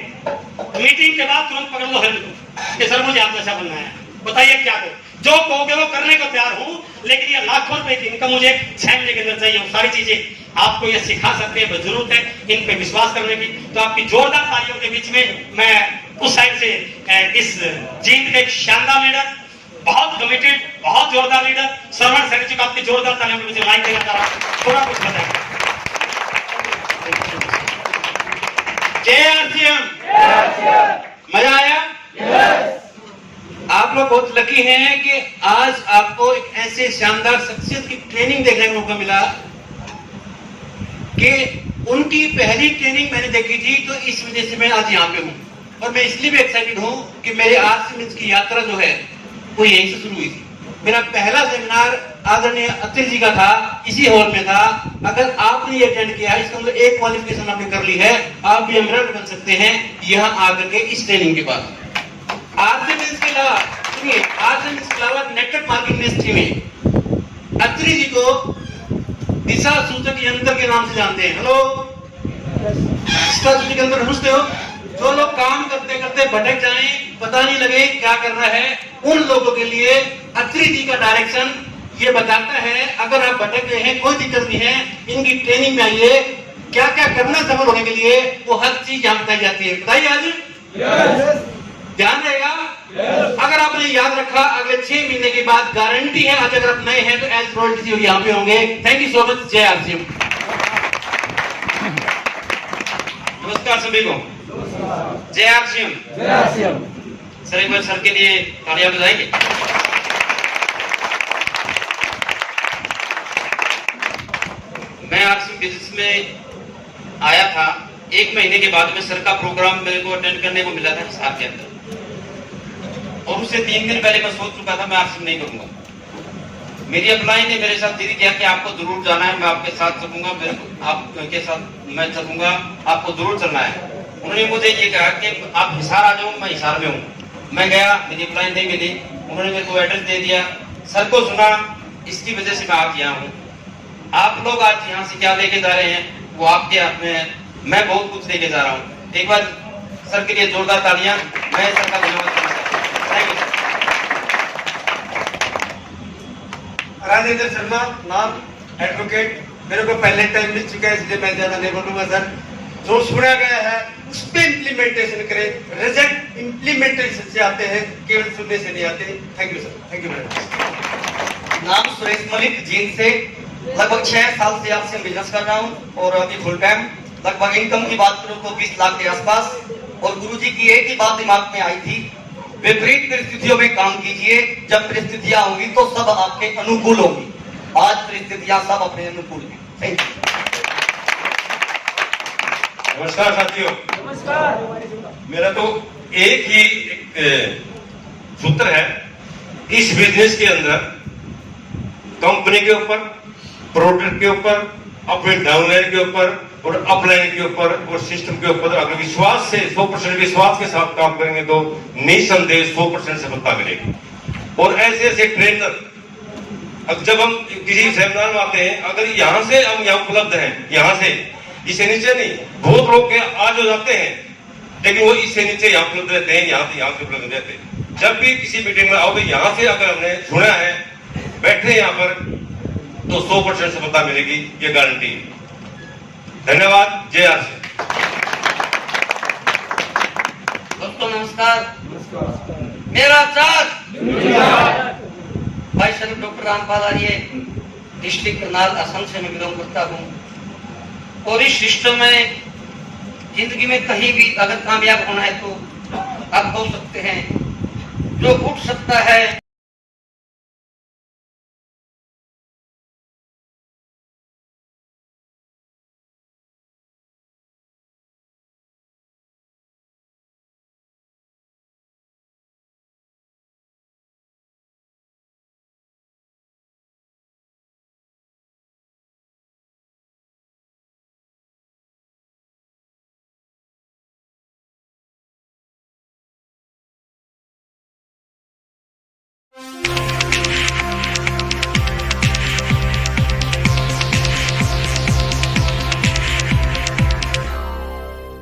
मीटिंग के बाद तुरंत पकड़ लो हेल्प को कि सर मुझे आप जैसा बनना है, बताइए क्या करो। जो कहोगे वो करने को तैयार हूं, लेकिन ये लाखों रुपए की इनकम मुझे 6 महीने के अंदर चाहिए। वो सारी चीजें आपको ये सिखा सकते हैं, जरूरत है इन पे विश्वास करने की। तो आपकी जोरदार तालियों के बीच में मैं उस साइड से इस जीत के एक शानदार लीडर, बहुत कमिटेड, बहुत जोरदार लीडर श्रवण सैनी जी को आपकी जोरदार तालियों के बीच में माइक देना चाह रहा हूं। थोड़ा कुछ बताएं। जय आरसीएम। मजा आया? आप लोग बहुत लकी हैं कि आज आपको एक ऐसे शानदार शख्सियत की ट्रेनिंग देखने का मौका मिला कि उनकी पहली ट्रेनिंग मैंने देखी थी, तो इस वजह से मैं आज यहाँ पे हूँ। और मैं इसलिए भी एक्साइटेड हूँ कि मेरे आरसीएम की यात्रा जो है वो यहीं से शुरू हुई थी। मेरा पहला सेमिनार आदरणीय अतिल जी का था, इसी हॉल में था। अगर आपने ये अटेंड किया है, इसका मतलब एक क्वालिफिकेशन आपने कर ली है, आप भी एमरल्ड बन सकते हैं यहाँ आकर के इस ट्रेनिंग के बाद। आरसीएम के अलावा सुनिए, आरसीएम के अलावा नेटवर्क मार्केटिंग इंडस्ट्री में अत्रि जी को दिशा सूचक यंत्र के नाम से जानते हैं। हेलो, दिशा सूचक यंत्र समझते हो? जो लोग काम करते करते भटक जाएं, पता नहीं लगे क्या करना है, उन लोगों के लिए अत्रि जी का डायरेक्शन ये बताता है। अगर आप भटक गए हैं, कोई दिक्कत नहीं है, इनकी ट्रेनिंग में आइए, क्या क्या करना सफल होने के लिए, वो हर चीज यहाँ बताई जाती है। बताइए आज ध्यान रहेगा। अगर आपने याद रखा, अगले 6 महीने के बाद गारंटी है, आज अगर आप नए हैं तो एज रॉयल्टी यहाँ पे होंगे। Thank you so much. जय आरसीएम। नमस्कार सभी को। जय आरसीएम। सर एक बार सर के लिए तालियां बजाएंगे। मैं आरसीएम बिजनेस में आया था, 1 महीने के बाद में सर का प्रोग्राम मेरे को अटेंड करने को मिला था हिसाब के अंदर, और उससे 3 दिन पहले मैं सोच चुका था मैं आरसीएम नहीं करूंगा। मेरी अपलाइन ने मेरे साथ दीदी किया कि आपको जरूर जाना है, मैं आपके साथ चलूंगा, आपके साथ मैं चलूंगा, आपको जरूर चलना है। उन्होंने मुझे ये कहा कि आप हिसार आ जाओ, मैं हिसार में हूँ। मैं गया, मेरी अपलाइन नहीं मिली, उन्होंने मेरे को एड्रेस दे दिया, सर को सुना, इसकी वजह से मैं आज यहाँ हूँ। आप लोग आज यहाँ से क्या लेके जा रहे हैं वो आपके हाथ में है, मैं बहुत कुछ लेके जा रहा हूँ। एक बार सर के लिए जोरदार तालियां। मैं सर का धन्यवाद करना चाहता हूं। Thank you. राजेंद्र शर्मा नाम, एडवोकेट। मेरे को पहले टाइम मिल चुका है, इसलिए मैं ज्यादा नहीं बोलूंगा। सर जो सुना गया है उस पे इम्प्लीमेंटेशन करें। रिजल्ट इम्प्लीमेंटेशन से आते हैं, केवल सुनने से नहीं आते। Thank you sir. Thank you very much. नाम सुरेश मलिक, जींद से। लगभग 6 साल से आपसे बिजनेस कर रहा हूँ और अभी फुल टाइम। लगभग इनकम की बात करूँ तो 20 लाख के आसपास। और गुरुजी की एक ही बात दिमाग में आई थी, विपरीत परिस्थितियों में काम कीजिए, जब परिस्थितियां होंगी तो सब आपके अनुकूल होंगी। आज परिस्थितियां सब अपने अनुकूल हैं। Thank you. नमस्कार साथियों। मेरा तो एक ही सूत्र है इस बिजनेस के अंदर, कंपनी के ऊपर, प्रोडक्ट के ऊपर, अपने डाउनलाइन के ऊपर और अपलाइन के ऊपर और सिस्टम के ऊपर अगर विश्वास से 100% विश्वास के साथ काम करेंगे तो निसंदेह 100% सफलता मिलेगी। और ऐसे ऐसे ट्रेनर, अब जब हम किसी सेमिनार में आते हैं, अगर यहाँ से हम यहाँ उपलब्ध हैं, यहाँ से इससे नीचे नहीं, बहुत लोग के आज हो जाते हैं, लेकिन वो इससे नीचे यहाँ उपलब्ध रहते हैं, यहाँ से उपलब्ध रहते हैं। जब भी किसी मीटिंग में आओगे, यहाँ से अगर हमने सुना है, बैठे यहाँ पर, तो 100% सफलता मिलेगी, ये गारंटी है। धन्यवाद। जय आरसीएम। दोस्तों नमस्कार। मेरा चार्ज भाई शरीफ डॉक्टर रामपाल आर्य, डिस्ट्रिक्ट करनाल, असम से मैं बिलोंग करता हूँ। और इस सिस्टम में जिंदगी में कहीं भी अगर कामयाब होना है तो आप हो सकते हैं। जो उठ सकता है